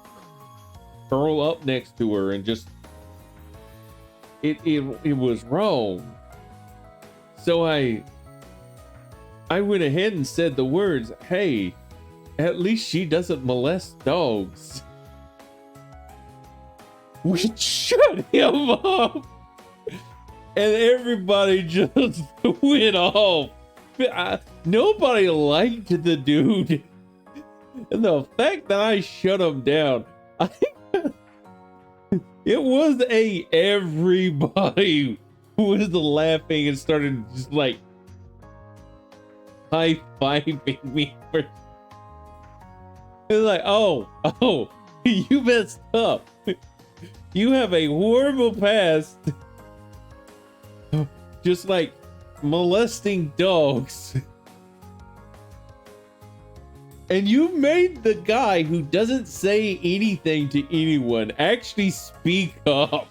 curl up next to her and just, it was wrong. So I went ahead and said the words, "Hey, at least she doesn't molest dogs." Which shut him up. And everybody just went off. Nobody liked the dude. And the fact that I shut him down, it was everybody was laughing and started just like high-fiving me for. It was like, oh, you messed up. You have a horrible past. Just like molesting dogs. And you made the guy who doesn't say anything to anyone actually speak up.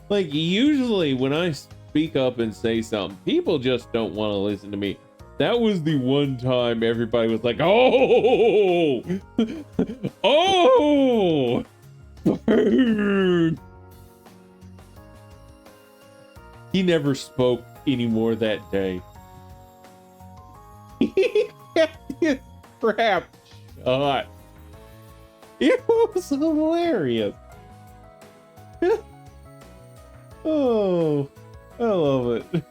Like, usually when I speak up and say something, people just don't want to listen to me. That was the one time everybody was like, oh, oh, burn. He never spoke anymore that day. He kept his crap shut. It was hilarious. Oh, I love it.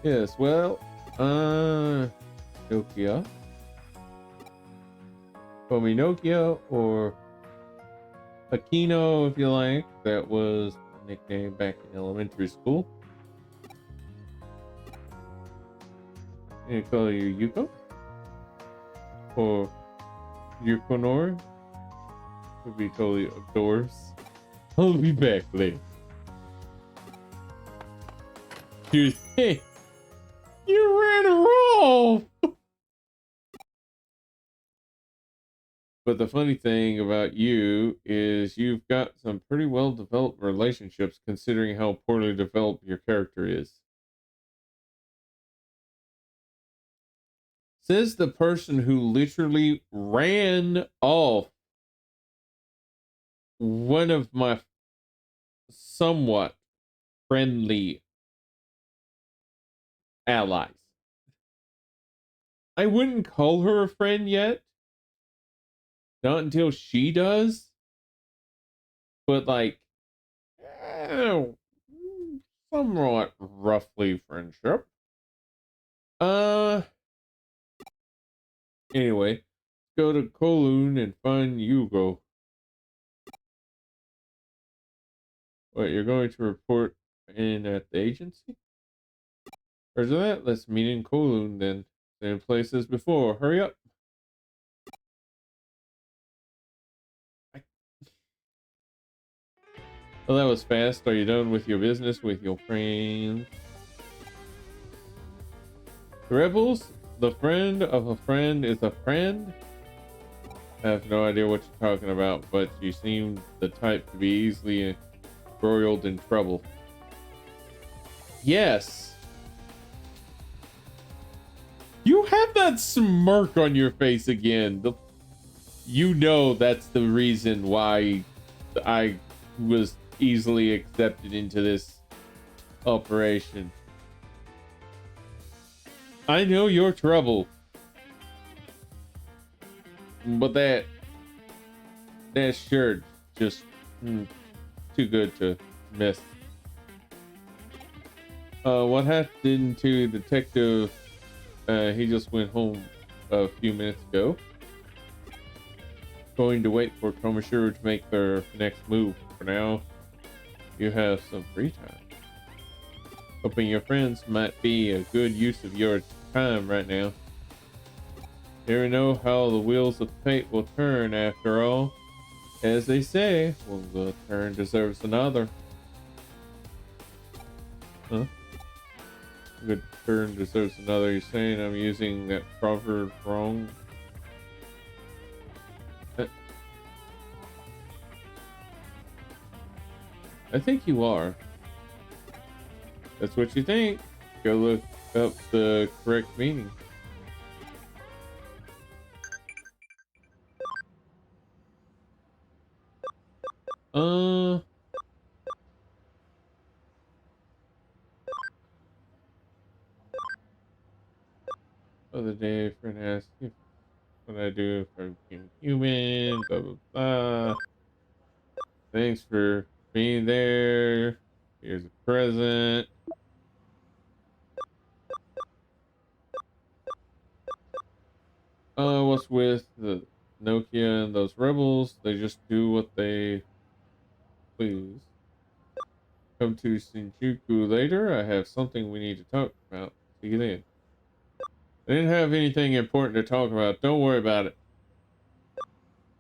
Yes, well, Nokia. Call me Nokia or Aquino if you like. That was a nickname back in elementary school. I'm gonna call you Yuko or Yukonori. Would be totally outdoors. I'll be back later. Hey, you ran her off. But the funny thing about you is you've got some pretty well developed relationships considering how poorly developed your character is. Says the person who literally ran off one of my somewhat friendly allies. I wouldn't call her a friend yet. Not until she does. But like, somewhat roughly friendship. Anyway, go to Kowloon and find Yugo. What, you're going to report in at the agency? Roger that. Let's meet in Kowloon then. Same place as before. Hurry up. Well, that was fast. Are you done with your business with your friends? The rebels? The friend of a friend is a friend? I have no idea what you're talking about, but you seem the type to be easily embroiled in trouble. Yes. You have that smirk on your face again. You know that's the reason why I was easily accepted into this operation. I know your trouble. But that shirt just too good to miss. What happened to Detective? He just went home a few minutes ago. Going to wait for Tomashiro to make their next move. For now, you have some free time. Hoping your friends might be a good use of your time right now. Never know how the wheels of fate will turn after all. As they say, well, the turn deserves another. Huh? A good turn deserves another. You're saying I'm using that proverb wrong? I think you are. That's what you think. Go look up the correct meaning. Other day, a friend asked if what I do if I became human, blah, blah, blah. Thanks for being there. Here's a present. What's with the Nokia and those rebels? They just do what they please. Come to Shinjuku later. I have something we need to talk about. See you then. I didn't have anything important to talk about. Don't worry about it.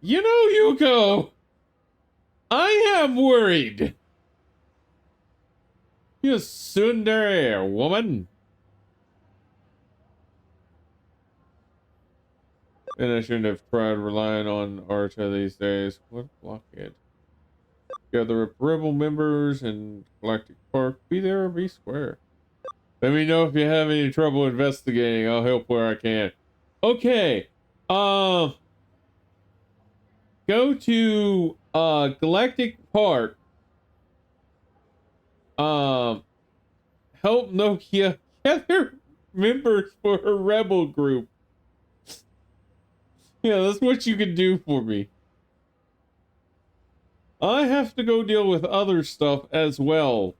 You know, Yuko, I am worried. You tsundere woman. And I shouldn't have tried relying on Arta these days. What blockhead? Gather up rebel members in Galactic Park. Be there or be square. Let me know if you have any trouble investigating. I'll help where I can. Okay. Go to Galactic Park. Help Nokia gather members for her rebel group. Yeah, that's what you can do for me. I have to go deal with other stuff as well.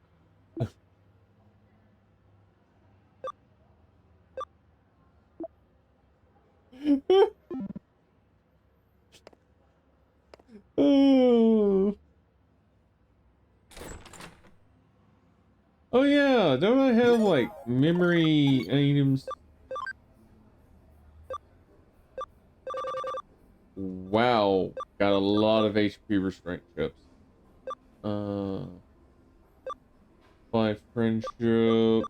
Oh. Oh yeah, don't I have like memory items? Wow, got a lot of HP restraint chips. By friendship.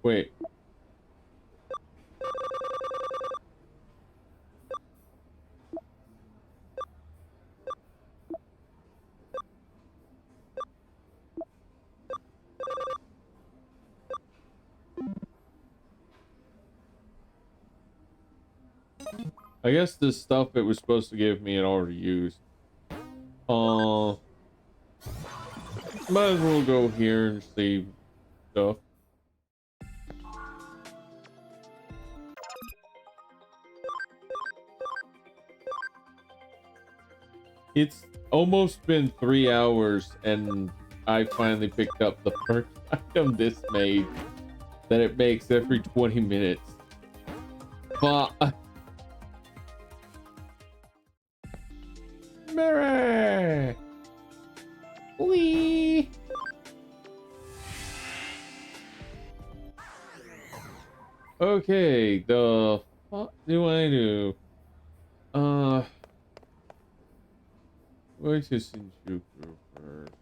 Wait. I guess the stuff it was supposed to give me it already used. Might as well go here and see stuff. It's almost been 3 hours and I finally picked up the first item this made that it makes every 20 minutes. But Mary! Wee! Okay, the fuck do I do? Going to Shinjuku first.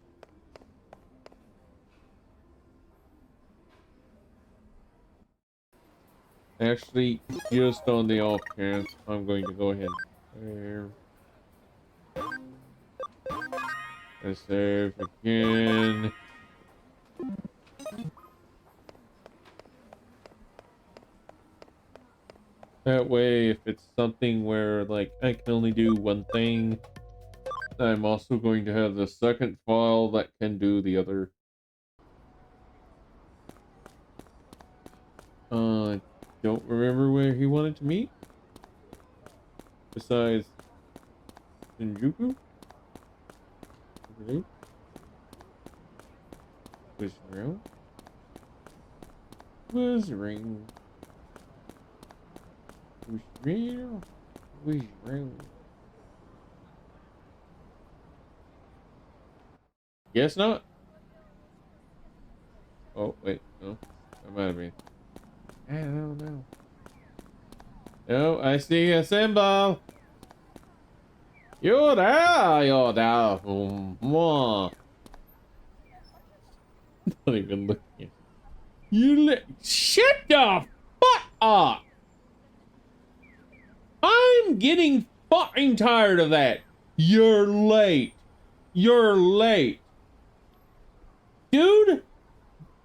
Actually, just on the off chance, I'm going to go ahead and save. Save again. That way, if it's something where, like, I can only do one thing, I'm also going to have the second file that can do the other. Don't remember where he wanted to meet. Besides Shinjuku? Okay. Was real? Was real? Was real? Was real? Guess not. Oh, wait, no. That might have been. I don't know. No, I see a symbol. You're there, you're there. Not even looking. Shut the fuck up. I'm getting fucking tired of that. You're late. You're late. Dude,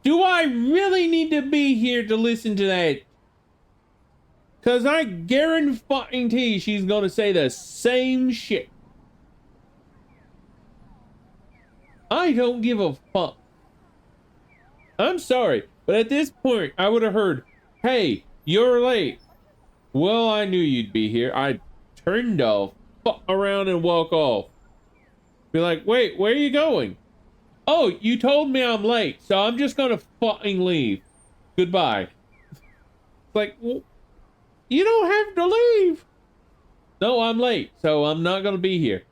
do I really need to be here to listen to that? Cause I guarantee she's gonna say the same shit. I don't give a fuck. I'm sorry, but at this point, I would have heard, hey, you're late. Well, I knew you'd be here. I turned off, fuck around and walk off. Be like, wait, where are you going? Oh, you told me I'm late, so I'm just gonna fucking leave. Goodbye. It's like, well, you don't have to leave. No, I'm late, so I'm not gonna be here.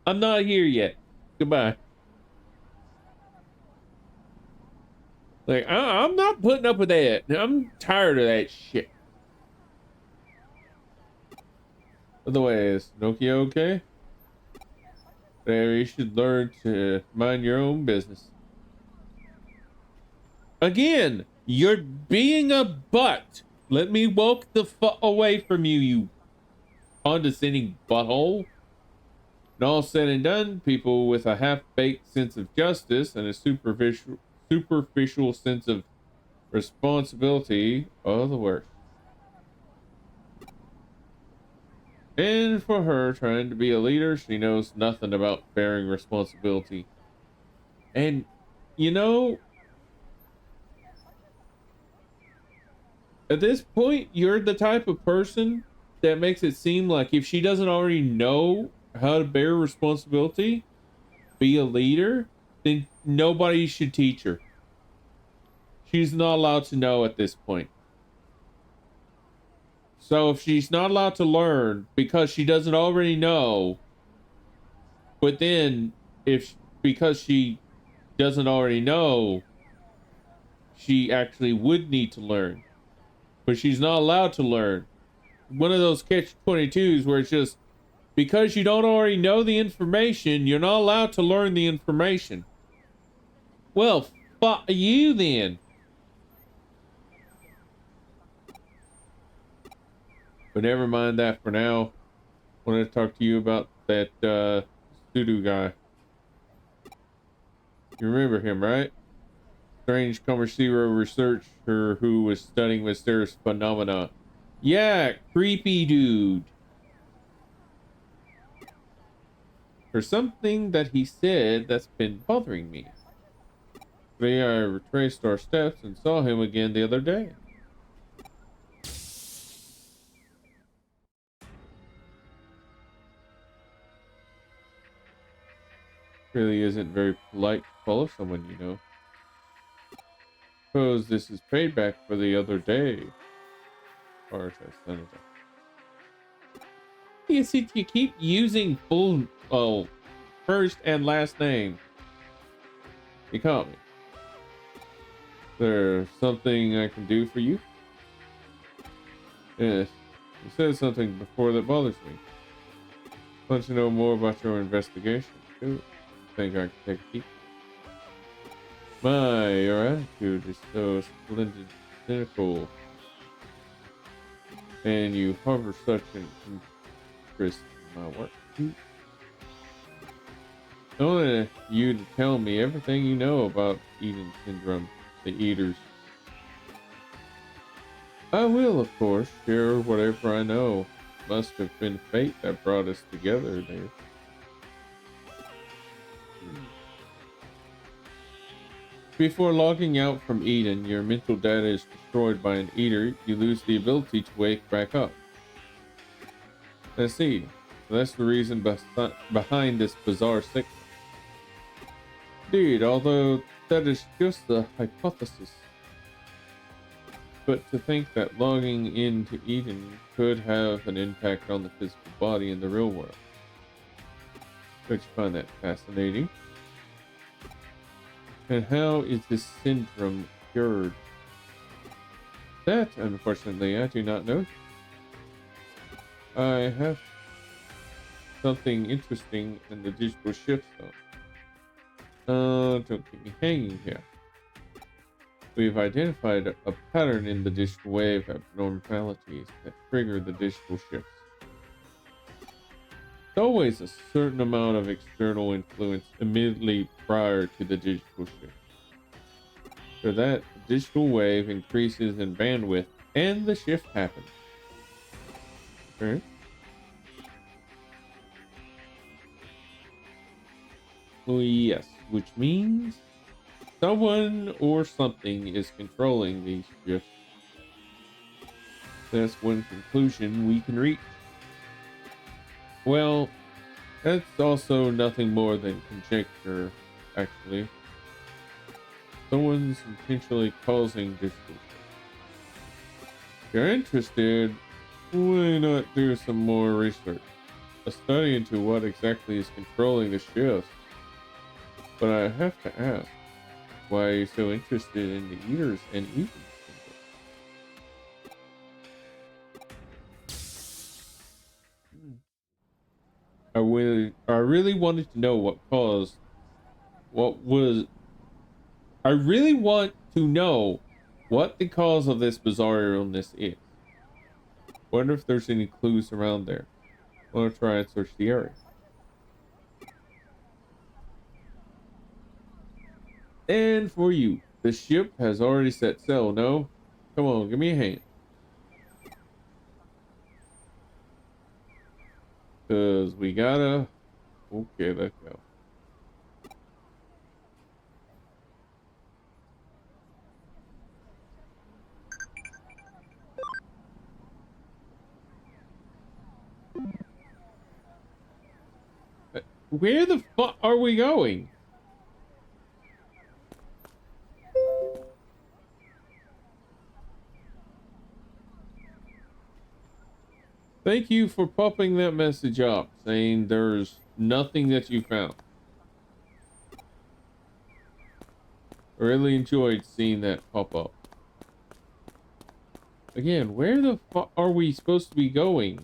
I'm not here yet. Goodbye. Like, I'm not putting up with that. I'm tired of that shit. Otherwise, Nokia okay? You should learn to mind your own business. Again, you're being a butt. Let me walk the fuck away from you, you condescending butthole. And all said and done, people with a half-baked sense of justice and a superficial sense of responsibility are the worst. And for her, trying to be a leader, she knows nothing about bearing responsibility. And, you know, at this point, you're the type of person that makes it seem like if she doesn't already know how to bear responsibility, be a leader, then nobody should teach her. She's not allowed to know at this point. So if she's not allowed to learn because she doesn't already know, but then because she doesn't already know, she actually would need to learn, but she's not allowed to learn. One of those catch-22s where it's just because you don't already know the information, you're not allowed to learn the information. Well, fuck you then. But never mind that for now. I want to talk to you about that Sudo guy. You remember him, right? Strange Commercero researcher who was studying mysterious phenomena. Yeah, creepy dude. For something that he said that's been bothering me. Today I retraced our steps and saw him again the other day. Really isn't very polite to follow someone you know. Suppose this is payback for the other day. Or Senator. You see, you keep using full first and last name. You caught me. Is there something I can do for you? Yes. You said something before that bothers me. I want to know more about your investigation. Too. I think I can take a peek. My, your attitude is so splendid, cynical. And you harbor such an interest in my work. I wanted you to tell me everything you know about Eden Syndrome, the Eaters. I will, of course, share whatever I know. Must have been fate that brought us together there. Before logging out from Eden, your mental data is destroyed by an Eater. You lose the ability to wake back up. I see. That's the reason behind this bizarre sickness. Indeed, although that is just a hypothesis. But to think that logging into Eden could have an impact on the physical body in the real world. Don't you find that fascinating? And how is this syndrome cured? That, unfortunately, I do not know. I have something interesting in the digital shift, though. Don't keep me hanging here. We've identified a pattern in the digital wave abnormalities that trigger the digital shifts. There's always a certain amount of external influence immediately prior to the digital shift. For that, the digital wave increases in bandwidth and the shift happens. Okay. Well, yes, which means someone or something is controlling these shifts. That's one conclusion we can reach. Well, that's also nothing more than conjecture. actually. Someone's intentionally causing disturbance. If you're interested, why not do some more research? A study into what exactly is controlling the shifts. But I have to ask, why are you so interested in the eaters and eating? I really wanted to know I really want to know what the cause of this bizarre illness is. Wonder if there's any clues around there. Want to try and search the area. And for you, the ship has already set sail, no? Come on, give me a hand. Cause we gotta... Okay, let's go. Where the fuck are we going? Thank you for popping that message up, saying there's nothing that you found. I really enjoyed seeing that pop up. Again, where the fuck are we supposed to be going?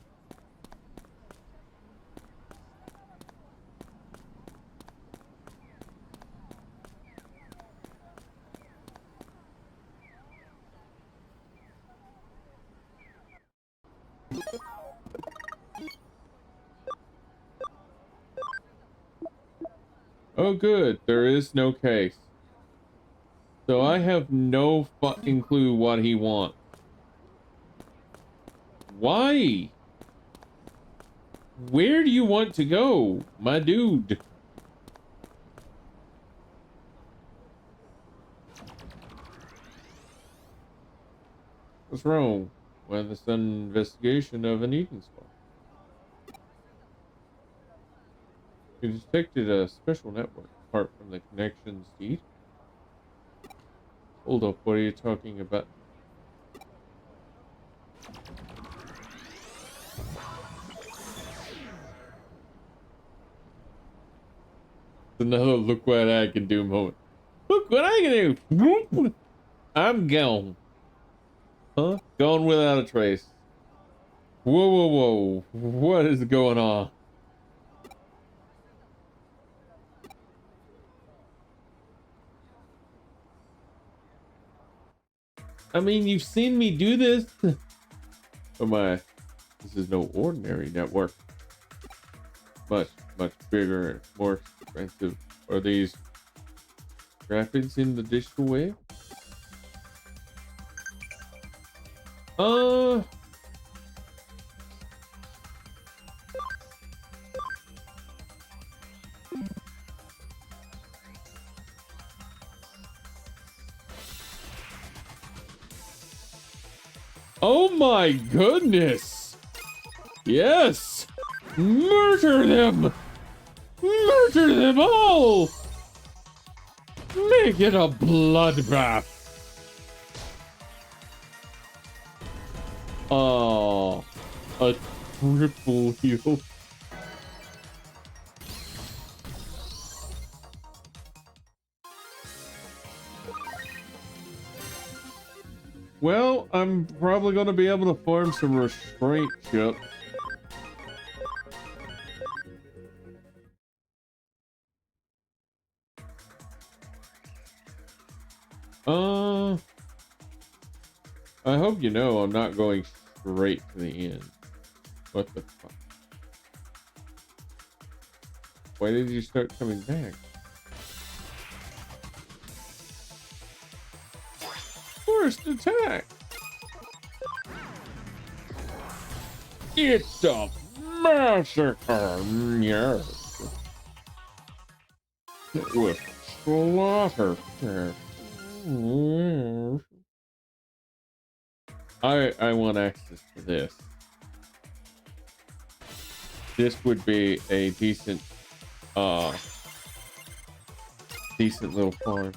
Oh good, there is no case. So I have no fucking clue what he wants. Why? Where do you want to go, my dude? What's wrong with this investigation of an eating spot? You detected a special network apart from the connections to eat. Hold up, what are you talking about? Another look what I can do moment. Look what I can do. I'm gone. Huh? Gone without a trace. Whoa, whoa, whoa. What is going on? I mean, you've seen me do this. Oh my. This is no ordinary network. Much, much bigger and more expensive. Are these graphics in the digital wave? Oh my goodness! Yes! Murder them! Murder them all! Make it a bloodbath! Oh, a triple heal. Well, I'm probably going to be able to farm some restraint chips. I hope you know I'm not going straight to the end. What the fuck? Why did you start coming back? First attack! It's a massacre! Yes! With slaughter! I want access to this. This would be a decent decent little farm.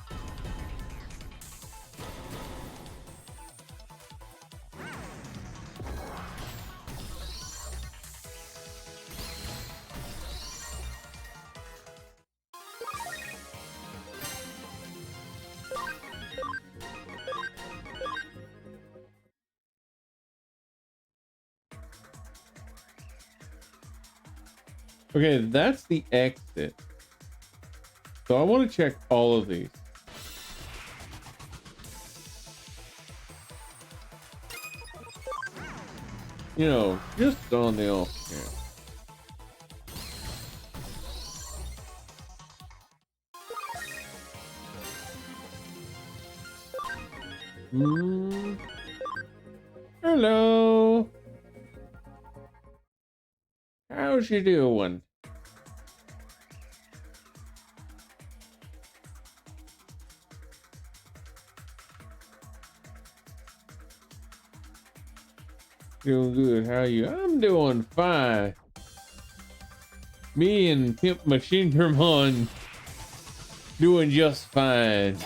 Okay, that's the exit. So I want to check all of these. You know, just on the off chance. Hello. How's you doing? Doing good. How are you? I'm doing fine. Me and Pimp Machinedramon doing just fine.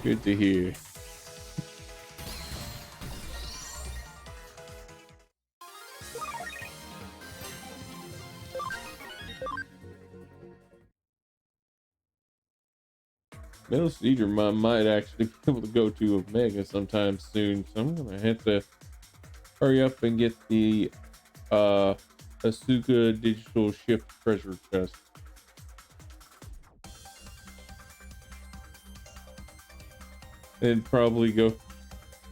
Good to hear. Machinedramon might actually be able to go to Omega sometime soon, so I'm gonna have to hurry up and get the Asuka digital shift treasure chest. And probably go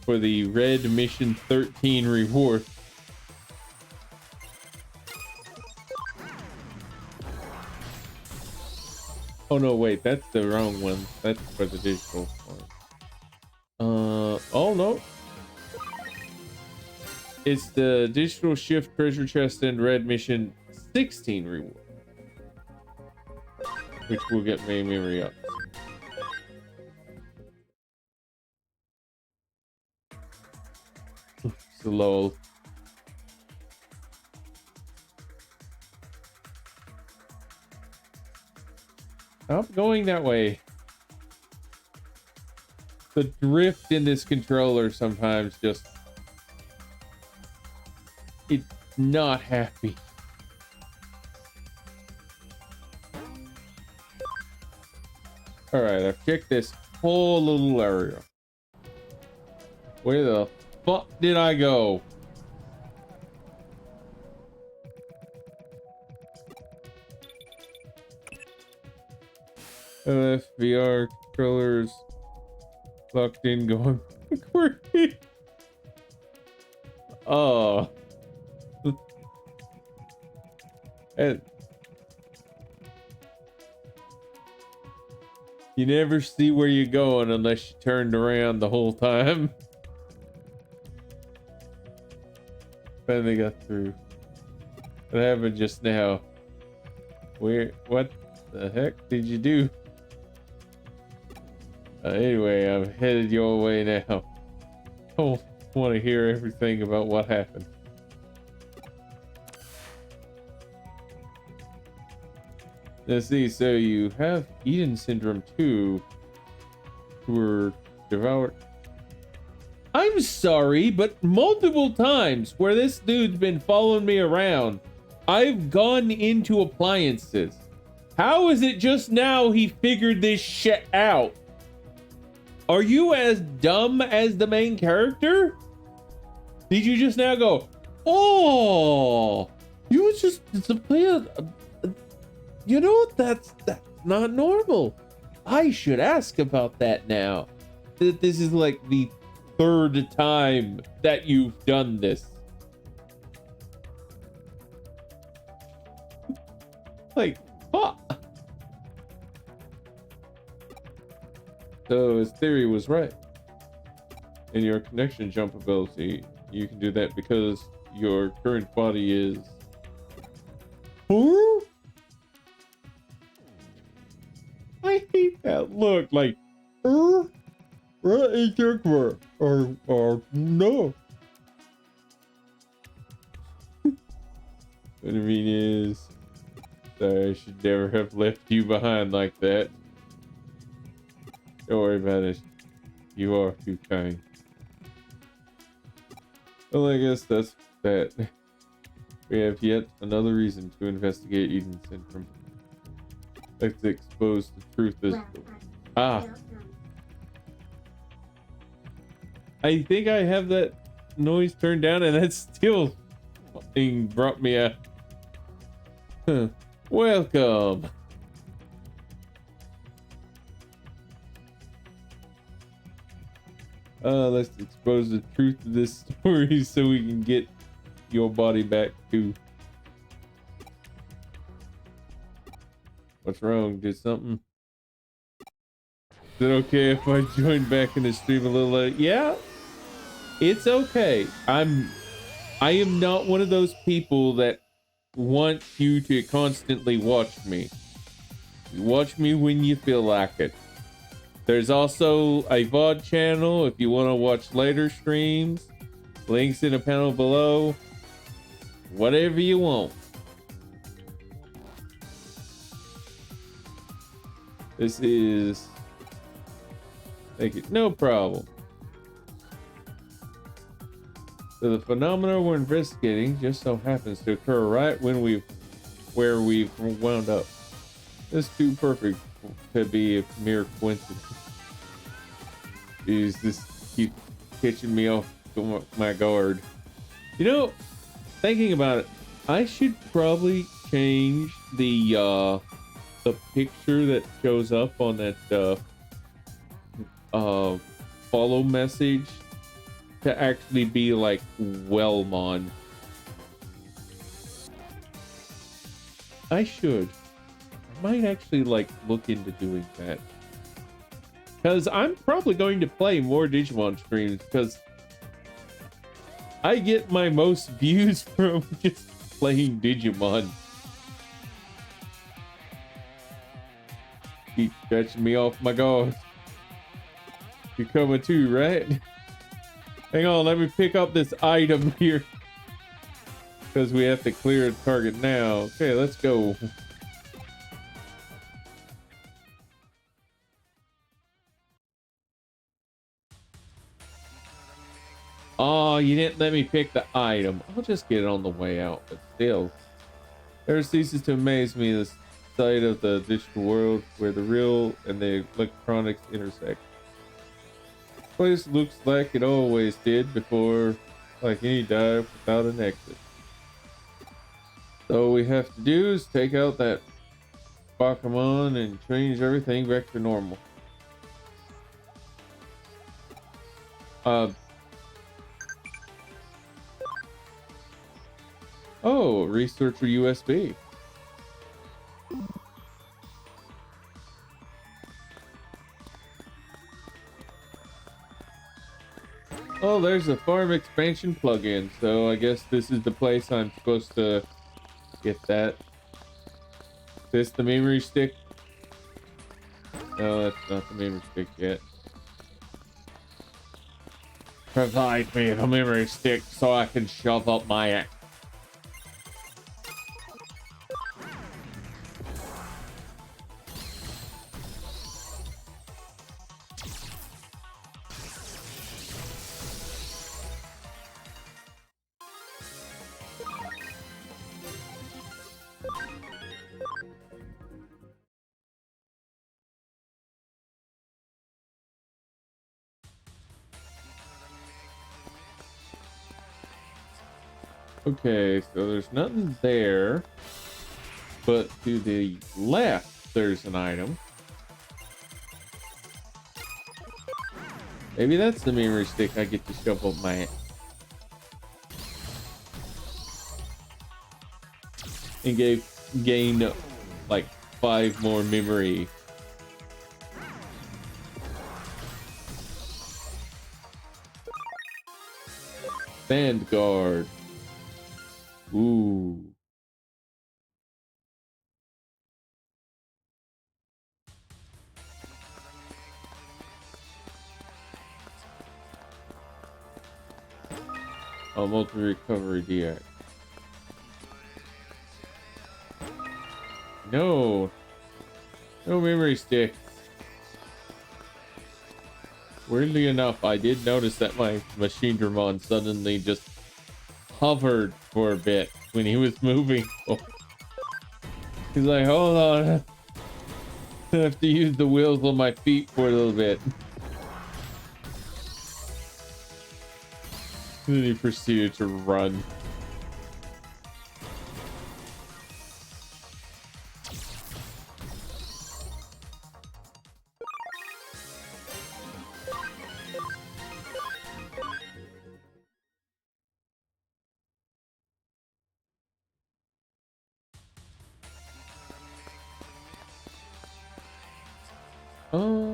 for the red mission 13 reward. Oh no, wait, that's the wrong one. That's for the digital one. Oh no. It's the digital shift treasure chest and red mission 16 reward. Which will get me memory up. Lol. Stop going that way. The drift in this controller sometimes just... it's not happy. Alright, I've checked this whole little area. Where the fuck did I go? VR controllers locked in, going quirky. Oh. And you never see where you're going unless you turned around the whole time. Finally got through. What happened just now? Where? What the heck did you do? Anyway, I'm headed your way now. I don't want to hear everything about what happened. Let's see. So you have Eden syndrome too. You were devoured. I'm sorry, but multiple times where this dude's been following me around, I've gone into appliances. How is it just now he figured this shit out? Are you as dumb as the main character? Did you just now go, oh, you was just to play you know what? That's not normal. I should ask about that now. This is like the third time that you've done this. Like, fuck. So his theory was right. In your connection jump ability, you can do that because your current body is... Huh? I hate that look. Like, what is your or no? What I mean is, sorry, I should never have left you behind like that. Don't worry about it. You are too kind. Well, I guess that's that. We have yet another reason to investigate Eden Syndrome. Let's expose the truth as... Ah! I think I have that noise turned down and that still fucking brought me a... Welcome! Let's expose the truth of this story so we can get your body back too. What's wrong? Did something? Is it okay if I join back in the stream a little later? Yeah, it's okay. I am not one of those people that want you to constantly watch me. You watch me when you feel like it. There's also a VOD channel if you want to watch later streams. Links in the panel below. Whatever you want. This is... Thank you. No problem. So the phenomena we're investigating just so happens to occur right when where we've wound up. It's too perfect to be a mere coincidence. Jeez, this keep catching me off my guard. You know, thinking about it, I should probably change the picture that shows up on that follow message to actually be like Wellmon. I should. I might actually like look into doing that. Because I'm probably going to play more Digimon streams because I get my most views from just playing Digimon. Keep scratching me off my guard. You're coming too, right? Hang on, let me pick up this item here. Because we have to clear the target now. Okay, let's go. Oh, you didn't let me pick the item. I'll just get it on the way out, but still. Never ceases to amaze me the sight of the digital world where the real and the electronics intersect. This place looks like it always did before, like any dive without an exit. So all we have to do is take out that Pokemon and change everything back to normal. Oh, researcher USB. Oh, there's a farm expansion plugin, so I guess this is the place I'm supposed to get that. Is this the memory stick? No, that's not the memory stick yet. Provide me the memory stick so I can shove up my ass. Okay, so there's nothing there, but to the left there's an item. Maybe that's the memory stick I get to shove up my ass. And gain like 5 more memory. Vanguard. Ooh. Oh, multi-recovery DX. No. No memory stick. Weirdly enough, I did notice that my Machinedramon suddenly just hovered for a bit when he was moving. Oh. He's like, hold on. I have to use the wheels on my feet for a little bit. And then he proceeded to run. Uh,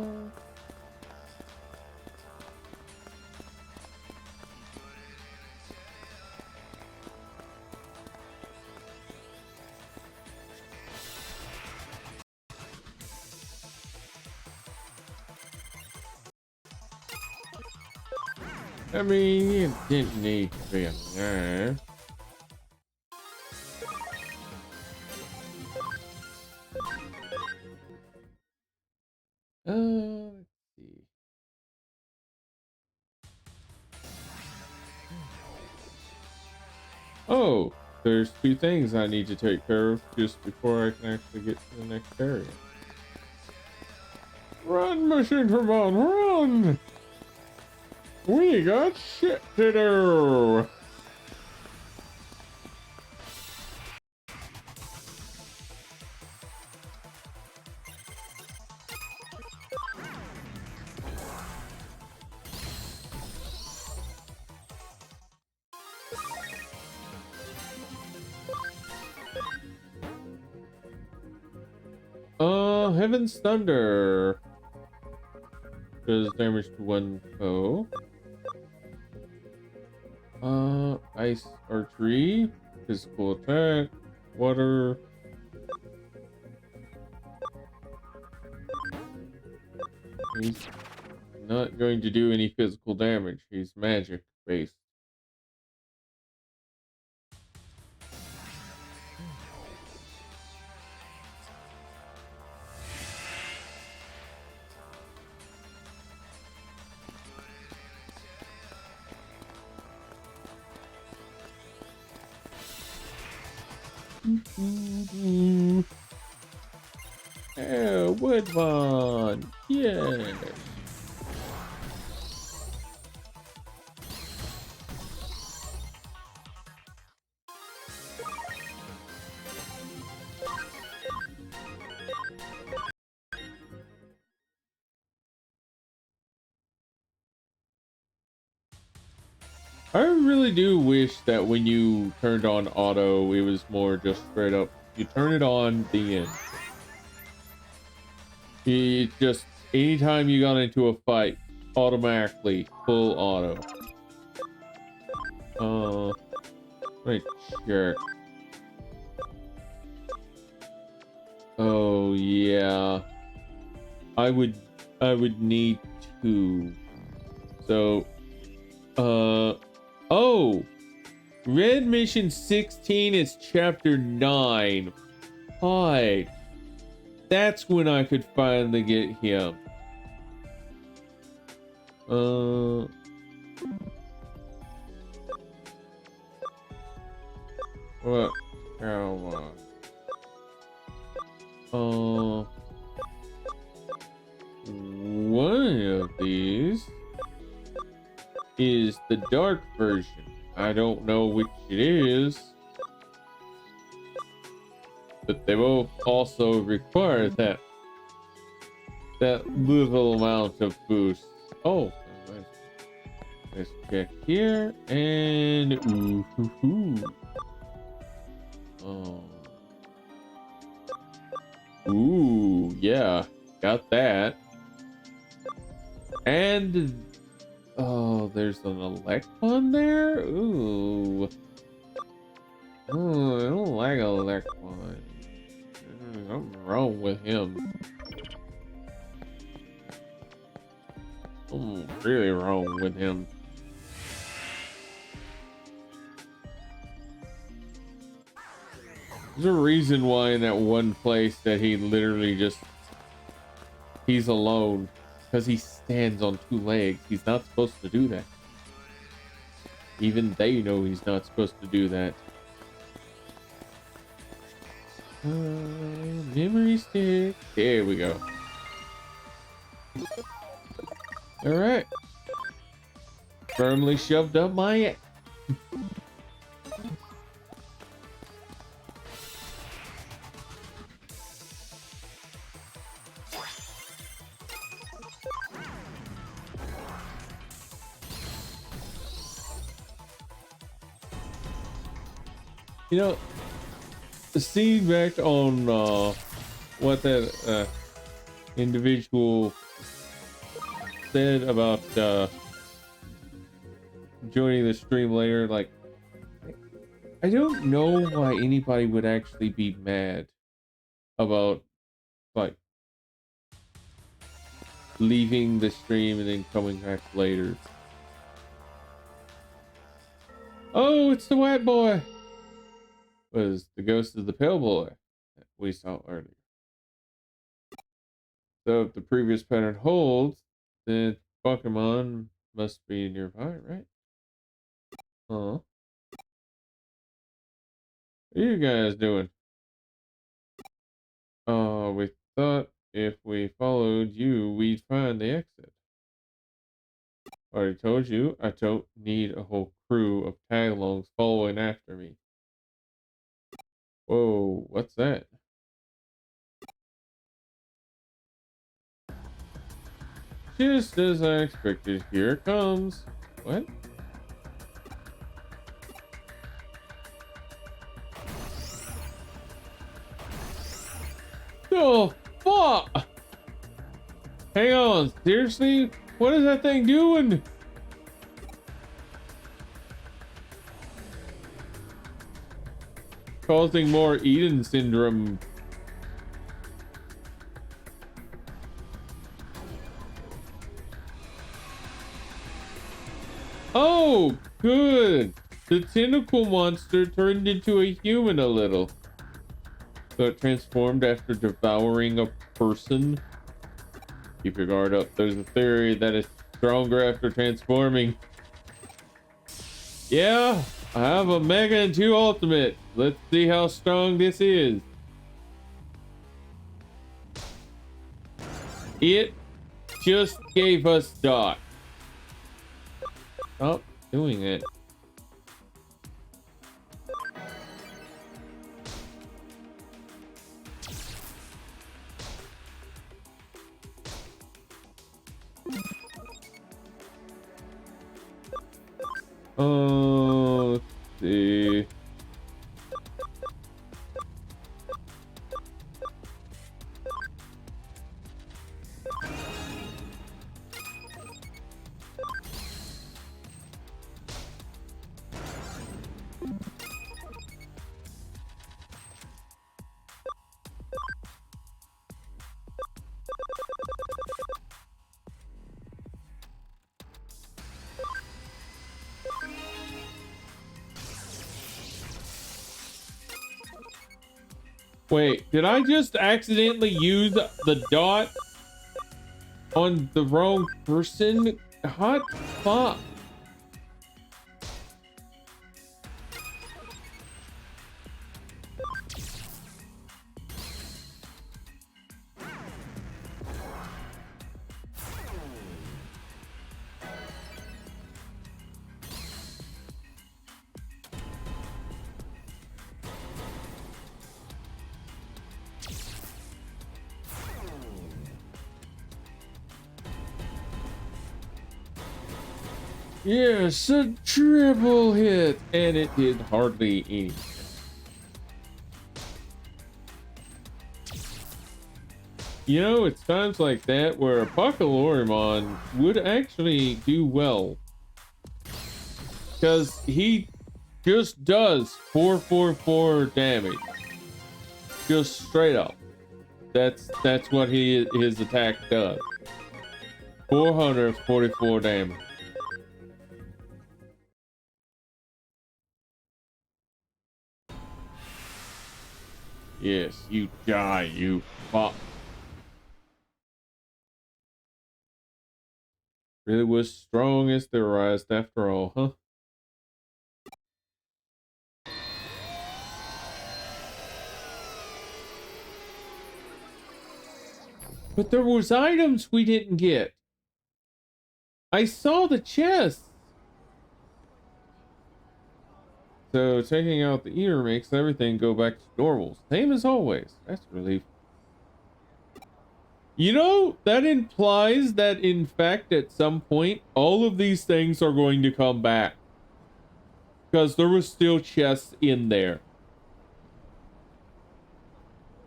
I mean, it didn't need to be in there. Let's see. Oh, there's two things I need to take care of just before I can actually get to the next area. Run, Machinedramon, run! We got shit to do! Heaven's Thunder does damage to one foe. Ice Archery, physical attack, water. He's not going to do any physical damage. He's magic based. Yeah, Woodmon. Yeah. I really do wish that when you turned on auto, it was more just straight up. You turn it on, the end. It just, anytime you got into a fight, automatically full auto. Let me check. Oh yeah, I would need to. So, oh, Red Mission 16 is Chapter 9. Hi. That's when I could finally get him. What? Oh, one of these is the dark version. I don't know which it is, but they both also require that little amount of boost. Oh, let's check here and oh, ooh, yeah, got that. And oh, there's an Electron there. Ooh, oh, I don't like Electron. Something wrong with him. Something really wrong with him. There's a reason why in that one place that he literally just he's alone because he stands on two legs. He's not supposed to do that. Even they know he's not supposed to do that. Memory stick. There we go. All right. Firmly shoved up my ass. You know, seeing back on what that individual said about joining the stream later, like, I don't know why anybody would actually be mad about, like, leaving the stream and then coming back later. Oh, it's the white boy! Was the ghost of the pale boy that we saw earlier. So if the previous pattern holds, then Pokemon must be nearby, right? Huh? What are you guys doing? We thought if we followed you, we'd find the exit. Already told you, I don't need a whole crew of tagalongs following after me. Whoa, what's that? Just as I expected, here it comes. What? Oh, fuck! Hang on, seriously? What is that thing doing? Causing more Eden syndrome. Oh, good. The tentacle monster turned into a human a little. So it transformed after devouring a person. Keep your guard up. There's a theory that it's stronger after transforming. Yeah, I have a Mega and 2 Ultimate. Let's see how strong this is. It just gave us dot. Stop doing it. Oh, let's see. Wait, did I just accidentally use the dot on the wrong person? Hot fuck. Yes, a triple hit, and it did hardly anything. You know, it's times like that where a Pokalorimon would actually do well. Because he just does 444 damage. Just straight up. That's what his attack does. 444 damage. Yes, you die, you fuck. Really was strong as theorized after all, huh? But there was items we didn't get. I saw the chests. So taking out the eater makes everything go back to normal. Same as always. That's a relief. You know, that implies that in fact at some point all of these things are going to come back. Because there was still chests in there.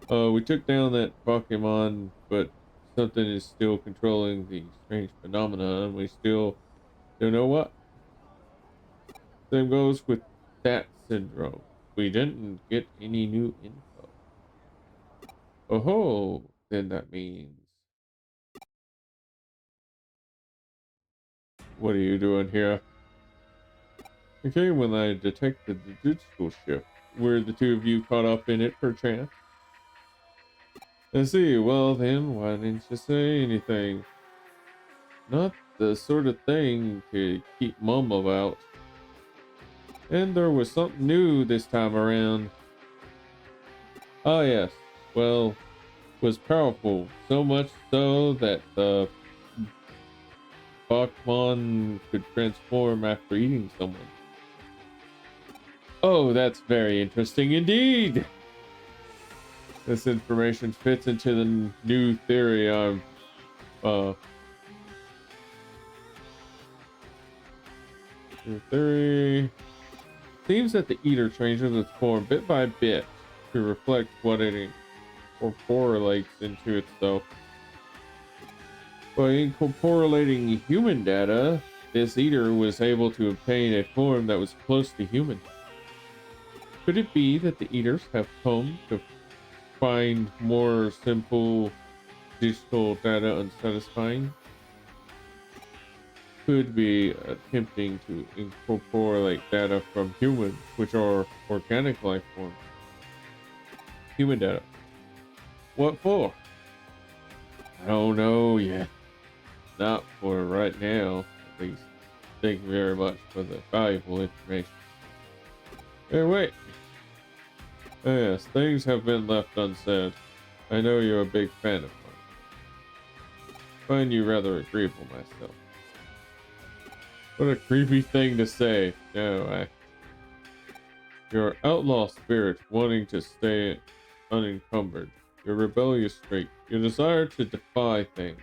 We took down that Pokemon, but something is still controlling the strange phenomenon. We still don't know what. Same goes with that syndrome. We didn't get any new info. Oh, then that means... What are you doing here? Okay, when I detected the digital shift, were the two of you caught up in it perchance? I see. Well then, why didn't you say anything? Not the sort of thing to keep mum about. And there was something new this time around. Ah yes, well, was powerful. So much so that the Pokemon could transform after eating someone. Oh, that's very interesting indeed. This information fits into the new theory I'm, new theory seems that the eater changes its form bit by bit to reflect what it incorporates into itself. By incorporating human data, this eater was able to obtain a form that was close to human. Could it be that the eaters have come to find more simple digital data unsatisfying? Could be attempting to incorporate data from humans, which are organic life forms. Human data. What for? I don't know yet. Not for right now, at least. Thank you very much for the valuable information. Hey, wait. Yes, things have been left unsaid. I know you're a big fan of mine. Find you rather agreeable myself. What a creepy thing to say. No, your outlaw spirit wanting to stay unencumbered. Your rebellious streak. Your desire to defy things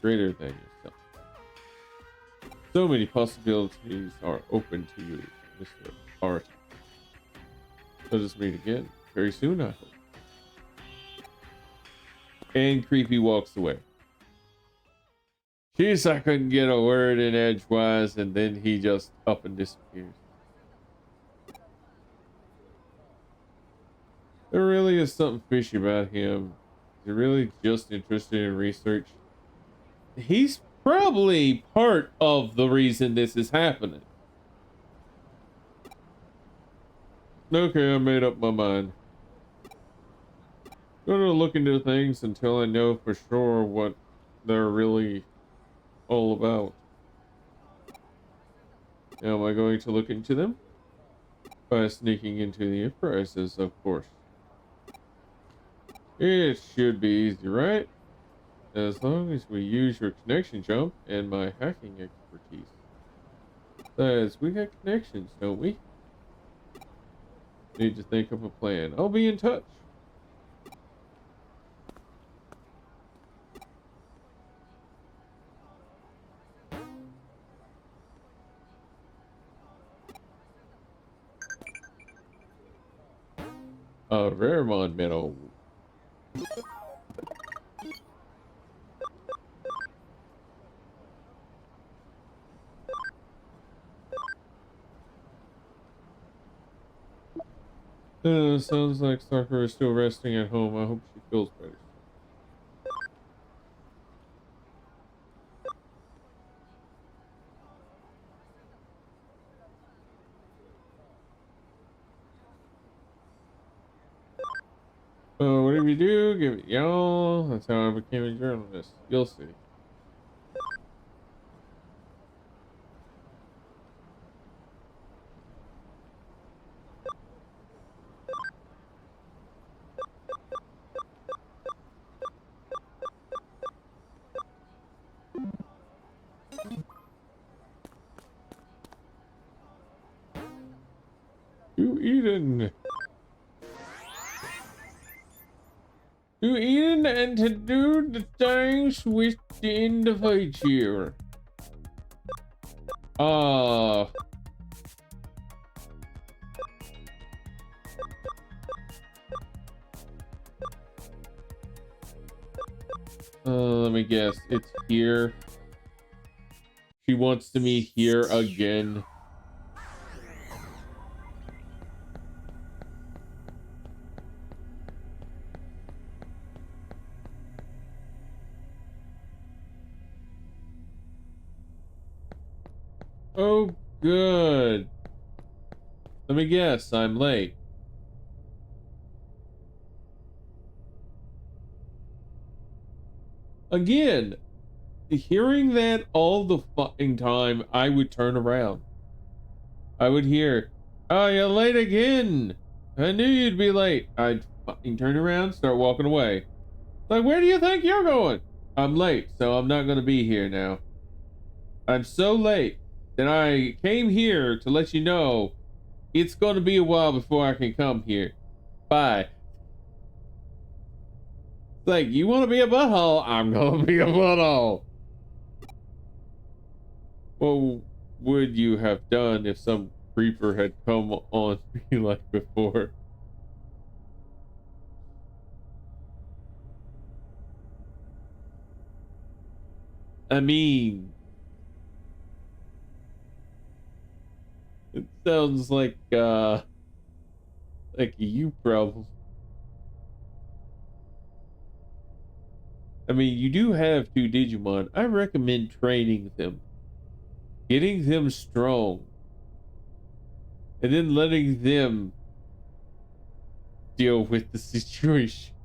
greater than yourself. So many possibilities are open to you, Mr. Artie. Let us meet again very soon, I hope. And Creepy walks away. Jeez, I couldn't get a word in edgewise, and then he just up and disappears. There really is something fishy about him. He's really just interested in research. He's probably part of the reason this is happening. Okay, I made up my mind. Gonna look into things until I know for sure what they're really all about. Now, am I going to look into them? By sneaking into the enterprises, of course. It should be easy, right? As long as we use your connection jump and my hacking expertise. Besides, we got connections, don't we? Need to think of a plan. I'll be in touch. Raremon Meadow. Sounds like Sakura is still resting at home. I hope she feels better. if you do, give it y'all. That's how I became a journalist. You'll see. To Eden. To Eden and to do the things within the future. Let me guess. It's here. She wants to meet here again. Oh, good. Let me guess. I'm late. Again, hearing that all the fucking time, I would turn around. I would hear, "Oh, you're late again. I knew you'd be late." I'd fucking turn around, start walking away. Like, where do you think you're going? I'm late, so I'm not gonna be here now. I'm so late that I came here to let you know it's gonna be a while before I can come here. Bye. It's like, you wanna be a butthole? I'm gonna be a butthole. What would you have done if some creeper had come on me like before? I mean, it sounds like a you problem. I mean, you do have two Digimon. I recommend training them, getting them strong, and then letting them deal with the situation.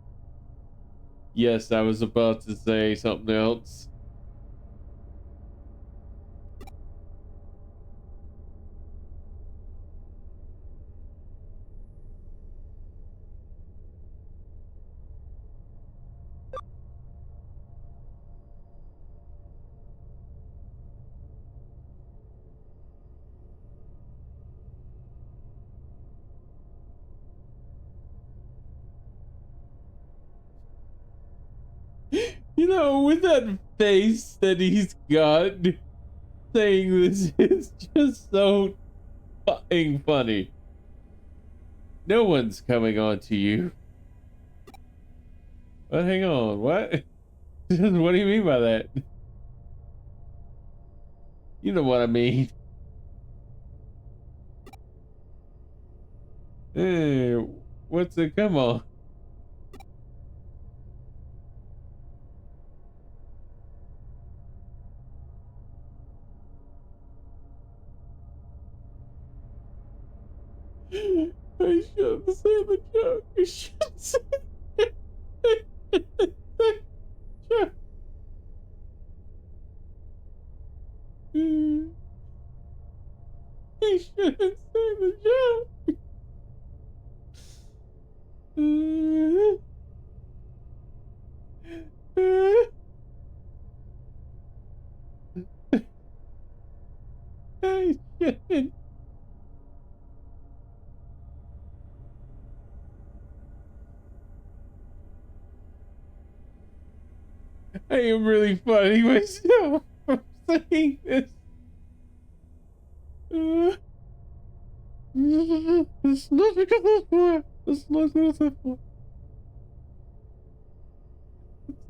Yes, I was about to say something else. You know, with that face that he's got, saying this is just so fucking funny. No one's coming on to you. But hang on, what? What do you mean by that? You know what I mean. Hey, what's it? Come on. I shouldn't say the joke. I shouldn't say the joke. I shouldn't say the joke. I shouldn't. I am really funny myself for saying this. It's not because of that. It's not because of that.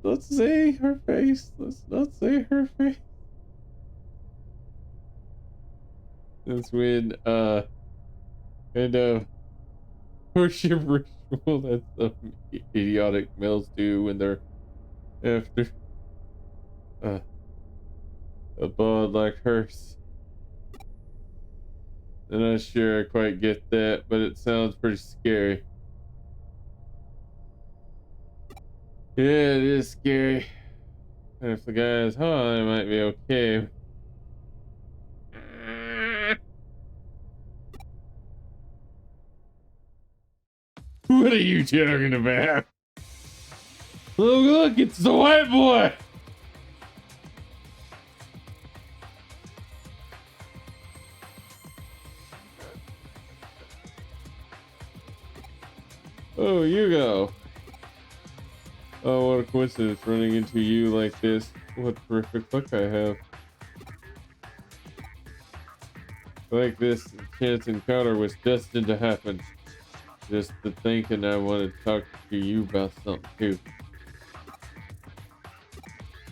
Let's say her face. Let's not say her face. That's when, kind of worship ritual that some idiotic males do when they're after a bod like hers. I'm not sure I quite get that, but it sounds pretty scary. Yeah, it is scary. And if the guy is high, it might be okay. What are you talking about? Look, it's the white boy! Oh, you go. Oh, what a coincidence running into you like this. What terrific luck I have. Like this chance encounter was destined to happen. Just to thinking I want to talk to you about something too.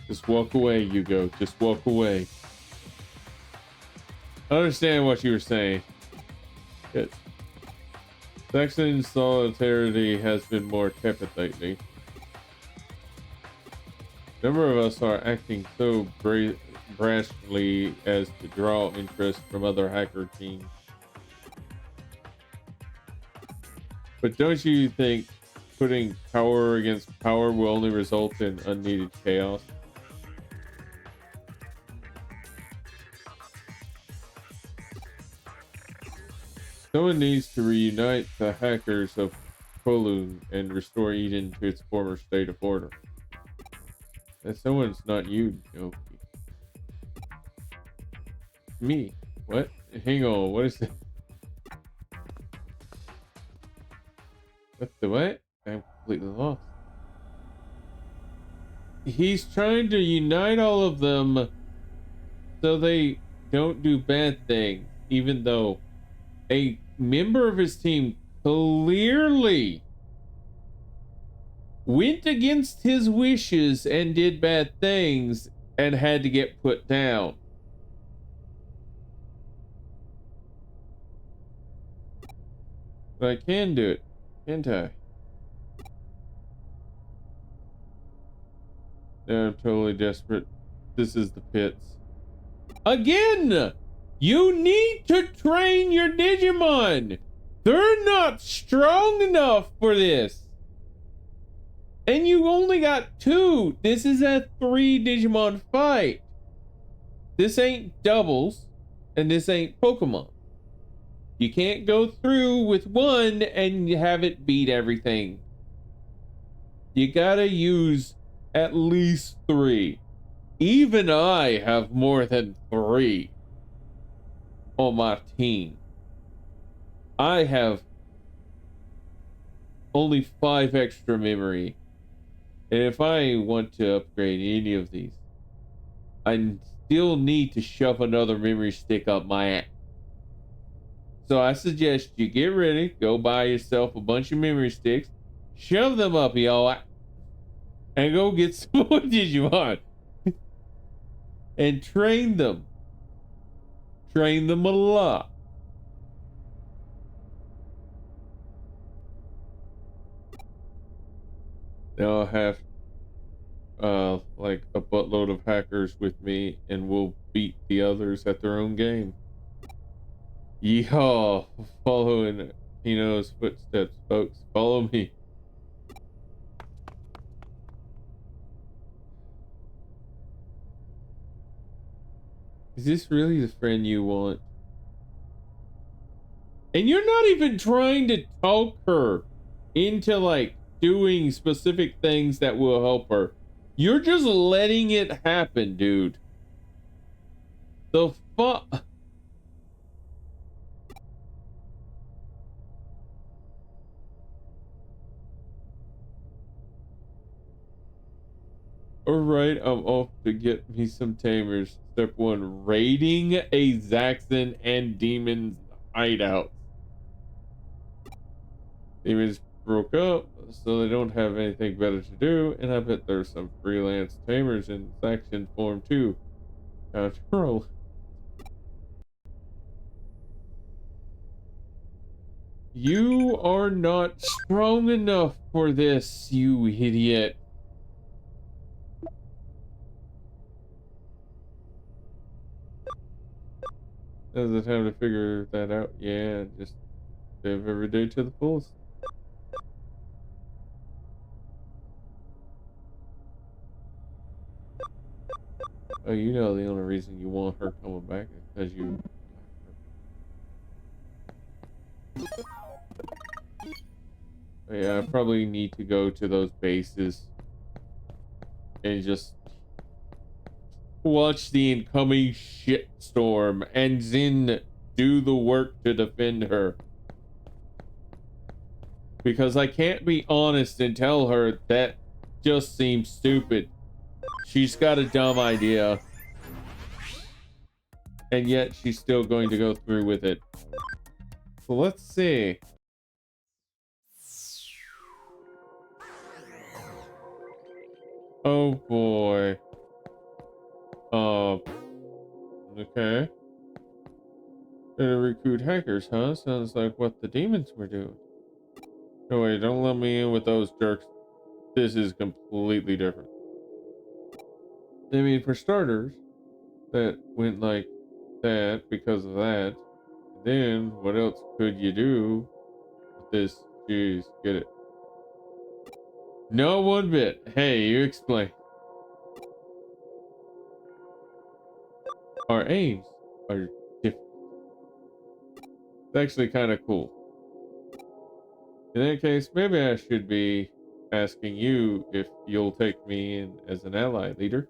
Just walk away, Hugo. Just walk away. I understand what you were saying. Good. Saxon solidarity has been more tepid lately. A number of us are acting so brashly as to draw interest from other hacker teams. But don't you think putting power against power will only result in unneeded chaos? Someone needs to reunite the hackers of Kowloon and restore Eden to its former state of order. And someone's not you, Noki. Me? What? Hang on, what is that? What the what? I'm completely lost. He's trying to unite all of them so they don't do bad things, even though a member of his team clearly went against his wishes and did bad things and had to get put down. But I can do it, can't I? No, I'm totally desperate. This is the pits. Again! You need to train your Digimon! They're not strong enough for this! And you only got 2! This is a 3 Digimon fight! This ain't doubles, and this ain't Pokemon. You can't go through with 1 and have it beat everything. You gotta use at least 3. Even I have more than 3 on my team. I have only 5 extra memory. And if I want to upgrade any of these, I still need to shove another memory stick up my ass. So I suggest you get ready, go buy yourself a bunch of memory sticks, shove them up y'all, and go get some more Digimon. And train them. Train them a lot. Now I have like a buttload of hackers with me, and we'll beat the others at their own game. Yeehaw! Follow in Hino's footsteps, folks. Follow me. Is this really the friend you want? And you're not even trying to talk her into like doing specific things that will help her. You're just letting it happen, dude. The fuck? Alright, I'm off to get me some tamers. Step 1, raiding a Zaxxon and Demon's hideout. Demons broke up, so they don't have anything better to do, and I bet there's some freelance tamers in Zaxxon form too. Roll. You are not strong enough for this, you idiot. Now's the time to figure that out. Yeah, just live every day to the fullest. Oh, you know the only reason you want her coming back is because you like her. But yeah, I probably need to go to those bases and just watch the incoming shitstorm and then do the work to defend her. Because I can't be honest and tell her that just seems stupid. She's got a dumb idea. And yet she's still going to go through with it. So let's see. Oh boy. Okay. Gonna recruit hackers, huh? Sounds like what the demons were doing. No way, don't let me in with those jerks. This is completely different. I mean, for starters, that went like that because of that. Then, what else could you do with this? Jeez, get it. No one bit. Hey, you explain. Our aims are different. It's actually kind of cool. In that case, maybe I should be asking you if you'll take me in as an ally leader.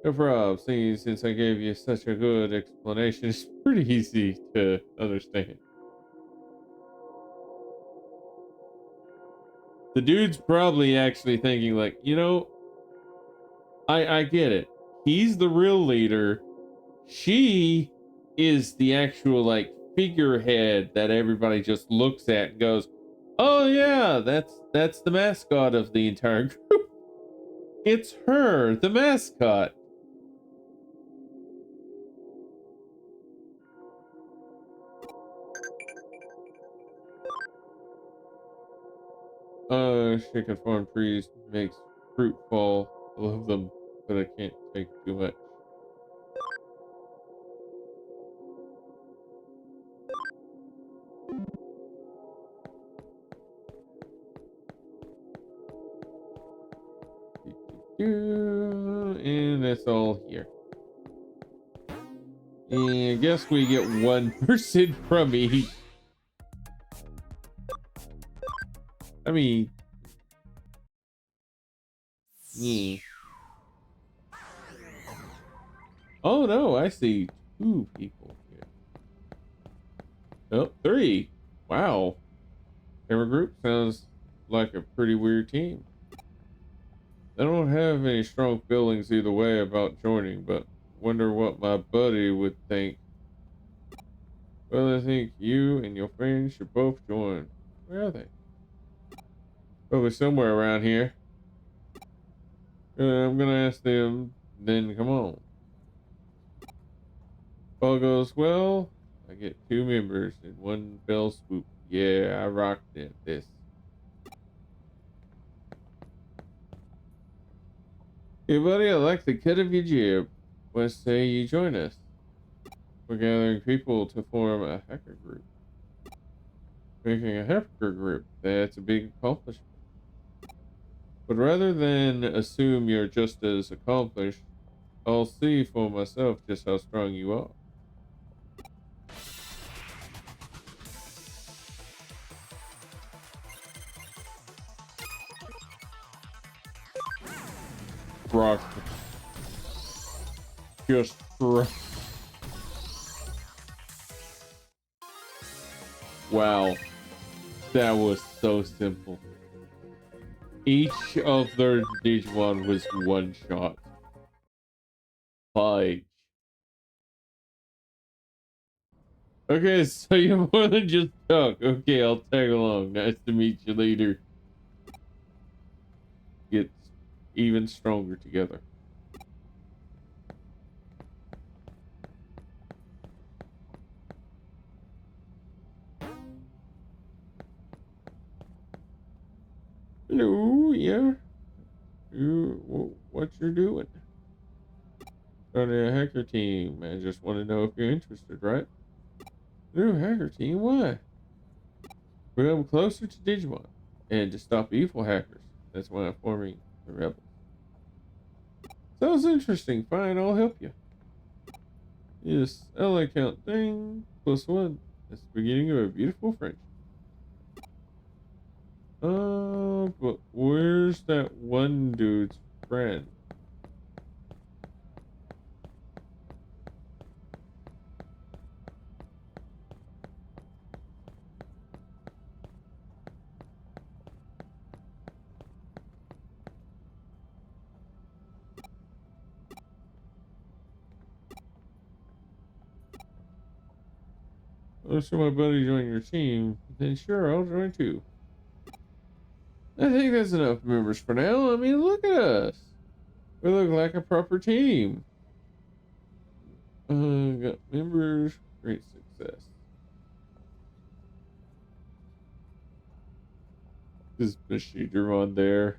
No problem. See, since I gave you such a good explanation, it's pretty easy to understand. The dude's probably actually thinking like, you know, I get it. He's the real leader. She is the actual like figurehead that everybody just looks at and goes, "Oh yeah, that's the mascot of the entire group. It's her, the mascot." Shaken farm trees makes fruit fall. I love them, but I can't take too much. And that's all here. And I guess we get 1% from each. I mean, yeah. Oh no, I see 2 people here. Oh, 3. Wow. Camera group sounds like a pretty weird team. I don't have any strong feelings either way about joining, but wonder what my buddy would think. Well, I think you and your friends should both join. Where are they? Probably somewhere around here. I'm gonna ask them, then come on. If all goes well, I get 2 members in one fell swoop. Yeah, I rocked it. This. Hey buddy, I like the cut of your jib. What say you join us? We're gathering people to form a hacker group. Making a hacker group, that's a big accomplishment. But rather than assume you're just as accomplished, I'll see for myself just how strong you are. Rock. Just rock. Wow. That was so simple. Each of their Digimon was one shot. Fudge. Okay, so you're more than just Chuck. Okay, I'll tag along. Nice to meet you later. Get even stronger together. Hello, yeah. What you're doing? Starting a hacker team. I just want to know if you're interested, right? New hacker team? Why? Bring them closer to Digimon and to stop evil hackers. That's why I'm forming the rebels. Sounds interesting. Fine, I'll help you. Yes, ally count thing +1. That's the beginning of a beautiful friendship. But where's that one dude's friend? Oh, so my buddy join your team. Then sure, I'll join too. I think that's enough members for now. I mean, look at us. We look like a proper team. Got members. Great success. This Machinedramon there.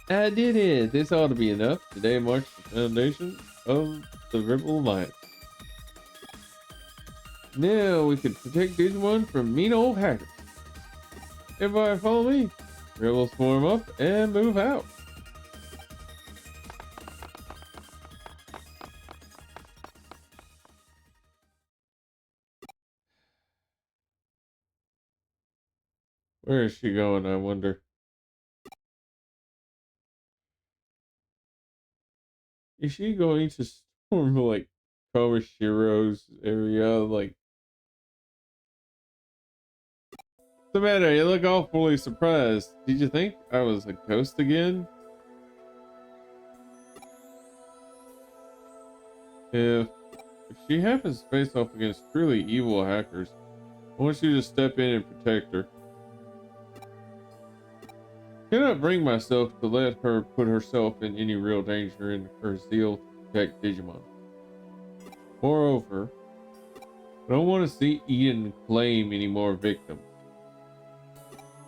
I did it. This ought to be enough. Today marks the foundation of the Rebel Alliance. Now we can protect Digimon from mean old hackers. Everybody follow me. Rebels form up and move out. Where is she going, I wonder? Is she going to storm like Kamashiro's area? Like, what's the matter? You look awfully surprised. Did you think I was a ghost again? If she happens to face off against truly evil hackers, I want you to step in and protect her. I cannot bring myself to let her put herself in any real danger in her zeal to protect Digimon. Moreover, I don't want to see Eden claim any more victims.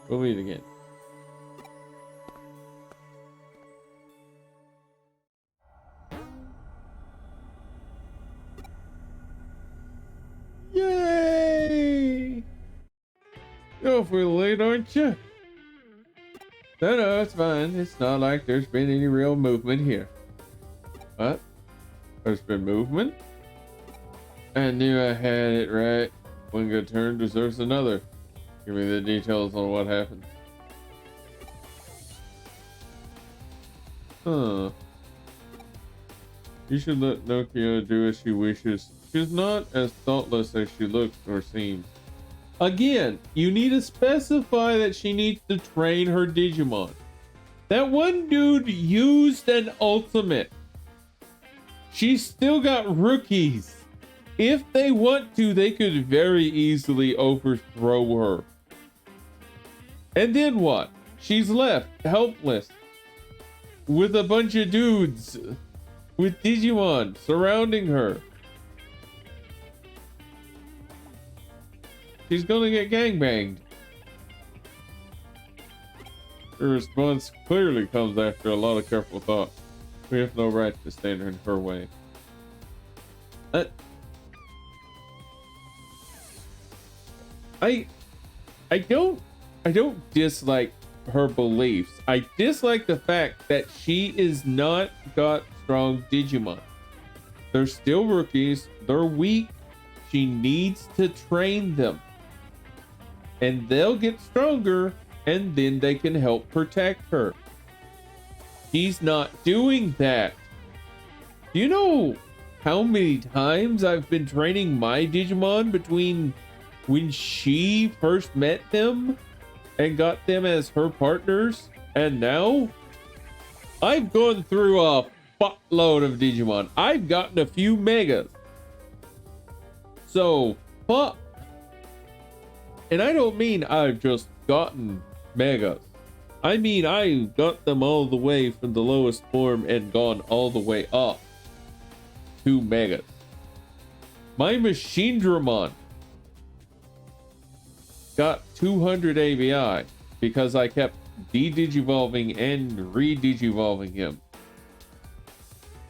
We'll meet again. Yay! You're awfully late, aren't you? No, it's fine. It's not like there's been any real movement here. What? There's been movement? I knew I had it right. One good turn deserves another. Give me the details on what happened. Huh. You should let Nokia do as she wishes. She's not as thoughtless as she looks or seems. Again, you need to specify that she needs to train her Digimon. That one dude used an ultimate. She's still got rookies. If they want to, they could very easily overthrow her. And then what? She's left helpless with a bunch of dudes with Digimon surrounding her. She's gonna get gangbanged. Her response clearly comes after a lot of careful thought. We have no right to stand in her way. I don't dislike her beliefs. I dislike the fact that she is not got strong Digimon. They're still rookies. They're weak. She needs to train them. And they'll get stronger, and then they can help protect her. She's not doing that. Do you know how many times I've been training my Digimon between when she first met them and got them as her partners and now? I've gone through a fuckload of Digimon. I've gotten a few megas. So, fuck. And I don't mean I've just gotten megas. I mean I got them all the way from the lowest form and gone all the way up to megas. My Machinedramon got 200 ABI because I kept de-digivolving and re-digivolving him.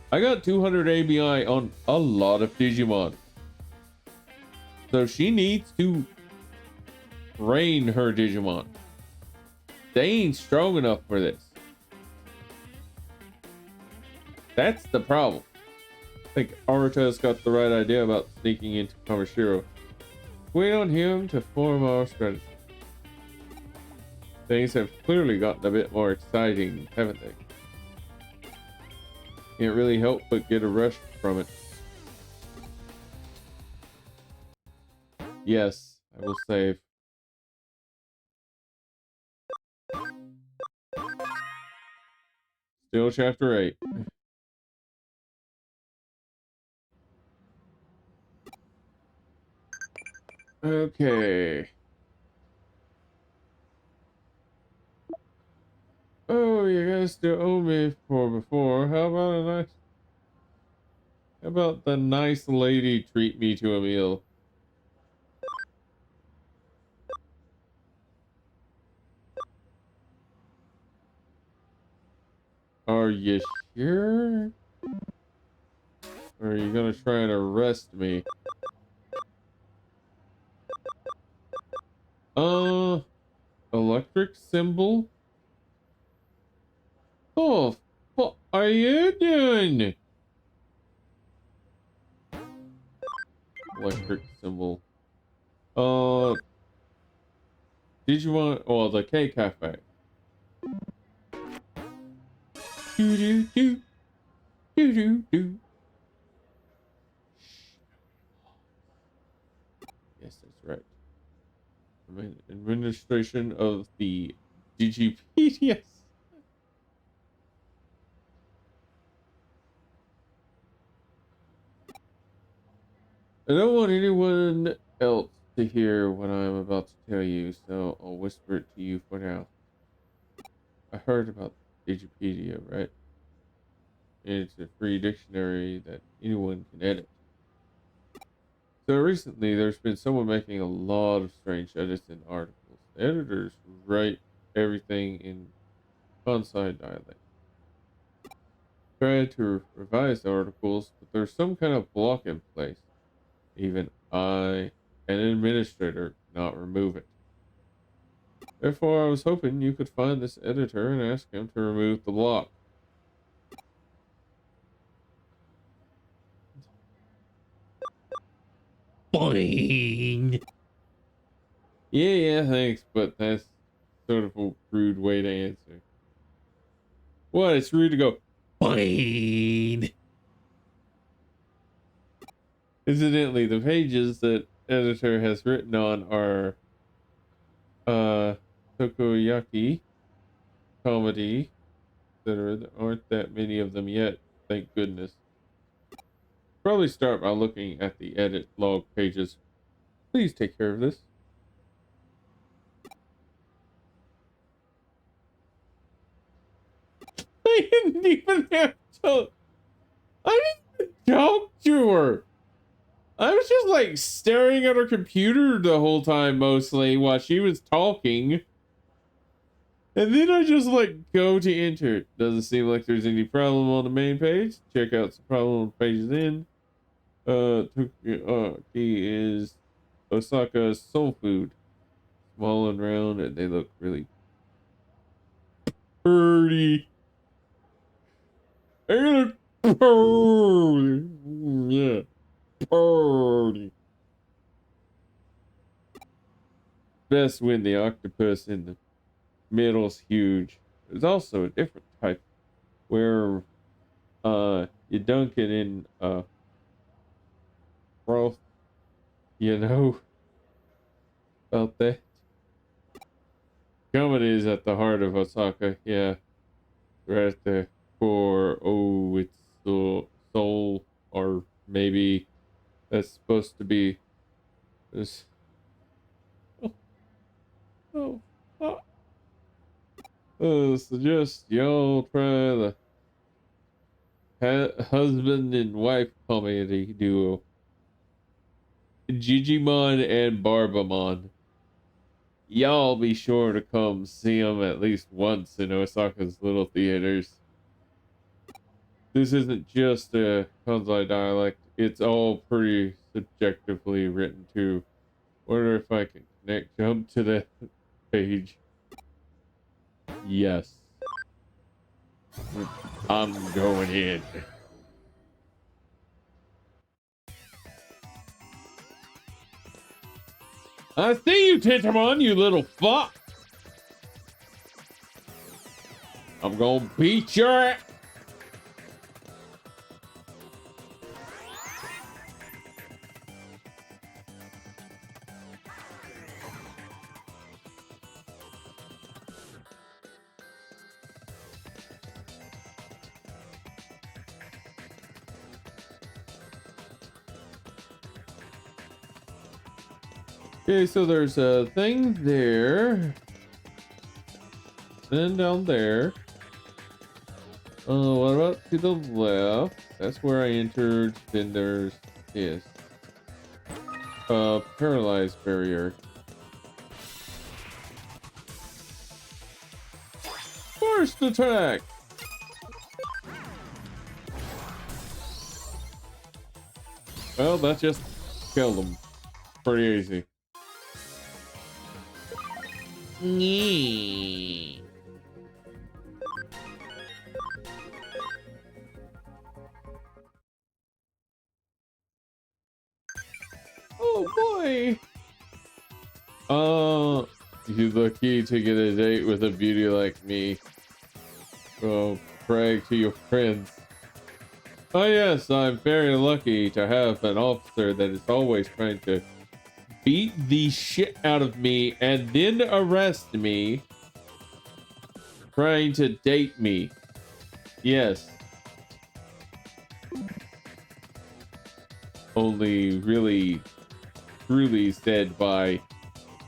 I got 200 ABI on a lot of Digimon. So she needs to train her Digimon. They ain't strong enough for this. That's the problem. I think Aruta's got the right idea about sneaking into Kamishiro. Wait on him to form our strategy. Things have clearly gotten a bit more exciting, haven't they? Can't really help but get a rush from it. Yes, I will save. Still chapter 8. Okay. Oh, you guys still owe me for before. How about the nice lady treat me to a meal? Are you sure? Or are you gonna try and arrest me? Electric symbol? Oh, what are you doing? Electric symbol. Did you want? Oh, the K Cafe. Do do do do do do. Yes, that's right. Administration of the Digipedias. I don't want anyone else to hear what I'm about to tell you, so I'll whisper it to you for now. I heard about Digipedia, right? It's a free dictionary that anyone can edit. So recently, there's been someone making a lot of strange edits in articles. The editors write everything in Kansai dialect. Tried to revise the articles, but there's some kind of block in place. Even I, an administrator, cannot remove it. Therefore, I was hoping you could find this editor and ask him to remove the block. Boing. Yeah, thanks, but that's sort of a rude way to answer. What? It's rude to go, boing. Incidentally, the pages that editor has written on are takoyaki, comedy, etc. There aren't that many of them yet, thank goodness. Probably start by looking at the edit log pages. Please take care of this. I didn't even have to. I didn't even talk to her. I was just like staring at her computer the whole time, mostly while she was talking. And then I just like go to enter. Doesn't seem like there's any problem on the main page. Check out some problem on pages in. Key is Osaka soul food. Small and round, and they look really pretty. They look pretty. Yeah, pretty. Best when the octopus in the middle's huge. There's also a different type where you dunk it in broth. You know about that? Comedy is at the heart of Osaka. Yeah, right at the core. Oh, it's the soul, or maybe that's supposed to be this. Oh, oh, oh. Suggest y'all try the husband and wife comedy duo. Gigimon and Barbamon. Y'all be sure to come see them at least once in Osaka's little theaters. This isn't just a Kansai dialect. It's all pretty subjectively written too. Wonder if I can jump to the page. Yes. I'm going in. I see you, Tentamon, you little fuck. I'm gonna beat your ass. Okay, so there's a thing there. Then down there. What about to the left? That's where I entered. Then there's this. Paralyzed barrier. First attack! Well, that just killed him. Pretty easy. Nee. Oh boy! You're lucky to get a date with a beauty like me. Oh, brag to your friends. Oh yes, I'm very lucky to have an officer that is always trying to beat the shit out of me and then arrest me, trying to date me. Yes. Only really, truly said by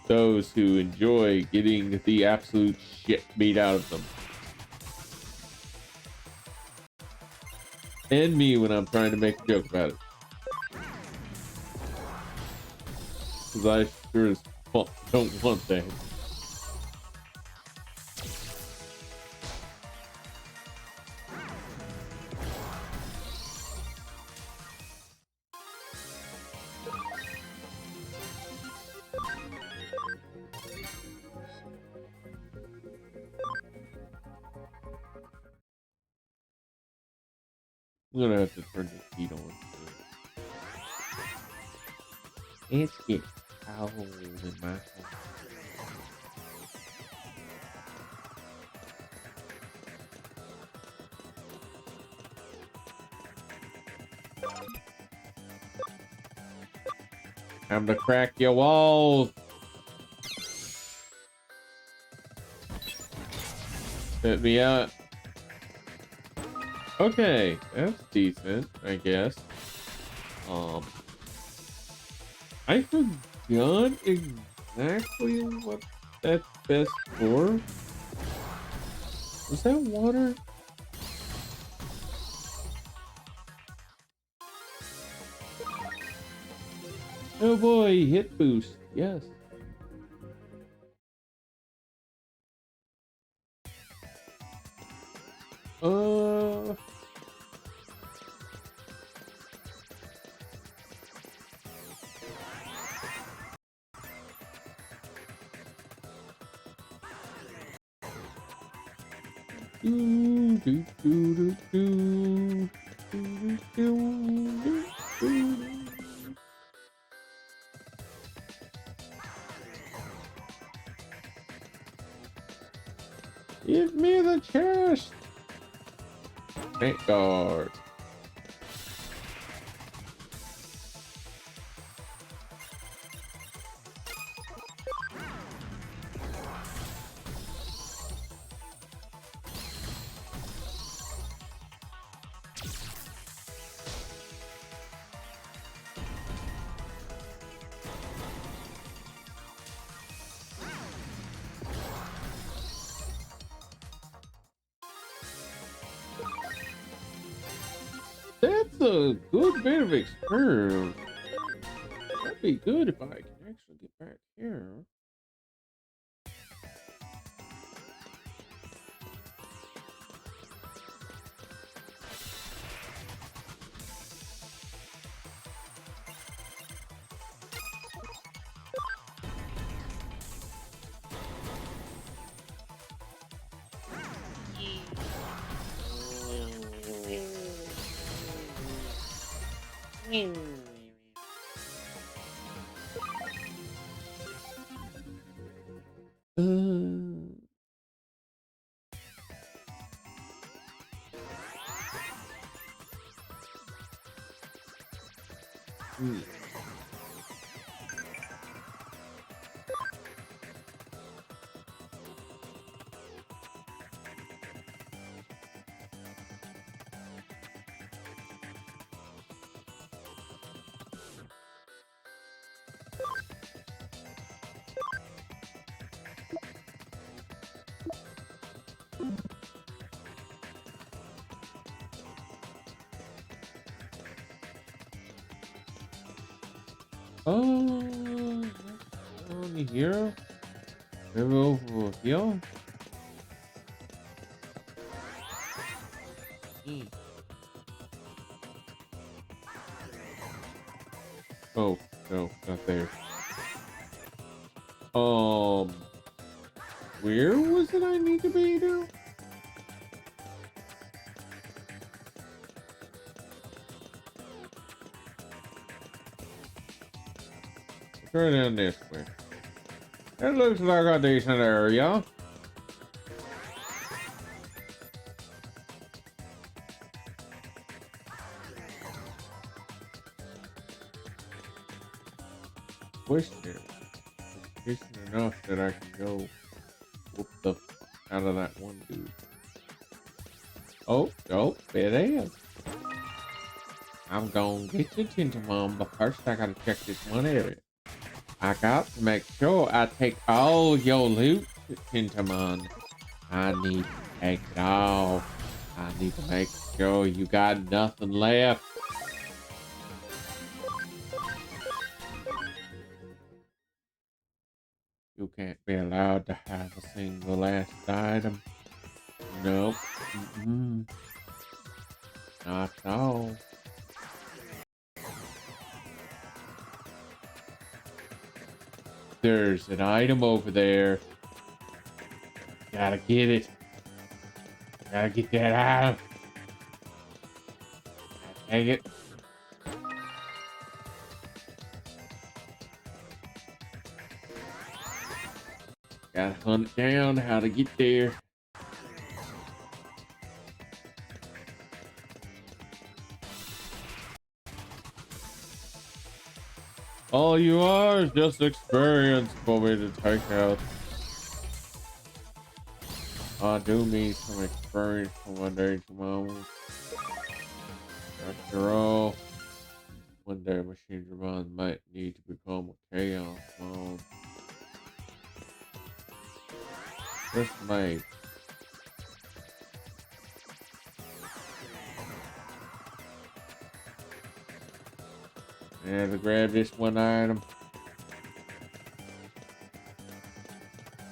those who enjoy getting the absolute shit beat out of them. And me when I'm trying to make a joke about it. Because I sure as fuck don't want that. I'm gonna have to turn the heat on. It's getting cold in my house. Time to crack your walls. Let me out. Okay, that's decent, I guess. I forgot exactly what that's best for. Was that water? Oh boy, hit boost. Yes. Do, do, do, do, do, do, do. Give me the chest. Thank God. That's a good bit of experience. That'd be good if I can actually get back here. Oh, only here. Maybe over here. Oh no, not there. Where was it I need to be now? Turn down this way. It looks like a decent area. Wish there. It's decent enough that I can go whoop the out of that one dude. Oh, there it is. I'm gonna get your Tintamon, but first I gotta check this one area. I got to make sure I take all your loot, Tintamon. I need to take it all. I need to make sure you got nothing left. You can't be allowed to have a single last item. Nope. Not at all. There's an item over there. Gotta get it. Gotta get that item. Dang it. Gotta hunt it down, how to get there. All you are is just experience for me to take out. I do need some experience for my Machinedramon. After all, one day Machinedramon might need to become a Chaos Mon. Just made. And to grab this one item.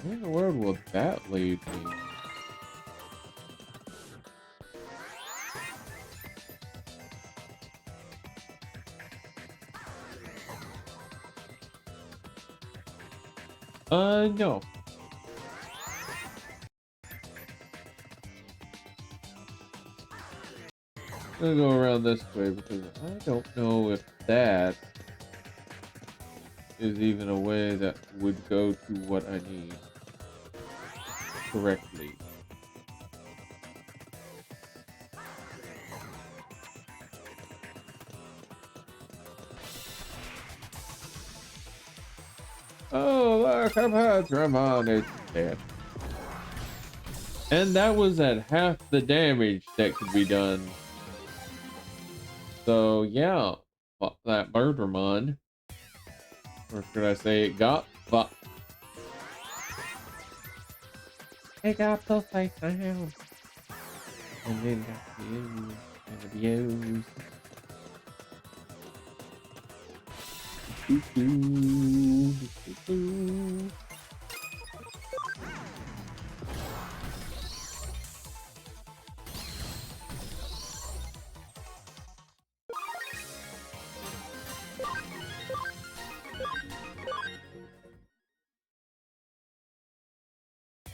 Where in the world will that lead me? No. I'm gonna go around this way because I don't know if that is even a way that would go to what I need correctly. Oh, look, I've had Dramon, it's dead. And that was at half the damage that could be done. So, yeah, fuck that Birdramon. Or should I say it got fucked? It got the face down. And then got abused and abused.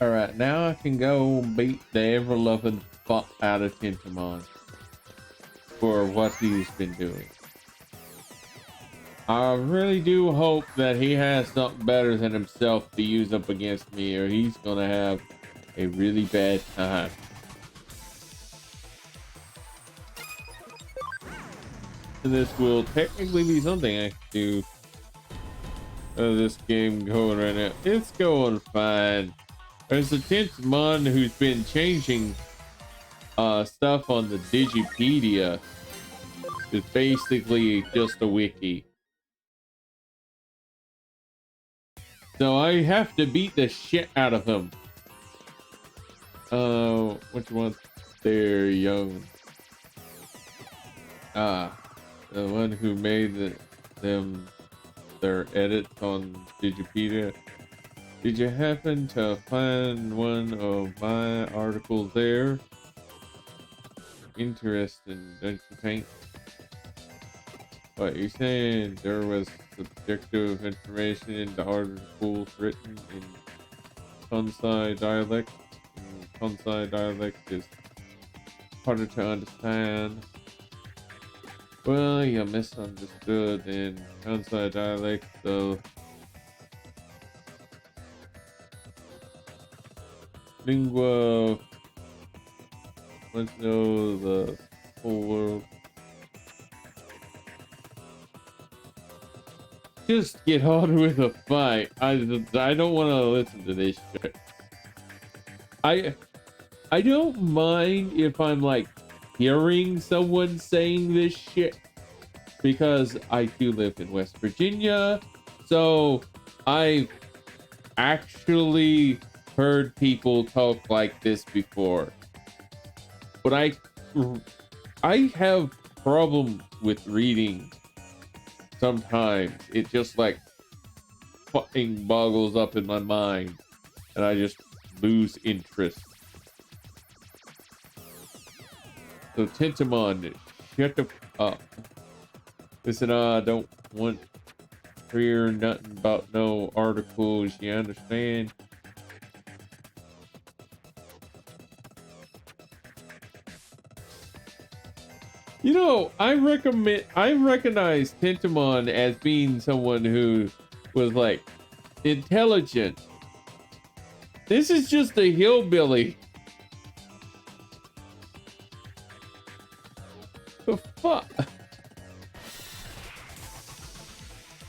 Alright, now I can go beat the ever-loving fuck out of Tintamon for what he's been doing. I really do hope that he has something better than himself to use up against me, or he's gonna have a really bad time. And this will technically be something I can do. This game going right now. It's going fine. There's a Tentamon who's been changing stuff on the Digipedia. It's basically just a wiki. So I have to beat the shit out of him. Which one's there, young? The one who made their edits on Digipedia. Did you happen to find one of my articles there? Interesting, don't you think? What you saying? There was subjective information in the articles written in Kansai dialect. And Kansai dialect is harder to understand. Well, you misunderstood in Kansai dialect, the lingua wants to know the whole world. Just get on with a fight. I don't want to listen to this shit. I don't mind if I'm like hearing someone saying this shit, because I do live in West Virginia, so I've actually heard people talk like this before. But I have problem with reading. Sometimes it just like fucking boggles up in my mind, and I just lose interest. So Tentamon, shut the up. Listen, I don't want to hear nothing about no articles, you understand? You know, I recognize Tentamon as being someone who was like intelligent. This is just a hillbilly. The fuck?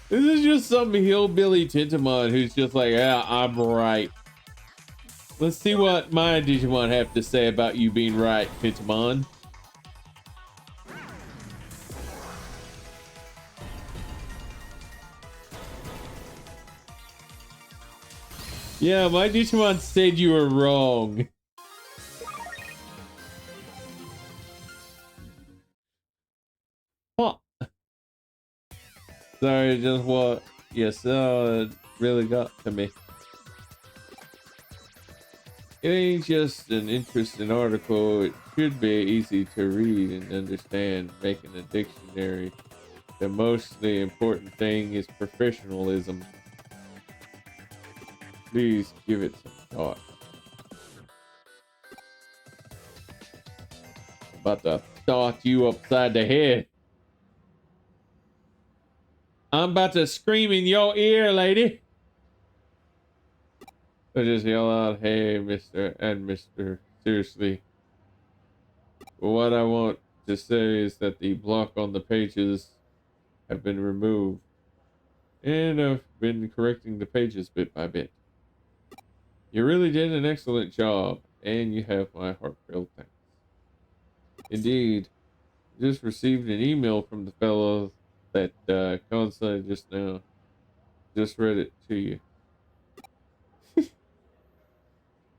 This is just some hillbilly Tentamon who's just like, yeah, I'm right. Let's see what my Digimon have to say about you being right, Tentamon. Yeah, my Digimon said you were wrong. Huh. Sorry, just what you said really got to me. It ain't just an interesting article. It should be easy to read and understand. Making a dictionary. The mostly important thing is professionalism. Please give it some thought. About to thought you upside the head. I'm about to scream in your ear, lady. I just yell out, hey, Mr. and Mr. Seriously. What I want to say is that the block on the pages have been removed. And I've been correcting the pages bit by bit. You really did an excellent job, and you have my heartfelt thanks. Indeed, I just received an email from the fellow that coincided just now. Just read it to you.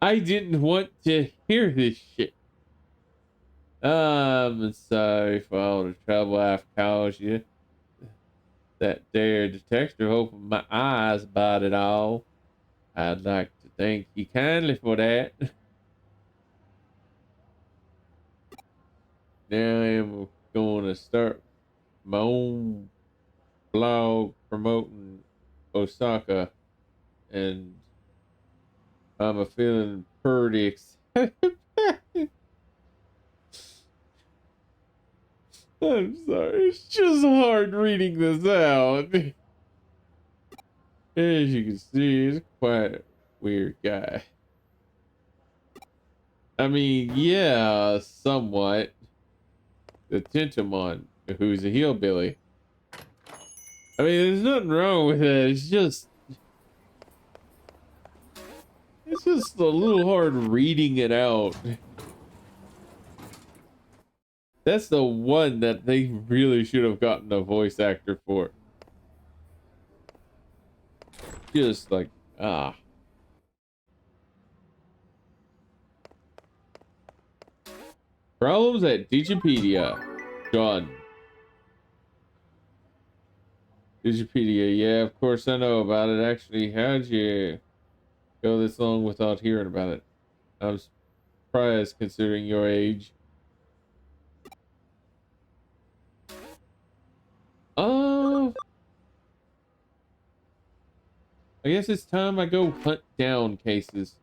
I didn't want to hear this shit. I'm sorry for all the trouble I've caused you. That there detective opened my eyes about it all. I'd like to thank you kindly for that. Now I'm going to start my own blog promoting Osaka, and I'm a feeling pretty excited. I'm sorry. It's just hard reading this out. As you can see, he's quite a weird guy. I mean, yeah, somewhat. The Tintamon, who's a hillbilly. I mean, there's nothing wrong with it. It's just a little hard reading it out. That's the one that they really should have gotten a voice actor for. Just like, ah. Problems at Digipedia. Done. Digipedia, yeah, of course I know about it. Actually, how'd you go this long without hearing about it? I'm surprised considering your age. I guess it's time I go hunt down cases.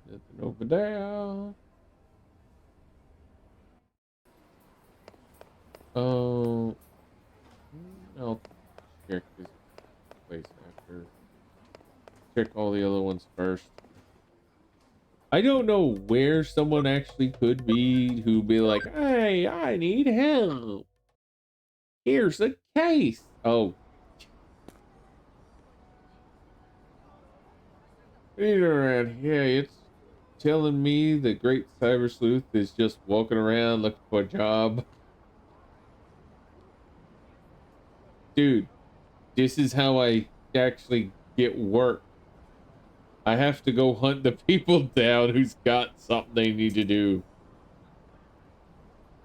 Nothing over there. Oh, I'll check this place after. Check all the other ones first. I don't know where someone actually could be who'd be like, hey, I need help. Here's a case. Oh. Around here, it's telling me the great cyber sleuth is just walking around looking for a job. Dude, this is how I actually get work. I have to go hunt the people down who's got something they need to do.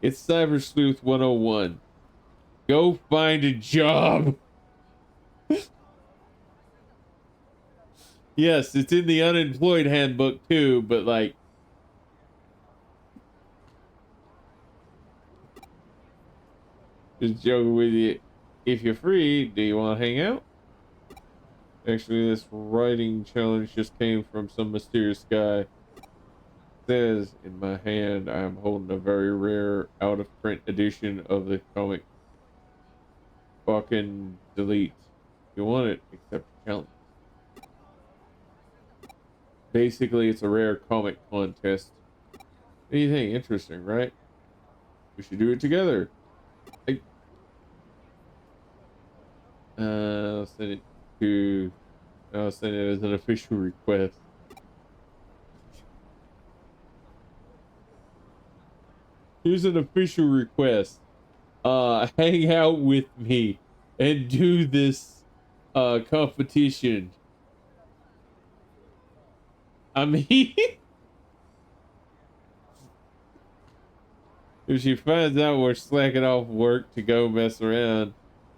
It's Cyber Sleuth 101. Go find a job. Yes, it's in the unemployed handbook too, but like... Just joking with you. If you're free, do you want to hang out? Actually, this writing challenge just came from some mysterious guy. It says, in my hand, I am holding a very rare, out-of-print edition of the comic. Fucking delete. You want it, accept the challenge. Basically, it's a rare comic contest. What do you think? Interesting, right? We should do it together. I'll send it to... I'll send it as an official request. Here's an official request. Hang out with me and do this competition. I mean, if she finds out we're slacking off work to go mess around,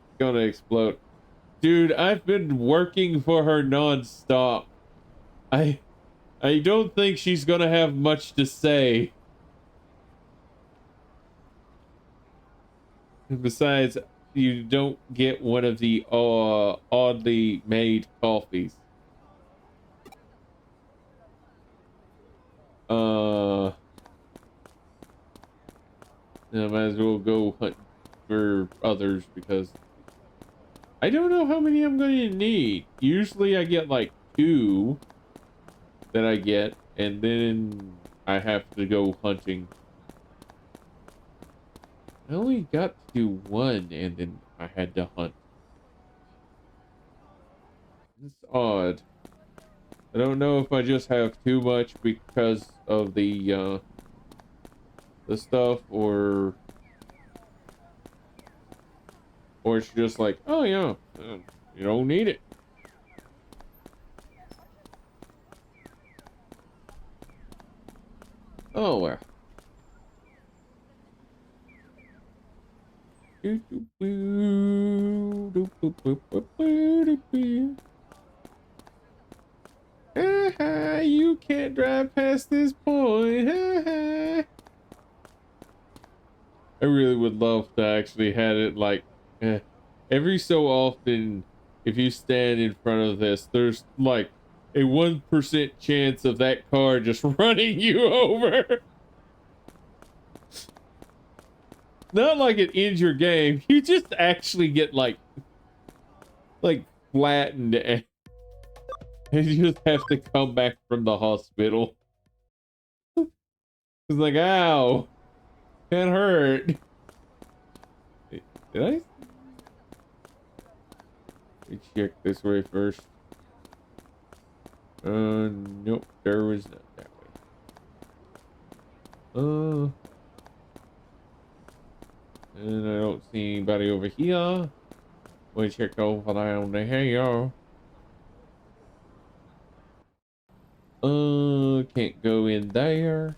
it's gonna explode. Dude, I've been working for her non-stop. I don't think she's gonna have much to say. Besides, you don't get one of the oddly made coffees. I might as well go hunt for others because I don't know how many I'm going to need. Usually I get like 2 that I get, and then I have to go hunting. I only got to do 1, and then I had to hunt. It's odd. I don't know if I just have too much because of the stuff, or it's just like, oh yeah, you don't need it. Oh well. You can't drive past this point. I really would love to actually had it like every so often, if you stand in front of this, there's like a 1% chance of that car just running you over. Not like it ends your game. You just actually get like flattened and you just have to come back from the hospital. It's like, ow, that hurt. Did I? Let me check this way first. Nope, there was not that way. And I don't see anybody over here. We check over down here. Can't go in there.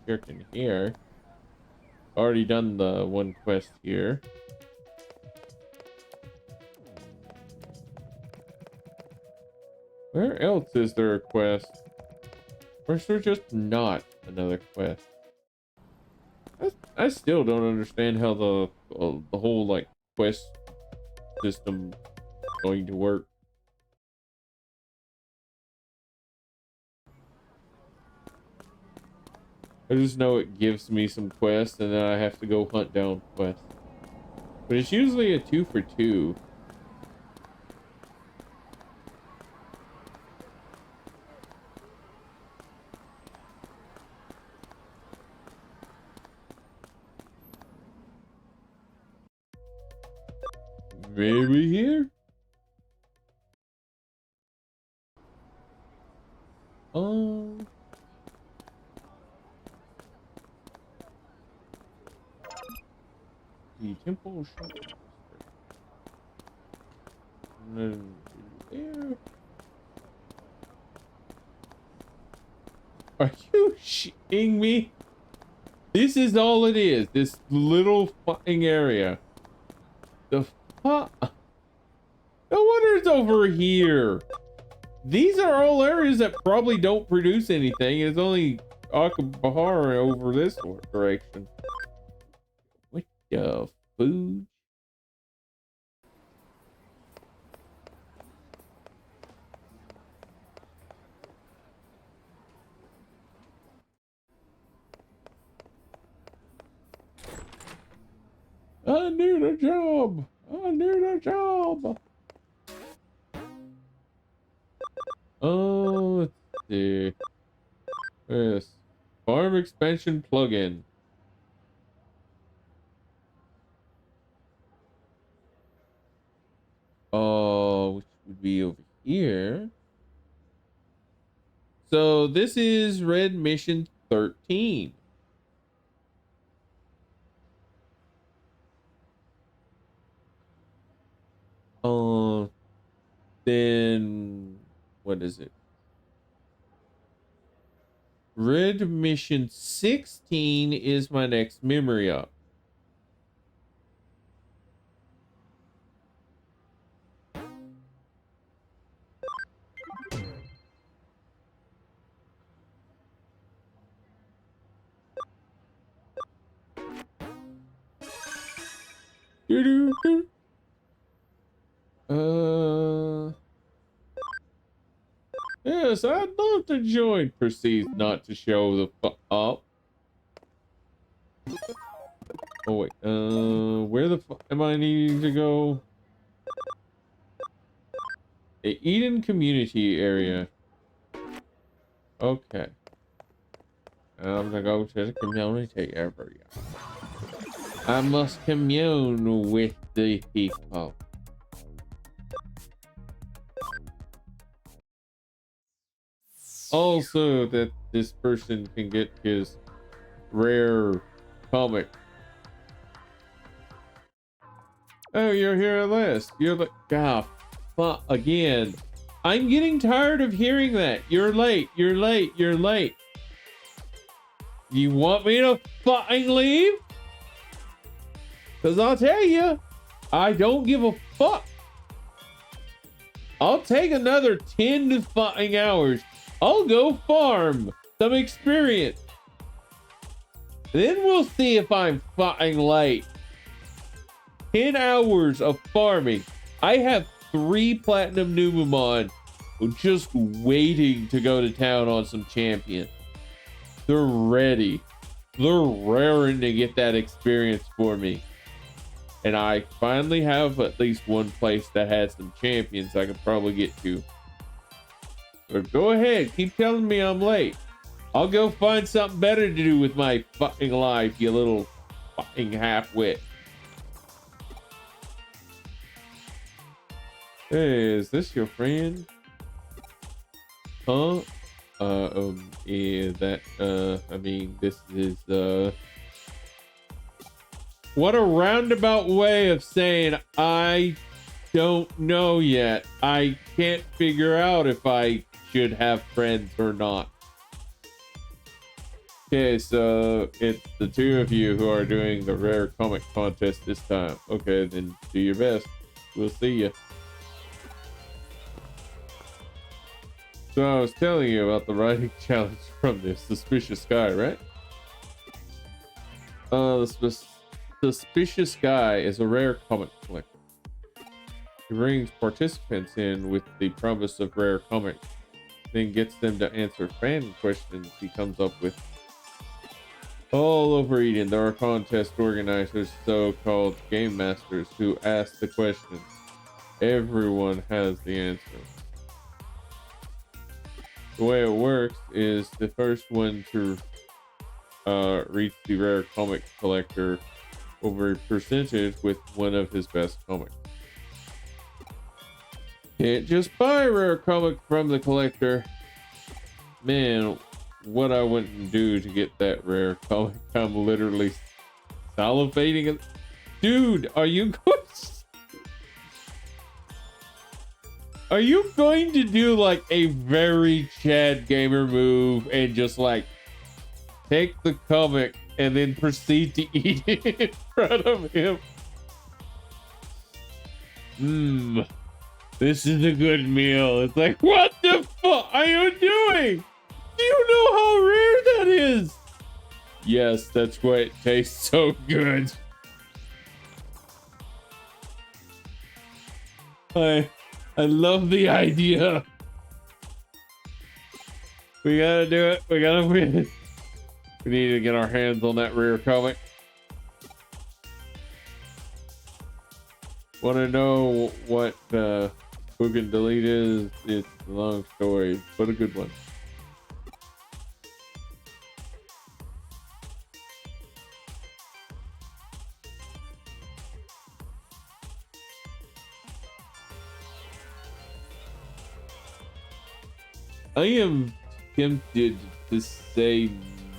Checking here. Already done the one quest here. Where else is there a quest? Or is there just not another quest? I still don't understand how the whole like quest system is going to work. I just know it gives me some quests and then I have to go hunt down quests. But it's usually a 2 for 2. Maybe here? The temple shop. There. Are you shitting me? This is all it is. This little fucking area. The fuck? No wonder it's over here. These are all areas that probably don't produce anything. It's only Akabahara over this direction. What the food? I need a job. I need a job. Oh, let's see. Yes. Farm expansion plugin. Which would be over here. So this is Red Mission 13. Then what is it? Red Mission 16 is my next memory up. Yes, I'd love to join. Proceeds not to show the fuck up. Oh wait, where the fuck am I needing to go? The Eden community area. Okay. I'm gonna go to the community area. I must commune with the people. Also, that this person can get his rare comic. Oh, you're here at last. You're like, God, fuck again. I'm getting tired of hearing that. You're late. You're late. You're late. You want me to fucking leave? Because I'll tell you, I don't give a fuck. I'll take another 10 fucking hours. I'll go farm some experience. Then we'll see if I'm fucking late. 10 hours of farming. I have 3 platinum Numemon just waiting to go to town on some champions. They're ready. They're raring to get that experience for me. And I finally have at least one place that has some champions I could probably get to. But go ahead, keep telling me I'm late. I'll go find something better to do with my fucking life, you little fucking half-wit. Hey, is this your friend? Huh? Yeah, that, I mean, this is, what a roundabout way of saying I don't know yet. I can't figure out if I should have friends or not. Okay, so it's the 2 of you who are doing the rare comic contest this time. Okay, then do your best. We'll see you. So I was telling you about the writing challenge from the Suspicious Guy, right? The Suspicious Guy is a rare comic collector. He brings participants in with the promise of rare comics, then gets them to answer fan questions he comes up with. All over Eden, there are contest organizers, so-called game masters, who ask the questions. Everyone has the answer. The way it works is the first one to reach the rare comic collector will be presented with one of his best comics. Can't just buy a rare comic from the collector. Man, what I wouldn't do to get that rare comic. I'm literally salivating. Dude, are you going to do like a very Chad Gamer move and just like take the comic and then proceed to eat it in front of him? This is a good meal. It's like, what the fuck are you doing? Do you know how rare that is? Yes, that's why it tastes so good. I love the idea. We gotta do it. We gotta win. We need to get our hands on that rare comic. Want to know what Book and Delete is? It's a long story, but a good one. I am tempted to say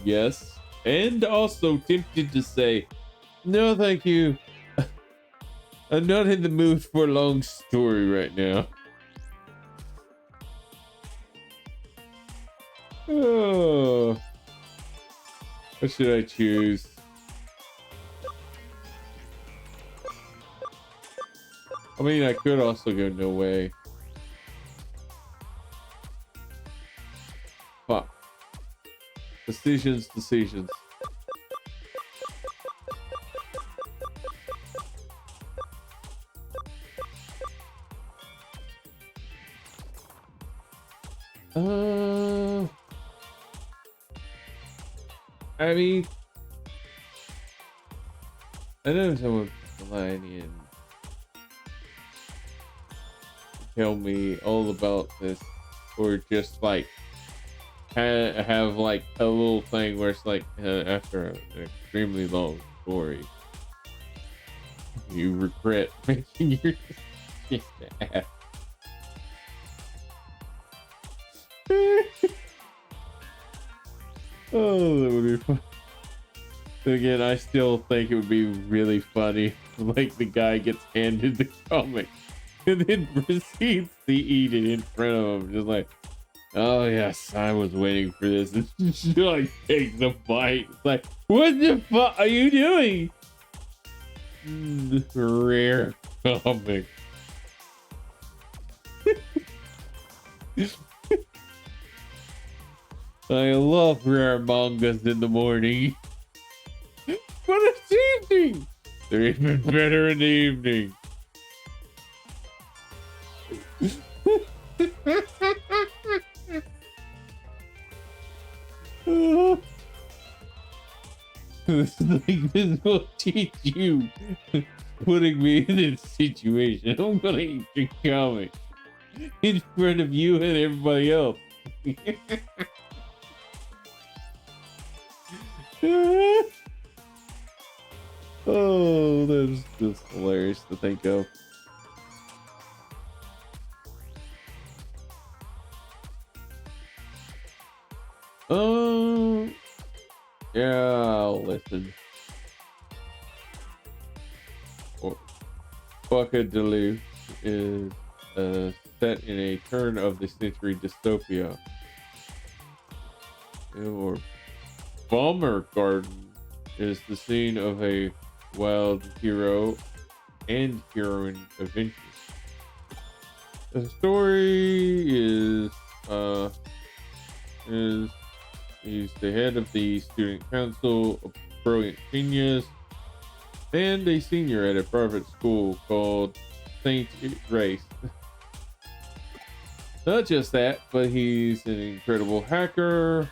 yes, and also tempted to say no, thank you. I'm not in the mood for a long story right now. Oh, what should I choose? I mean, I could also go no way. Fuck. Decisions. I mean, I know someone line in tell me all about this, or just like have like a little thing where it's like after an extremely long story, you regret making your decision. Oh, that would be fun. Again, I still think it would be really funny, like the guy gets handed the comic and then proceeds to eat it in front of him, just like, oh yes, I was waiting for this. And she like takes the bite. It's like, what the fuck are you doing? Rare comic. I love rare mangas in the morning. But it's evening. They're even better in the evening. This will teach you. Putting me in this situation. I'm gonna eat your comic in front of you and everybody else. Oh, that's just hilarious to think of. Yeah, I'll listen. Buckadaloo is set in a turn of the century dystopia. Or Bomber Garden is the scene of a wild hero and heroine adventures. The story is he's the head of the student council, a brilliant genius, and a senior at a private school called Saint Race. Not just that, but he's an incredible hacker.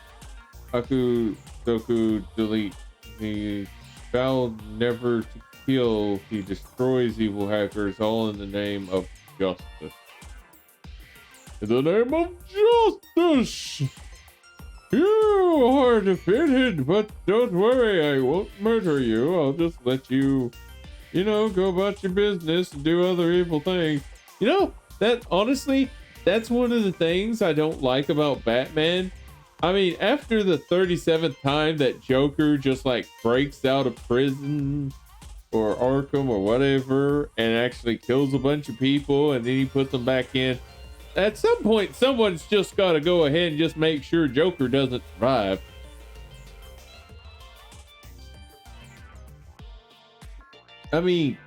Haku Doku Delete. He vowed never to kill. He destroys evil hackers, all in the name of justice. In the name of justice! You are defeated, but don't worry, I won't murder you. I'll just let you, go about your business and do other evil things. That honestly, that's one of the things I don't like about Batman. I mean, after the 37th time that Joker just breaks out of prison or Arkham or whatever and actually kills a bunch of people and then he puts them back in, at some point, someone's just got to go ahead and just make sure Joker doesn't survive. I mean,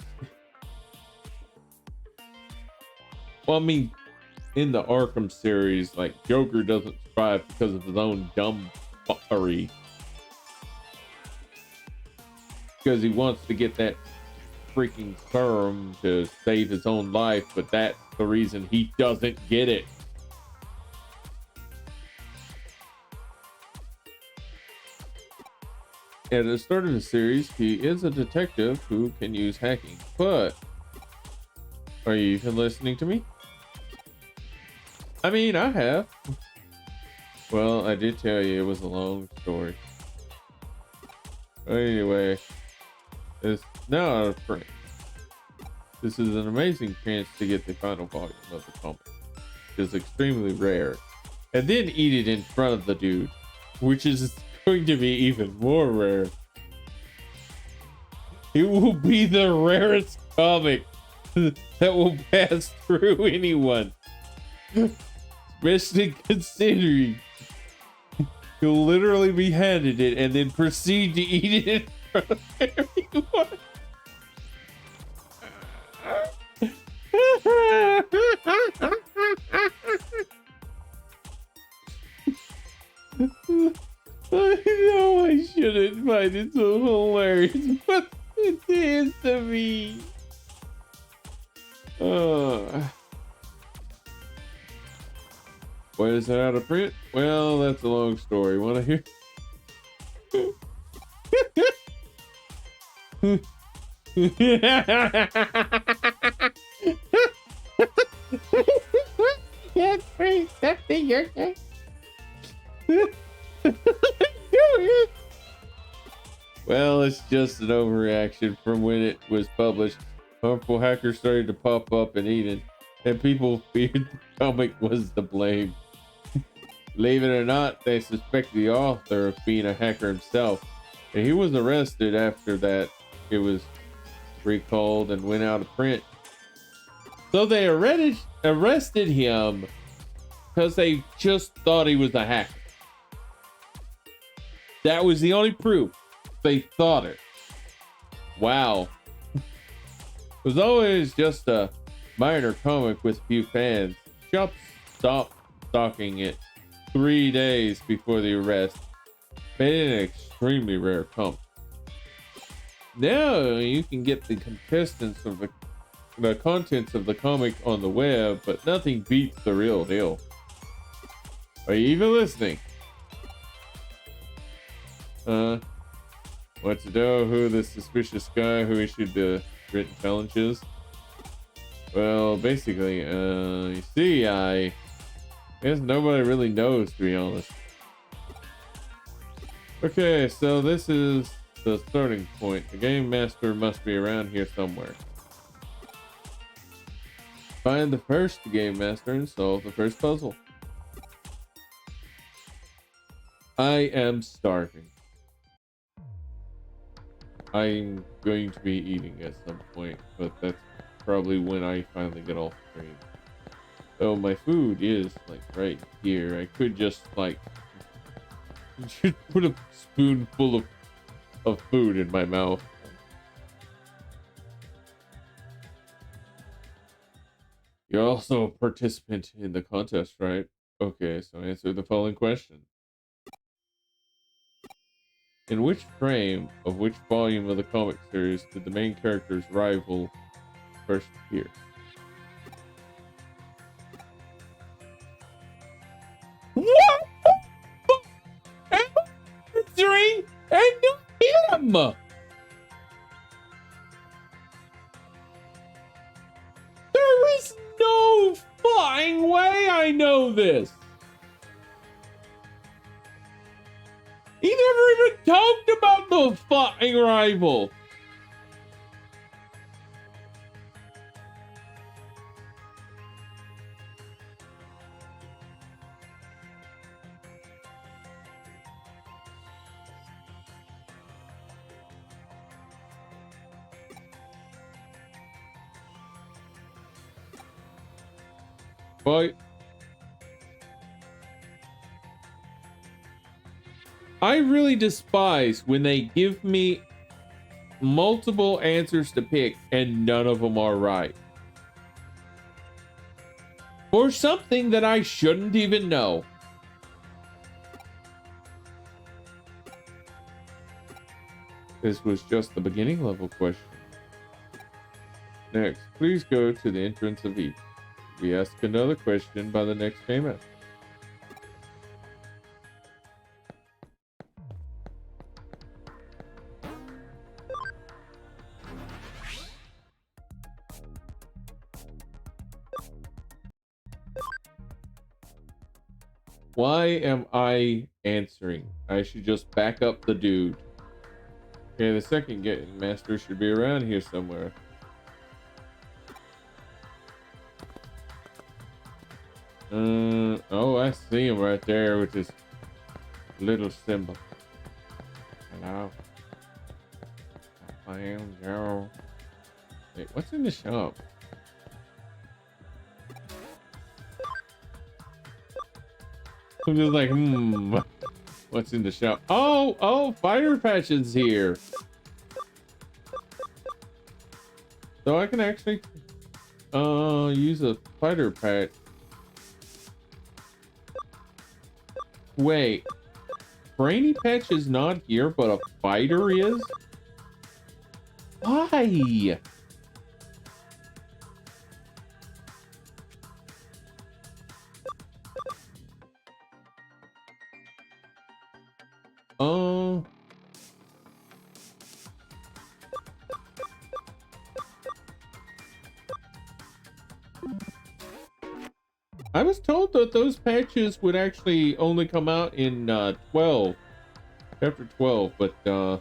in the Arkham series, Joker doesn't survive because of his own dumb fuckery. Because he wants to get that freaking serum to save his own life, but that's the reason he doesn't get it. At the start of the series, he is a detective who can use hacking, but are you even listening to me? I mean, I have. Well, I did tell you it was a long story. Anyway, it's now out of print. This is an amazing chance to get the final volume of the comic. It's extremely rare. And then eat it in front of the dude, which is going to be even more rare. It will be the rarest comic that will pass through anyone. Especially considering you'll literally be handed it and then proceed to eat it in front of everyone. I know I shouldn't find it so hilarious, but it is to me. Why is it out of print? Well, that's a long story. Want to hear? That's pretty something you're saying. Well, it's just an overreaction from when it was published. Harmful hackers started to pop up in Eden, and people feared the comic was to blame. Believe it or not, they suspect the author of being a hacker himself, and he was arrested after that. It was recalled and went out of print. So they arrested him because they just thought he was a hacker. That was the only proof. They thought it. Wow. It was always just a minor comic with a few fans. Shops stopped stocking it 3 days before the arrest made it an extremely rare comic. Now you can get the contestants of the contents of the comic on the web, but nothing beats the real deal. Are you even listening? Want to know who the suspicious guy who issued the written challenges? Well, basically, you see, I guess nobody really knows, to be honest. Okay, so this is the starting point. The game master must be around here somewhere. Find the first game master and solve the first puzzle. I am starving. I'm going to be eating at some point, but that's probably when I finally get off screen. So my food is like right here. I could just like put a spoonful of food in my mouth. You're also a participant in the contest, right? Okay, so answer the following question. In which frame of which volume of the comic series did the main character's rival first appear? What? Answering and not him! There is no flying way I know this! He never even talked about the fucking rival. But I really despise when they give me multiple answers to pick and none of them are right. For something that I shouldn't even know. This was just the beginning level question. Next, please go to the entrance of each. We ask another question by the next game master. Why am I answering? I should just back up the dude. Okay, the second game master should be around here somewhere. Oh, I see him right there with his little symbol. Hello. I am Joe. Wait, what's in the shop? I'm just like, what's in the shop? Oh, Fire Patches here. So I can actually use a fighter patch. Wait, Brainy Patch is not here, but a fighter is? Why? I was told that those patches would actually only come out in 12, chapter 12, but the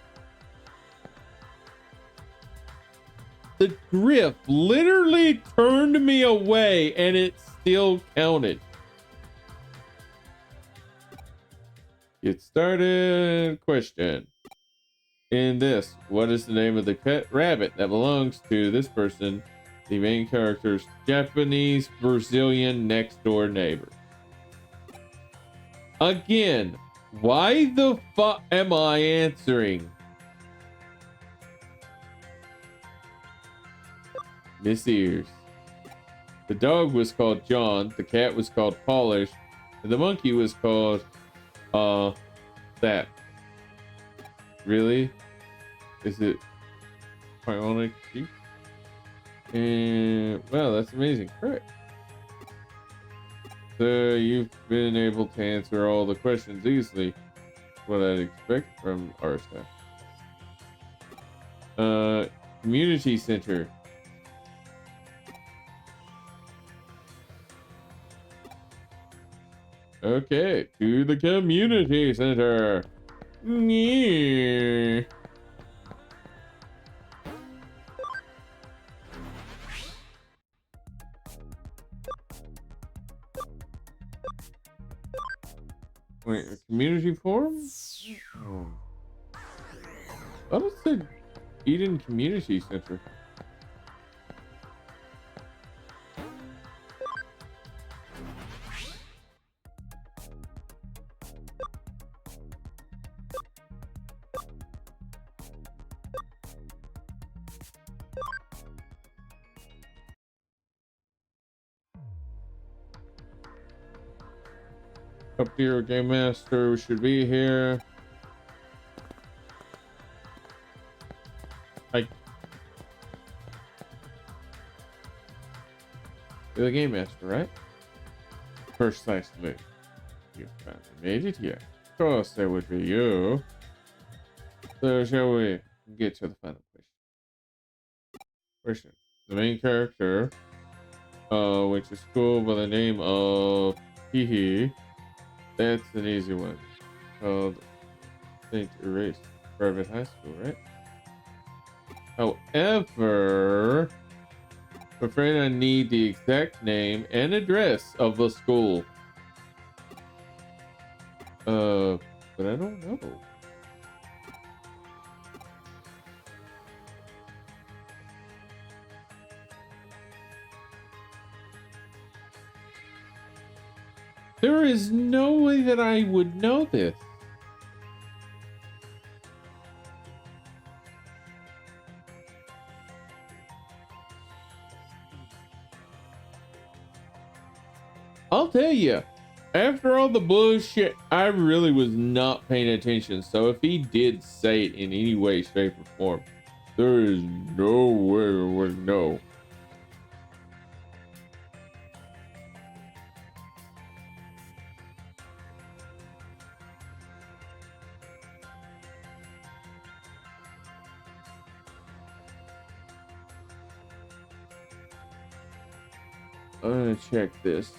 Griff literally turned me away and it still counted. Get started. Question. In this, what is the name of the pet rabbit that belongs to this person, the main character's Japanese Brazilian next door neighbor? Again, why the fuck am I answering? Miss Ears. The dog was called John, the cat was called Polish, And the monkey was called that. Really? Is it Bionic Sheep? And wow, that's amazing. Correct. So you've been able to answer all the questions easily. What I'd expect from our staff. Community center. Okay, to the community center. Yeah. Wait, a community forum? Oh. I thought it said Eden Community Center. Up here, Game Master should be here. You're the Game Master, right? Precisely. You finally made it here. Of course, that would be you. So, shall we get to the final question? The main character went to school by the name of Hee. That's an easy one. Called Saint Erased Private High School, right? However, I'm afraid I need the exact name and address of the school. But I don't know. There is no way that I would know this. I'll tell you, after all the bullshit, I really was not paying attention. So if he did say it in any way, shape, or form, there is no way I would know. I'm gonna check this.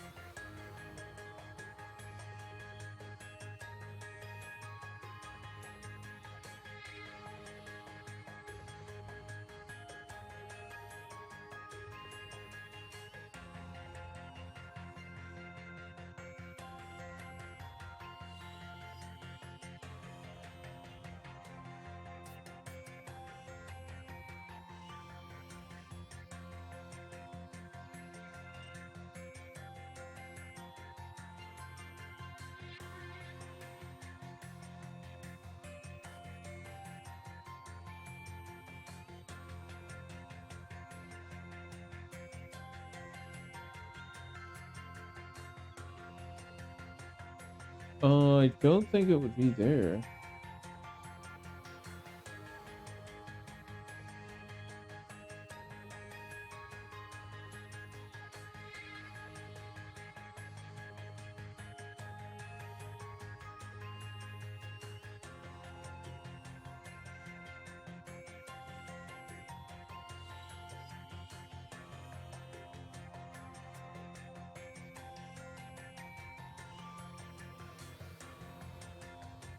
I don't think it would be there.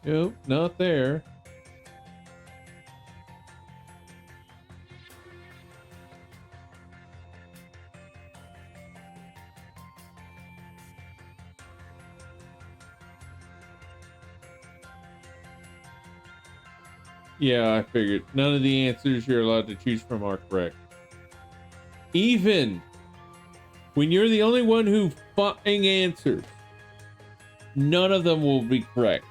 Nope, not there. Yeah, I figured. None of the answers you're allowed to choose from are correct. Even when you're the only one who fucking answers, none of them will be correct.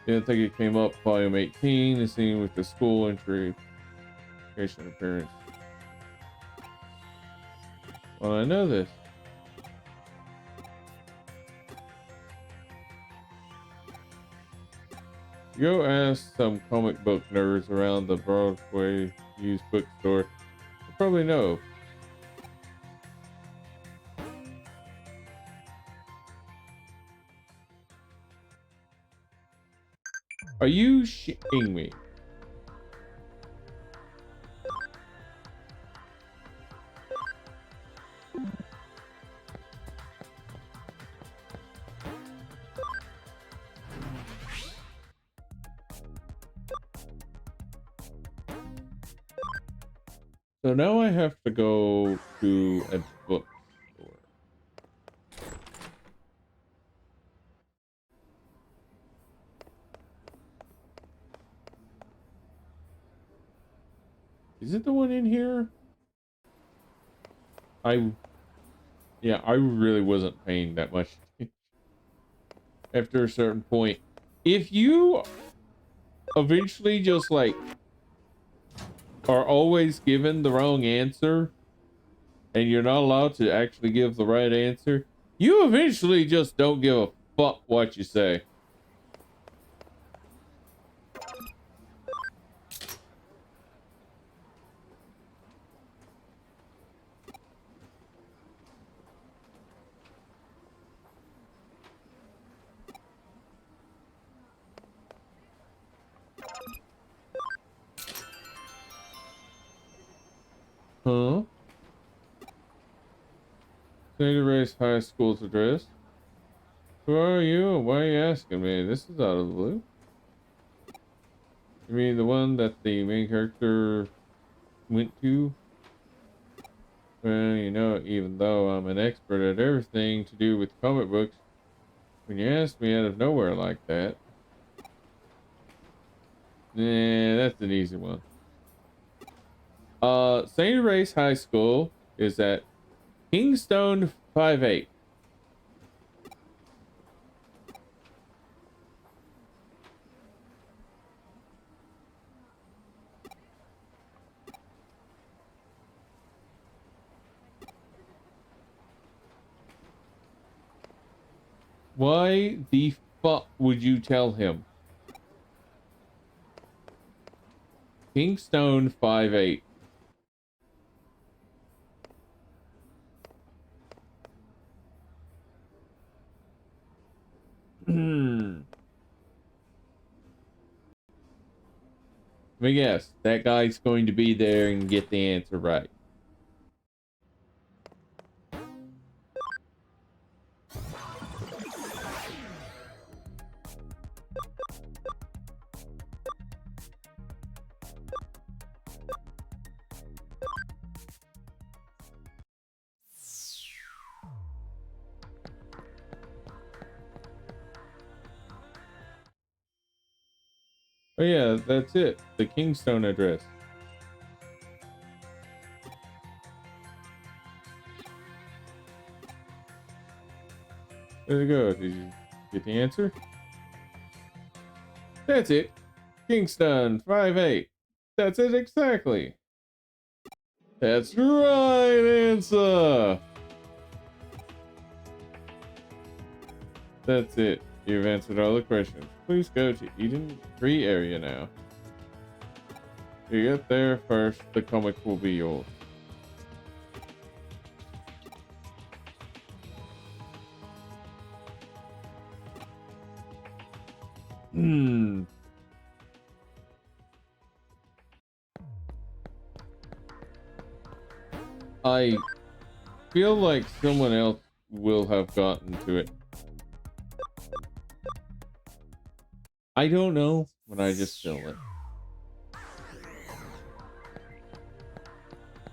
I think it came up, volume 18, the scene with the school entry, appearance. Well, I know this. Go ask some comic book nerds around the Broadway used bookstore. They probably know. Are you shitting me? So now I have to go to a bookstore. Is it the one in here? Yeah, I really wasn't paying that much after a certain point. If you eventually just like are always given the wrong answer and you're not allowed to actually give the right answer, you eventually just don't give a fuck what you say. Huh? Santa Race High School's address. Who are you? Why are you asking me? This is out of the blue. You mean the one that the main character went to? Well, you know, even though I'm an expert at everything to do with comic books, when you ask me out of nowhere like that, nah, that's an easy one. St. Race High School is at Kingstone 58. Why the fuck would you tell him? Kingstone 58. Let me guess. That guy's going to be there and get the answer right. Oh yeah, that's it. The Kingstone address. There you go. Did you get the answer? That's it. Kingston 58. That's it exactly. That's right answer. That's it. You've answered all the questions. Please go to Eden Tree area now. If you get there first, the comic will be yours. I feel like someone else will have gotten to it. I don't know, but I just feel it.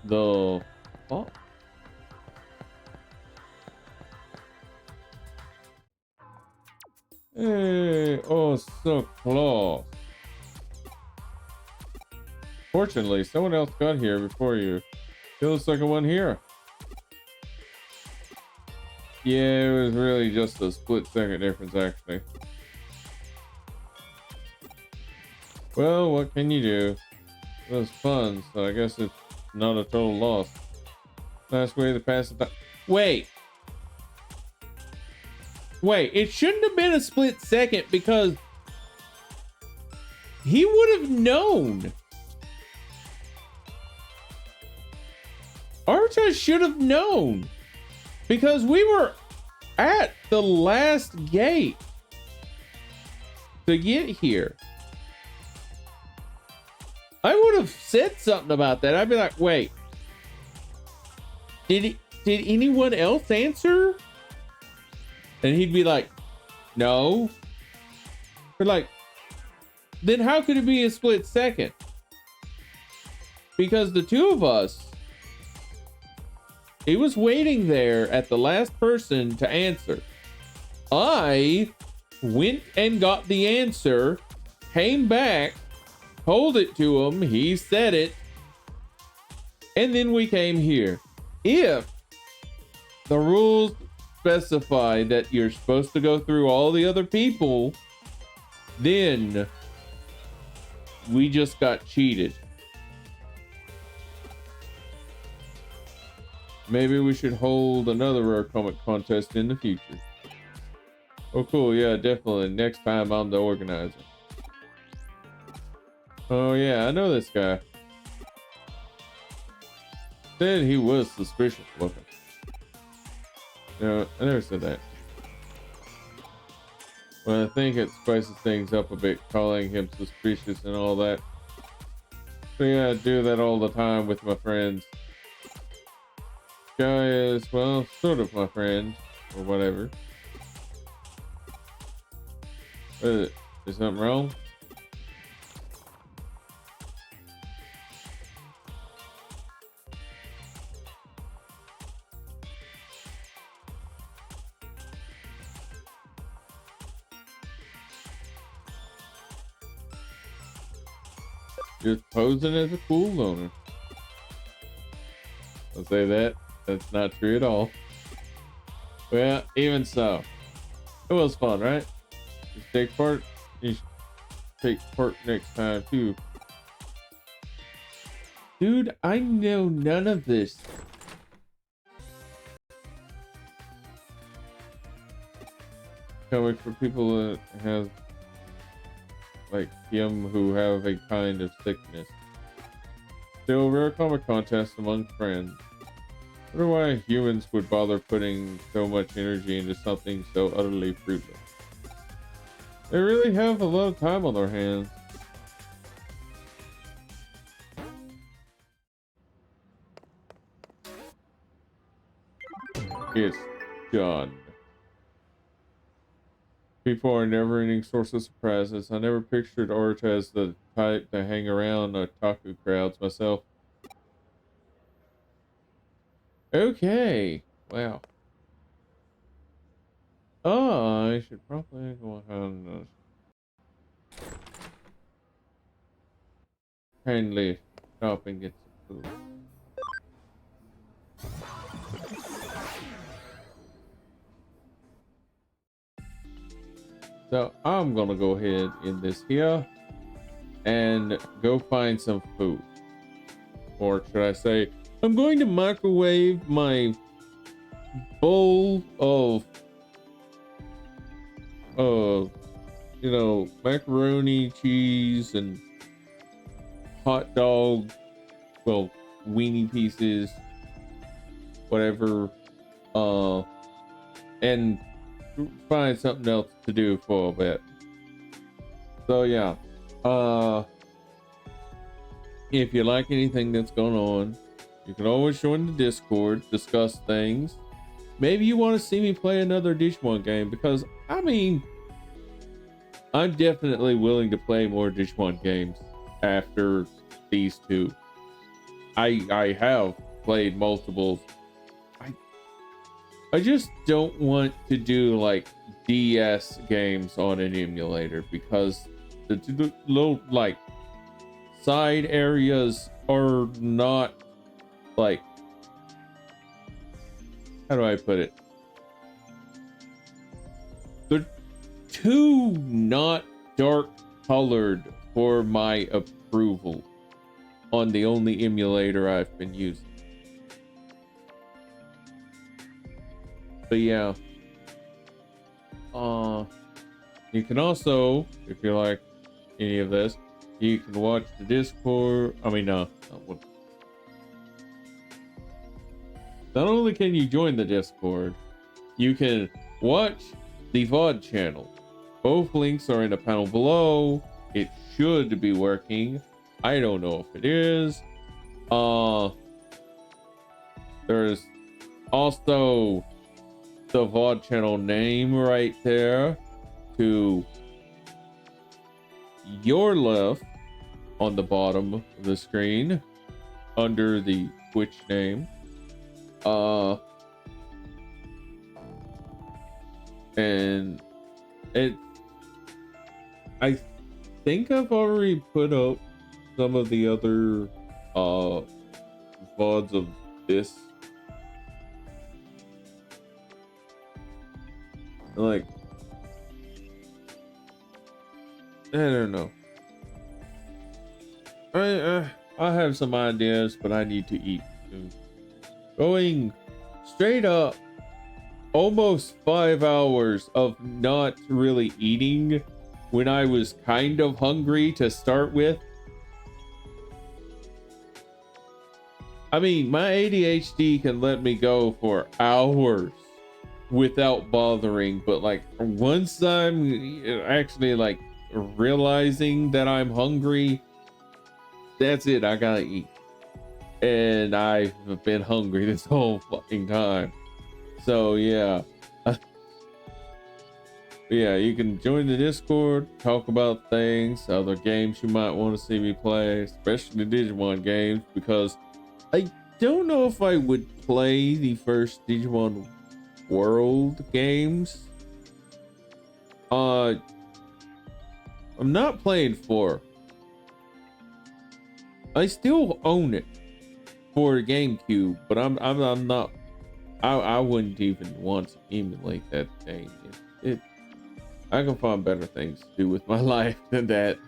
The fuck? Hey, oh, so close. Fortunately, someone else got here before you. Still the second one here. Yeah, it was really just a split second difference, actually. Well, what can you do? It was fun, so I guess it's not a total loss. Last way to pass the time. Wait. Wait, it shouldn't have been a split second because he would have known. Archa should have known because we were at the last gate to get here. I would have said something about that. I'd be like, wait, did anyone else answer? And he'd be like, no. We're like, then how could it be a split second? Because the two of us, he was waiting there at the last person to answer. I went and got the answer, came back, told it to him, he said it, and then we came here. If the rules specify that you're supposed to go through all the other people, then we just got cheated. Maybe we should hold another rare comic contest in the future. Oh, cool. Yeah, definitely. Next time I'm the organizer. Oh, yeah, I know this guy. Said he was suspicious looking. No, I never said that. Well, I think it spices things up a bit, calling him suspicious and all that. So yeah, I do that all the time with my friends. Guy is, well, sort of my friend, or whatever. Is something wrong? Just posing as a cool loner. I'll say that. That's not true at all. Well, even so. It was fun, right? You should take part. You should take part next time, too. Dude, I know none of this. Comic for people that have, like him, who have a kind of sickness. Still, rare comic contest among friends. I wonder why humans would bother putting so much energy into something so utterly fruitless. They really have a lot of time on their hands. It's done. People are a never-ending source of surprises. I never pictured Art as the type to hang around otaku crowds myself. Okay. Wow. Oh, I should probably go ahead and kindly stop and get some food. So I'm gonna go ahead in this here and go find some food. Or should I say, I'm going to microwave my bowl of you know, macaroni, cheese, and hot dog, well, weenie pieces, whatever, and find something else to do for a bit. So yeah, if you like anything that's going on, you can always join the Discord, discuss things. Maybe you want to see me play another Digimon game, because I mean, I'm definitely willing to play more Digimon games after these two. I have played multiples. I just don't want to do like DS games on an emulator, because the little like side areas are not like, how do I put it? They're too not dark colored for my approval on the only emulator I've been using. But yeah, you can also, if you like any of this, you can watch the Discord. I mean, not only can you join the Discord, you can watch the VOD channel. Both links are in the panel below. It should be working. I don't know if it is. There's also the VOD channel name right there to your left on the bottom of the screen under the Twitch name. And I think I've already put up some of the other VODs of this. Like, I don't know. I have some ideas, but I need to eat soon. Going straight up almost 5 hours of not really eating when I was kind of hungry to start with. I mean, my ADHD can let me go for hours without bothering, but like once I'm actually like realizing that I'm hungry, that's it. I gotta eat. And I've been hungry this whole fucking time. So yeah. Yeah, you can join the Discord, talk about things, other games you might want to see me play, especially Digimon games, because I don't know if I would play the first Digimon World games. I'm not playing 4. I still own it for GameCube, but I'm not. I wouldn't even want to emulate that thing. I can find better things to do with my life than that.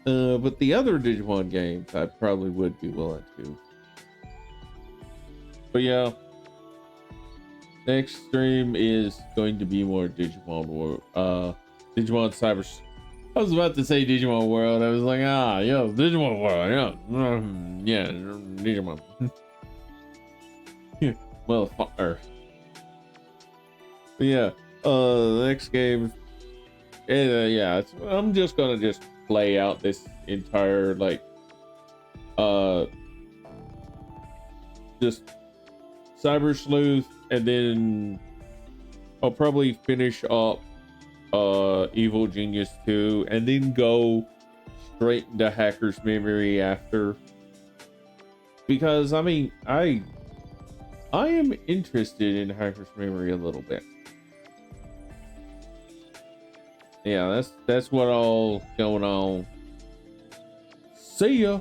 But the other Digimon games, I probably would be willing to. But yeah, next stream is going to be more Digimon World. Digimon Cyber. I was about to say Digimon World. I was like, yeah, Digimon World, yeah, Digimon. Yeah, motherfucker. But yeah, the next game, yeah, I'm just gonna play out this entire like, just Cyber Sleuth, and then I'll probably finish up Evil Genius 2, and then go straight into Hacker's Memory after, because I mean I am interested in Hacker's Memory a little bit. Yeah, that's what all going on. See ya.